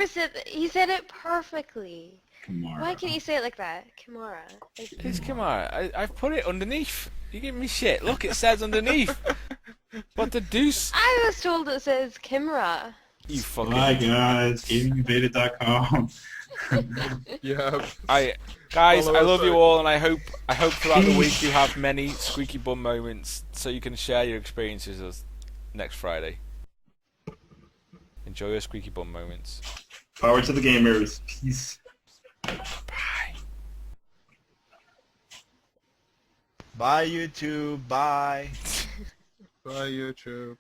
Speaker 4: he said it perfectly.
Speaker 5: Kimura.
Speaker 4: Why can't you say it like that? Kimara. Thank you.
Speaker 1: It's Kimura. I've put it underneath. You give me shit. Look, it says underneath. What the deuce?
Speaker 4: I was told it says Kimura.
Speaker 1: You fucking...
Speaker 5: Hi guys, GamingInvaded.com.
Speaker 2: Yeah.
Speaker 1: Guys,
Speaker 2: Follow
Speaker 1: I
Speaker 2: us
Speaker 1: love you
Speaker 2: out.
Speaker 1: all, and I hope throughout the week you have many squeaky bum moments, so you can share your experiences with us next Friday. Enjoy your squeaky bum moments.
Speaker 5: Power to the gamers. Peace.
Speaker 1: Bye.
Speaker 3: Bye YouTube. Bye.
Speaker 2: Bye, YouTube.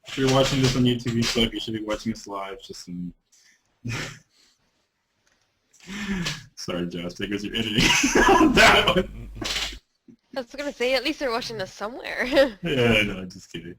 Speaker 5: If you're watching this on YouTube, you suck. You should be watching us live. Just some... Sorry, Josh. Because you're editing that one.
Speaker 4: I was gonna say, at least they're watching us somewhere.
Speaker 5: Yeah, no, just kidding.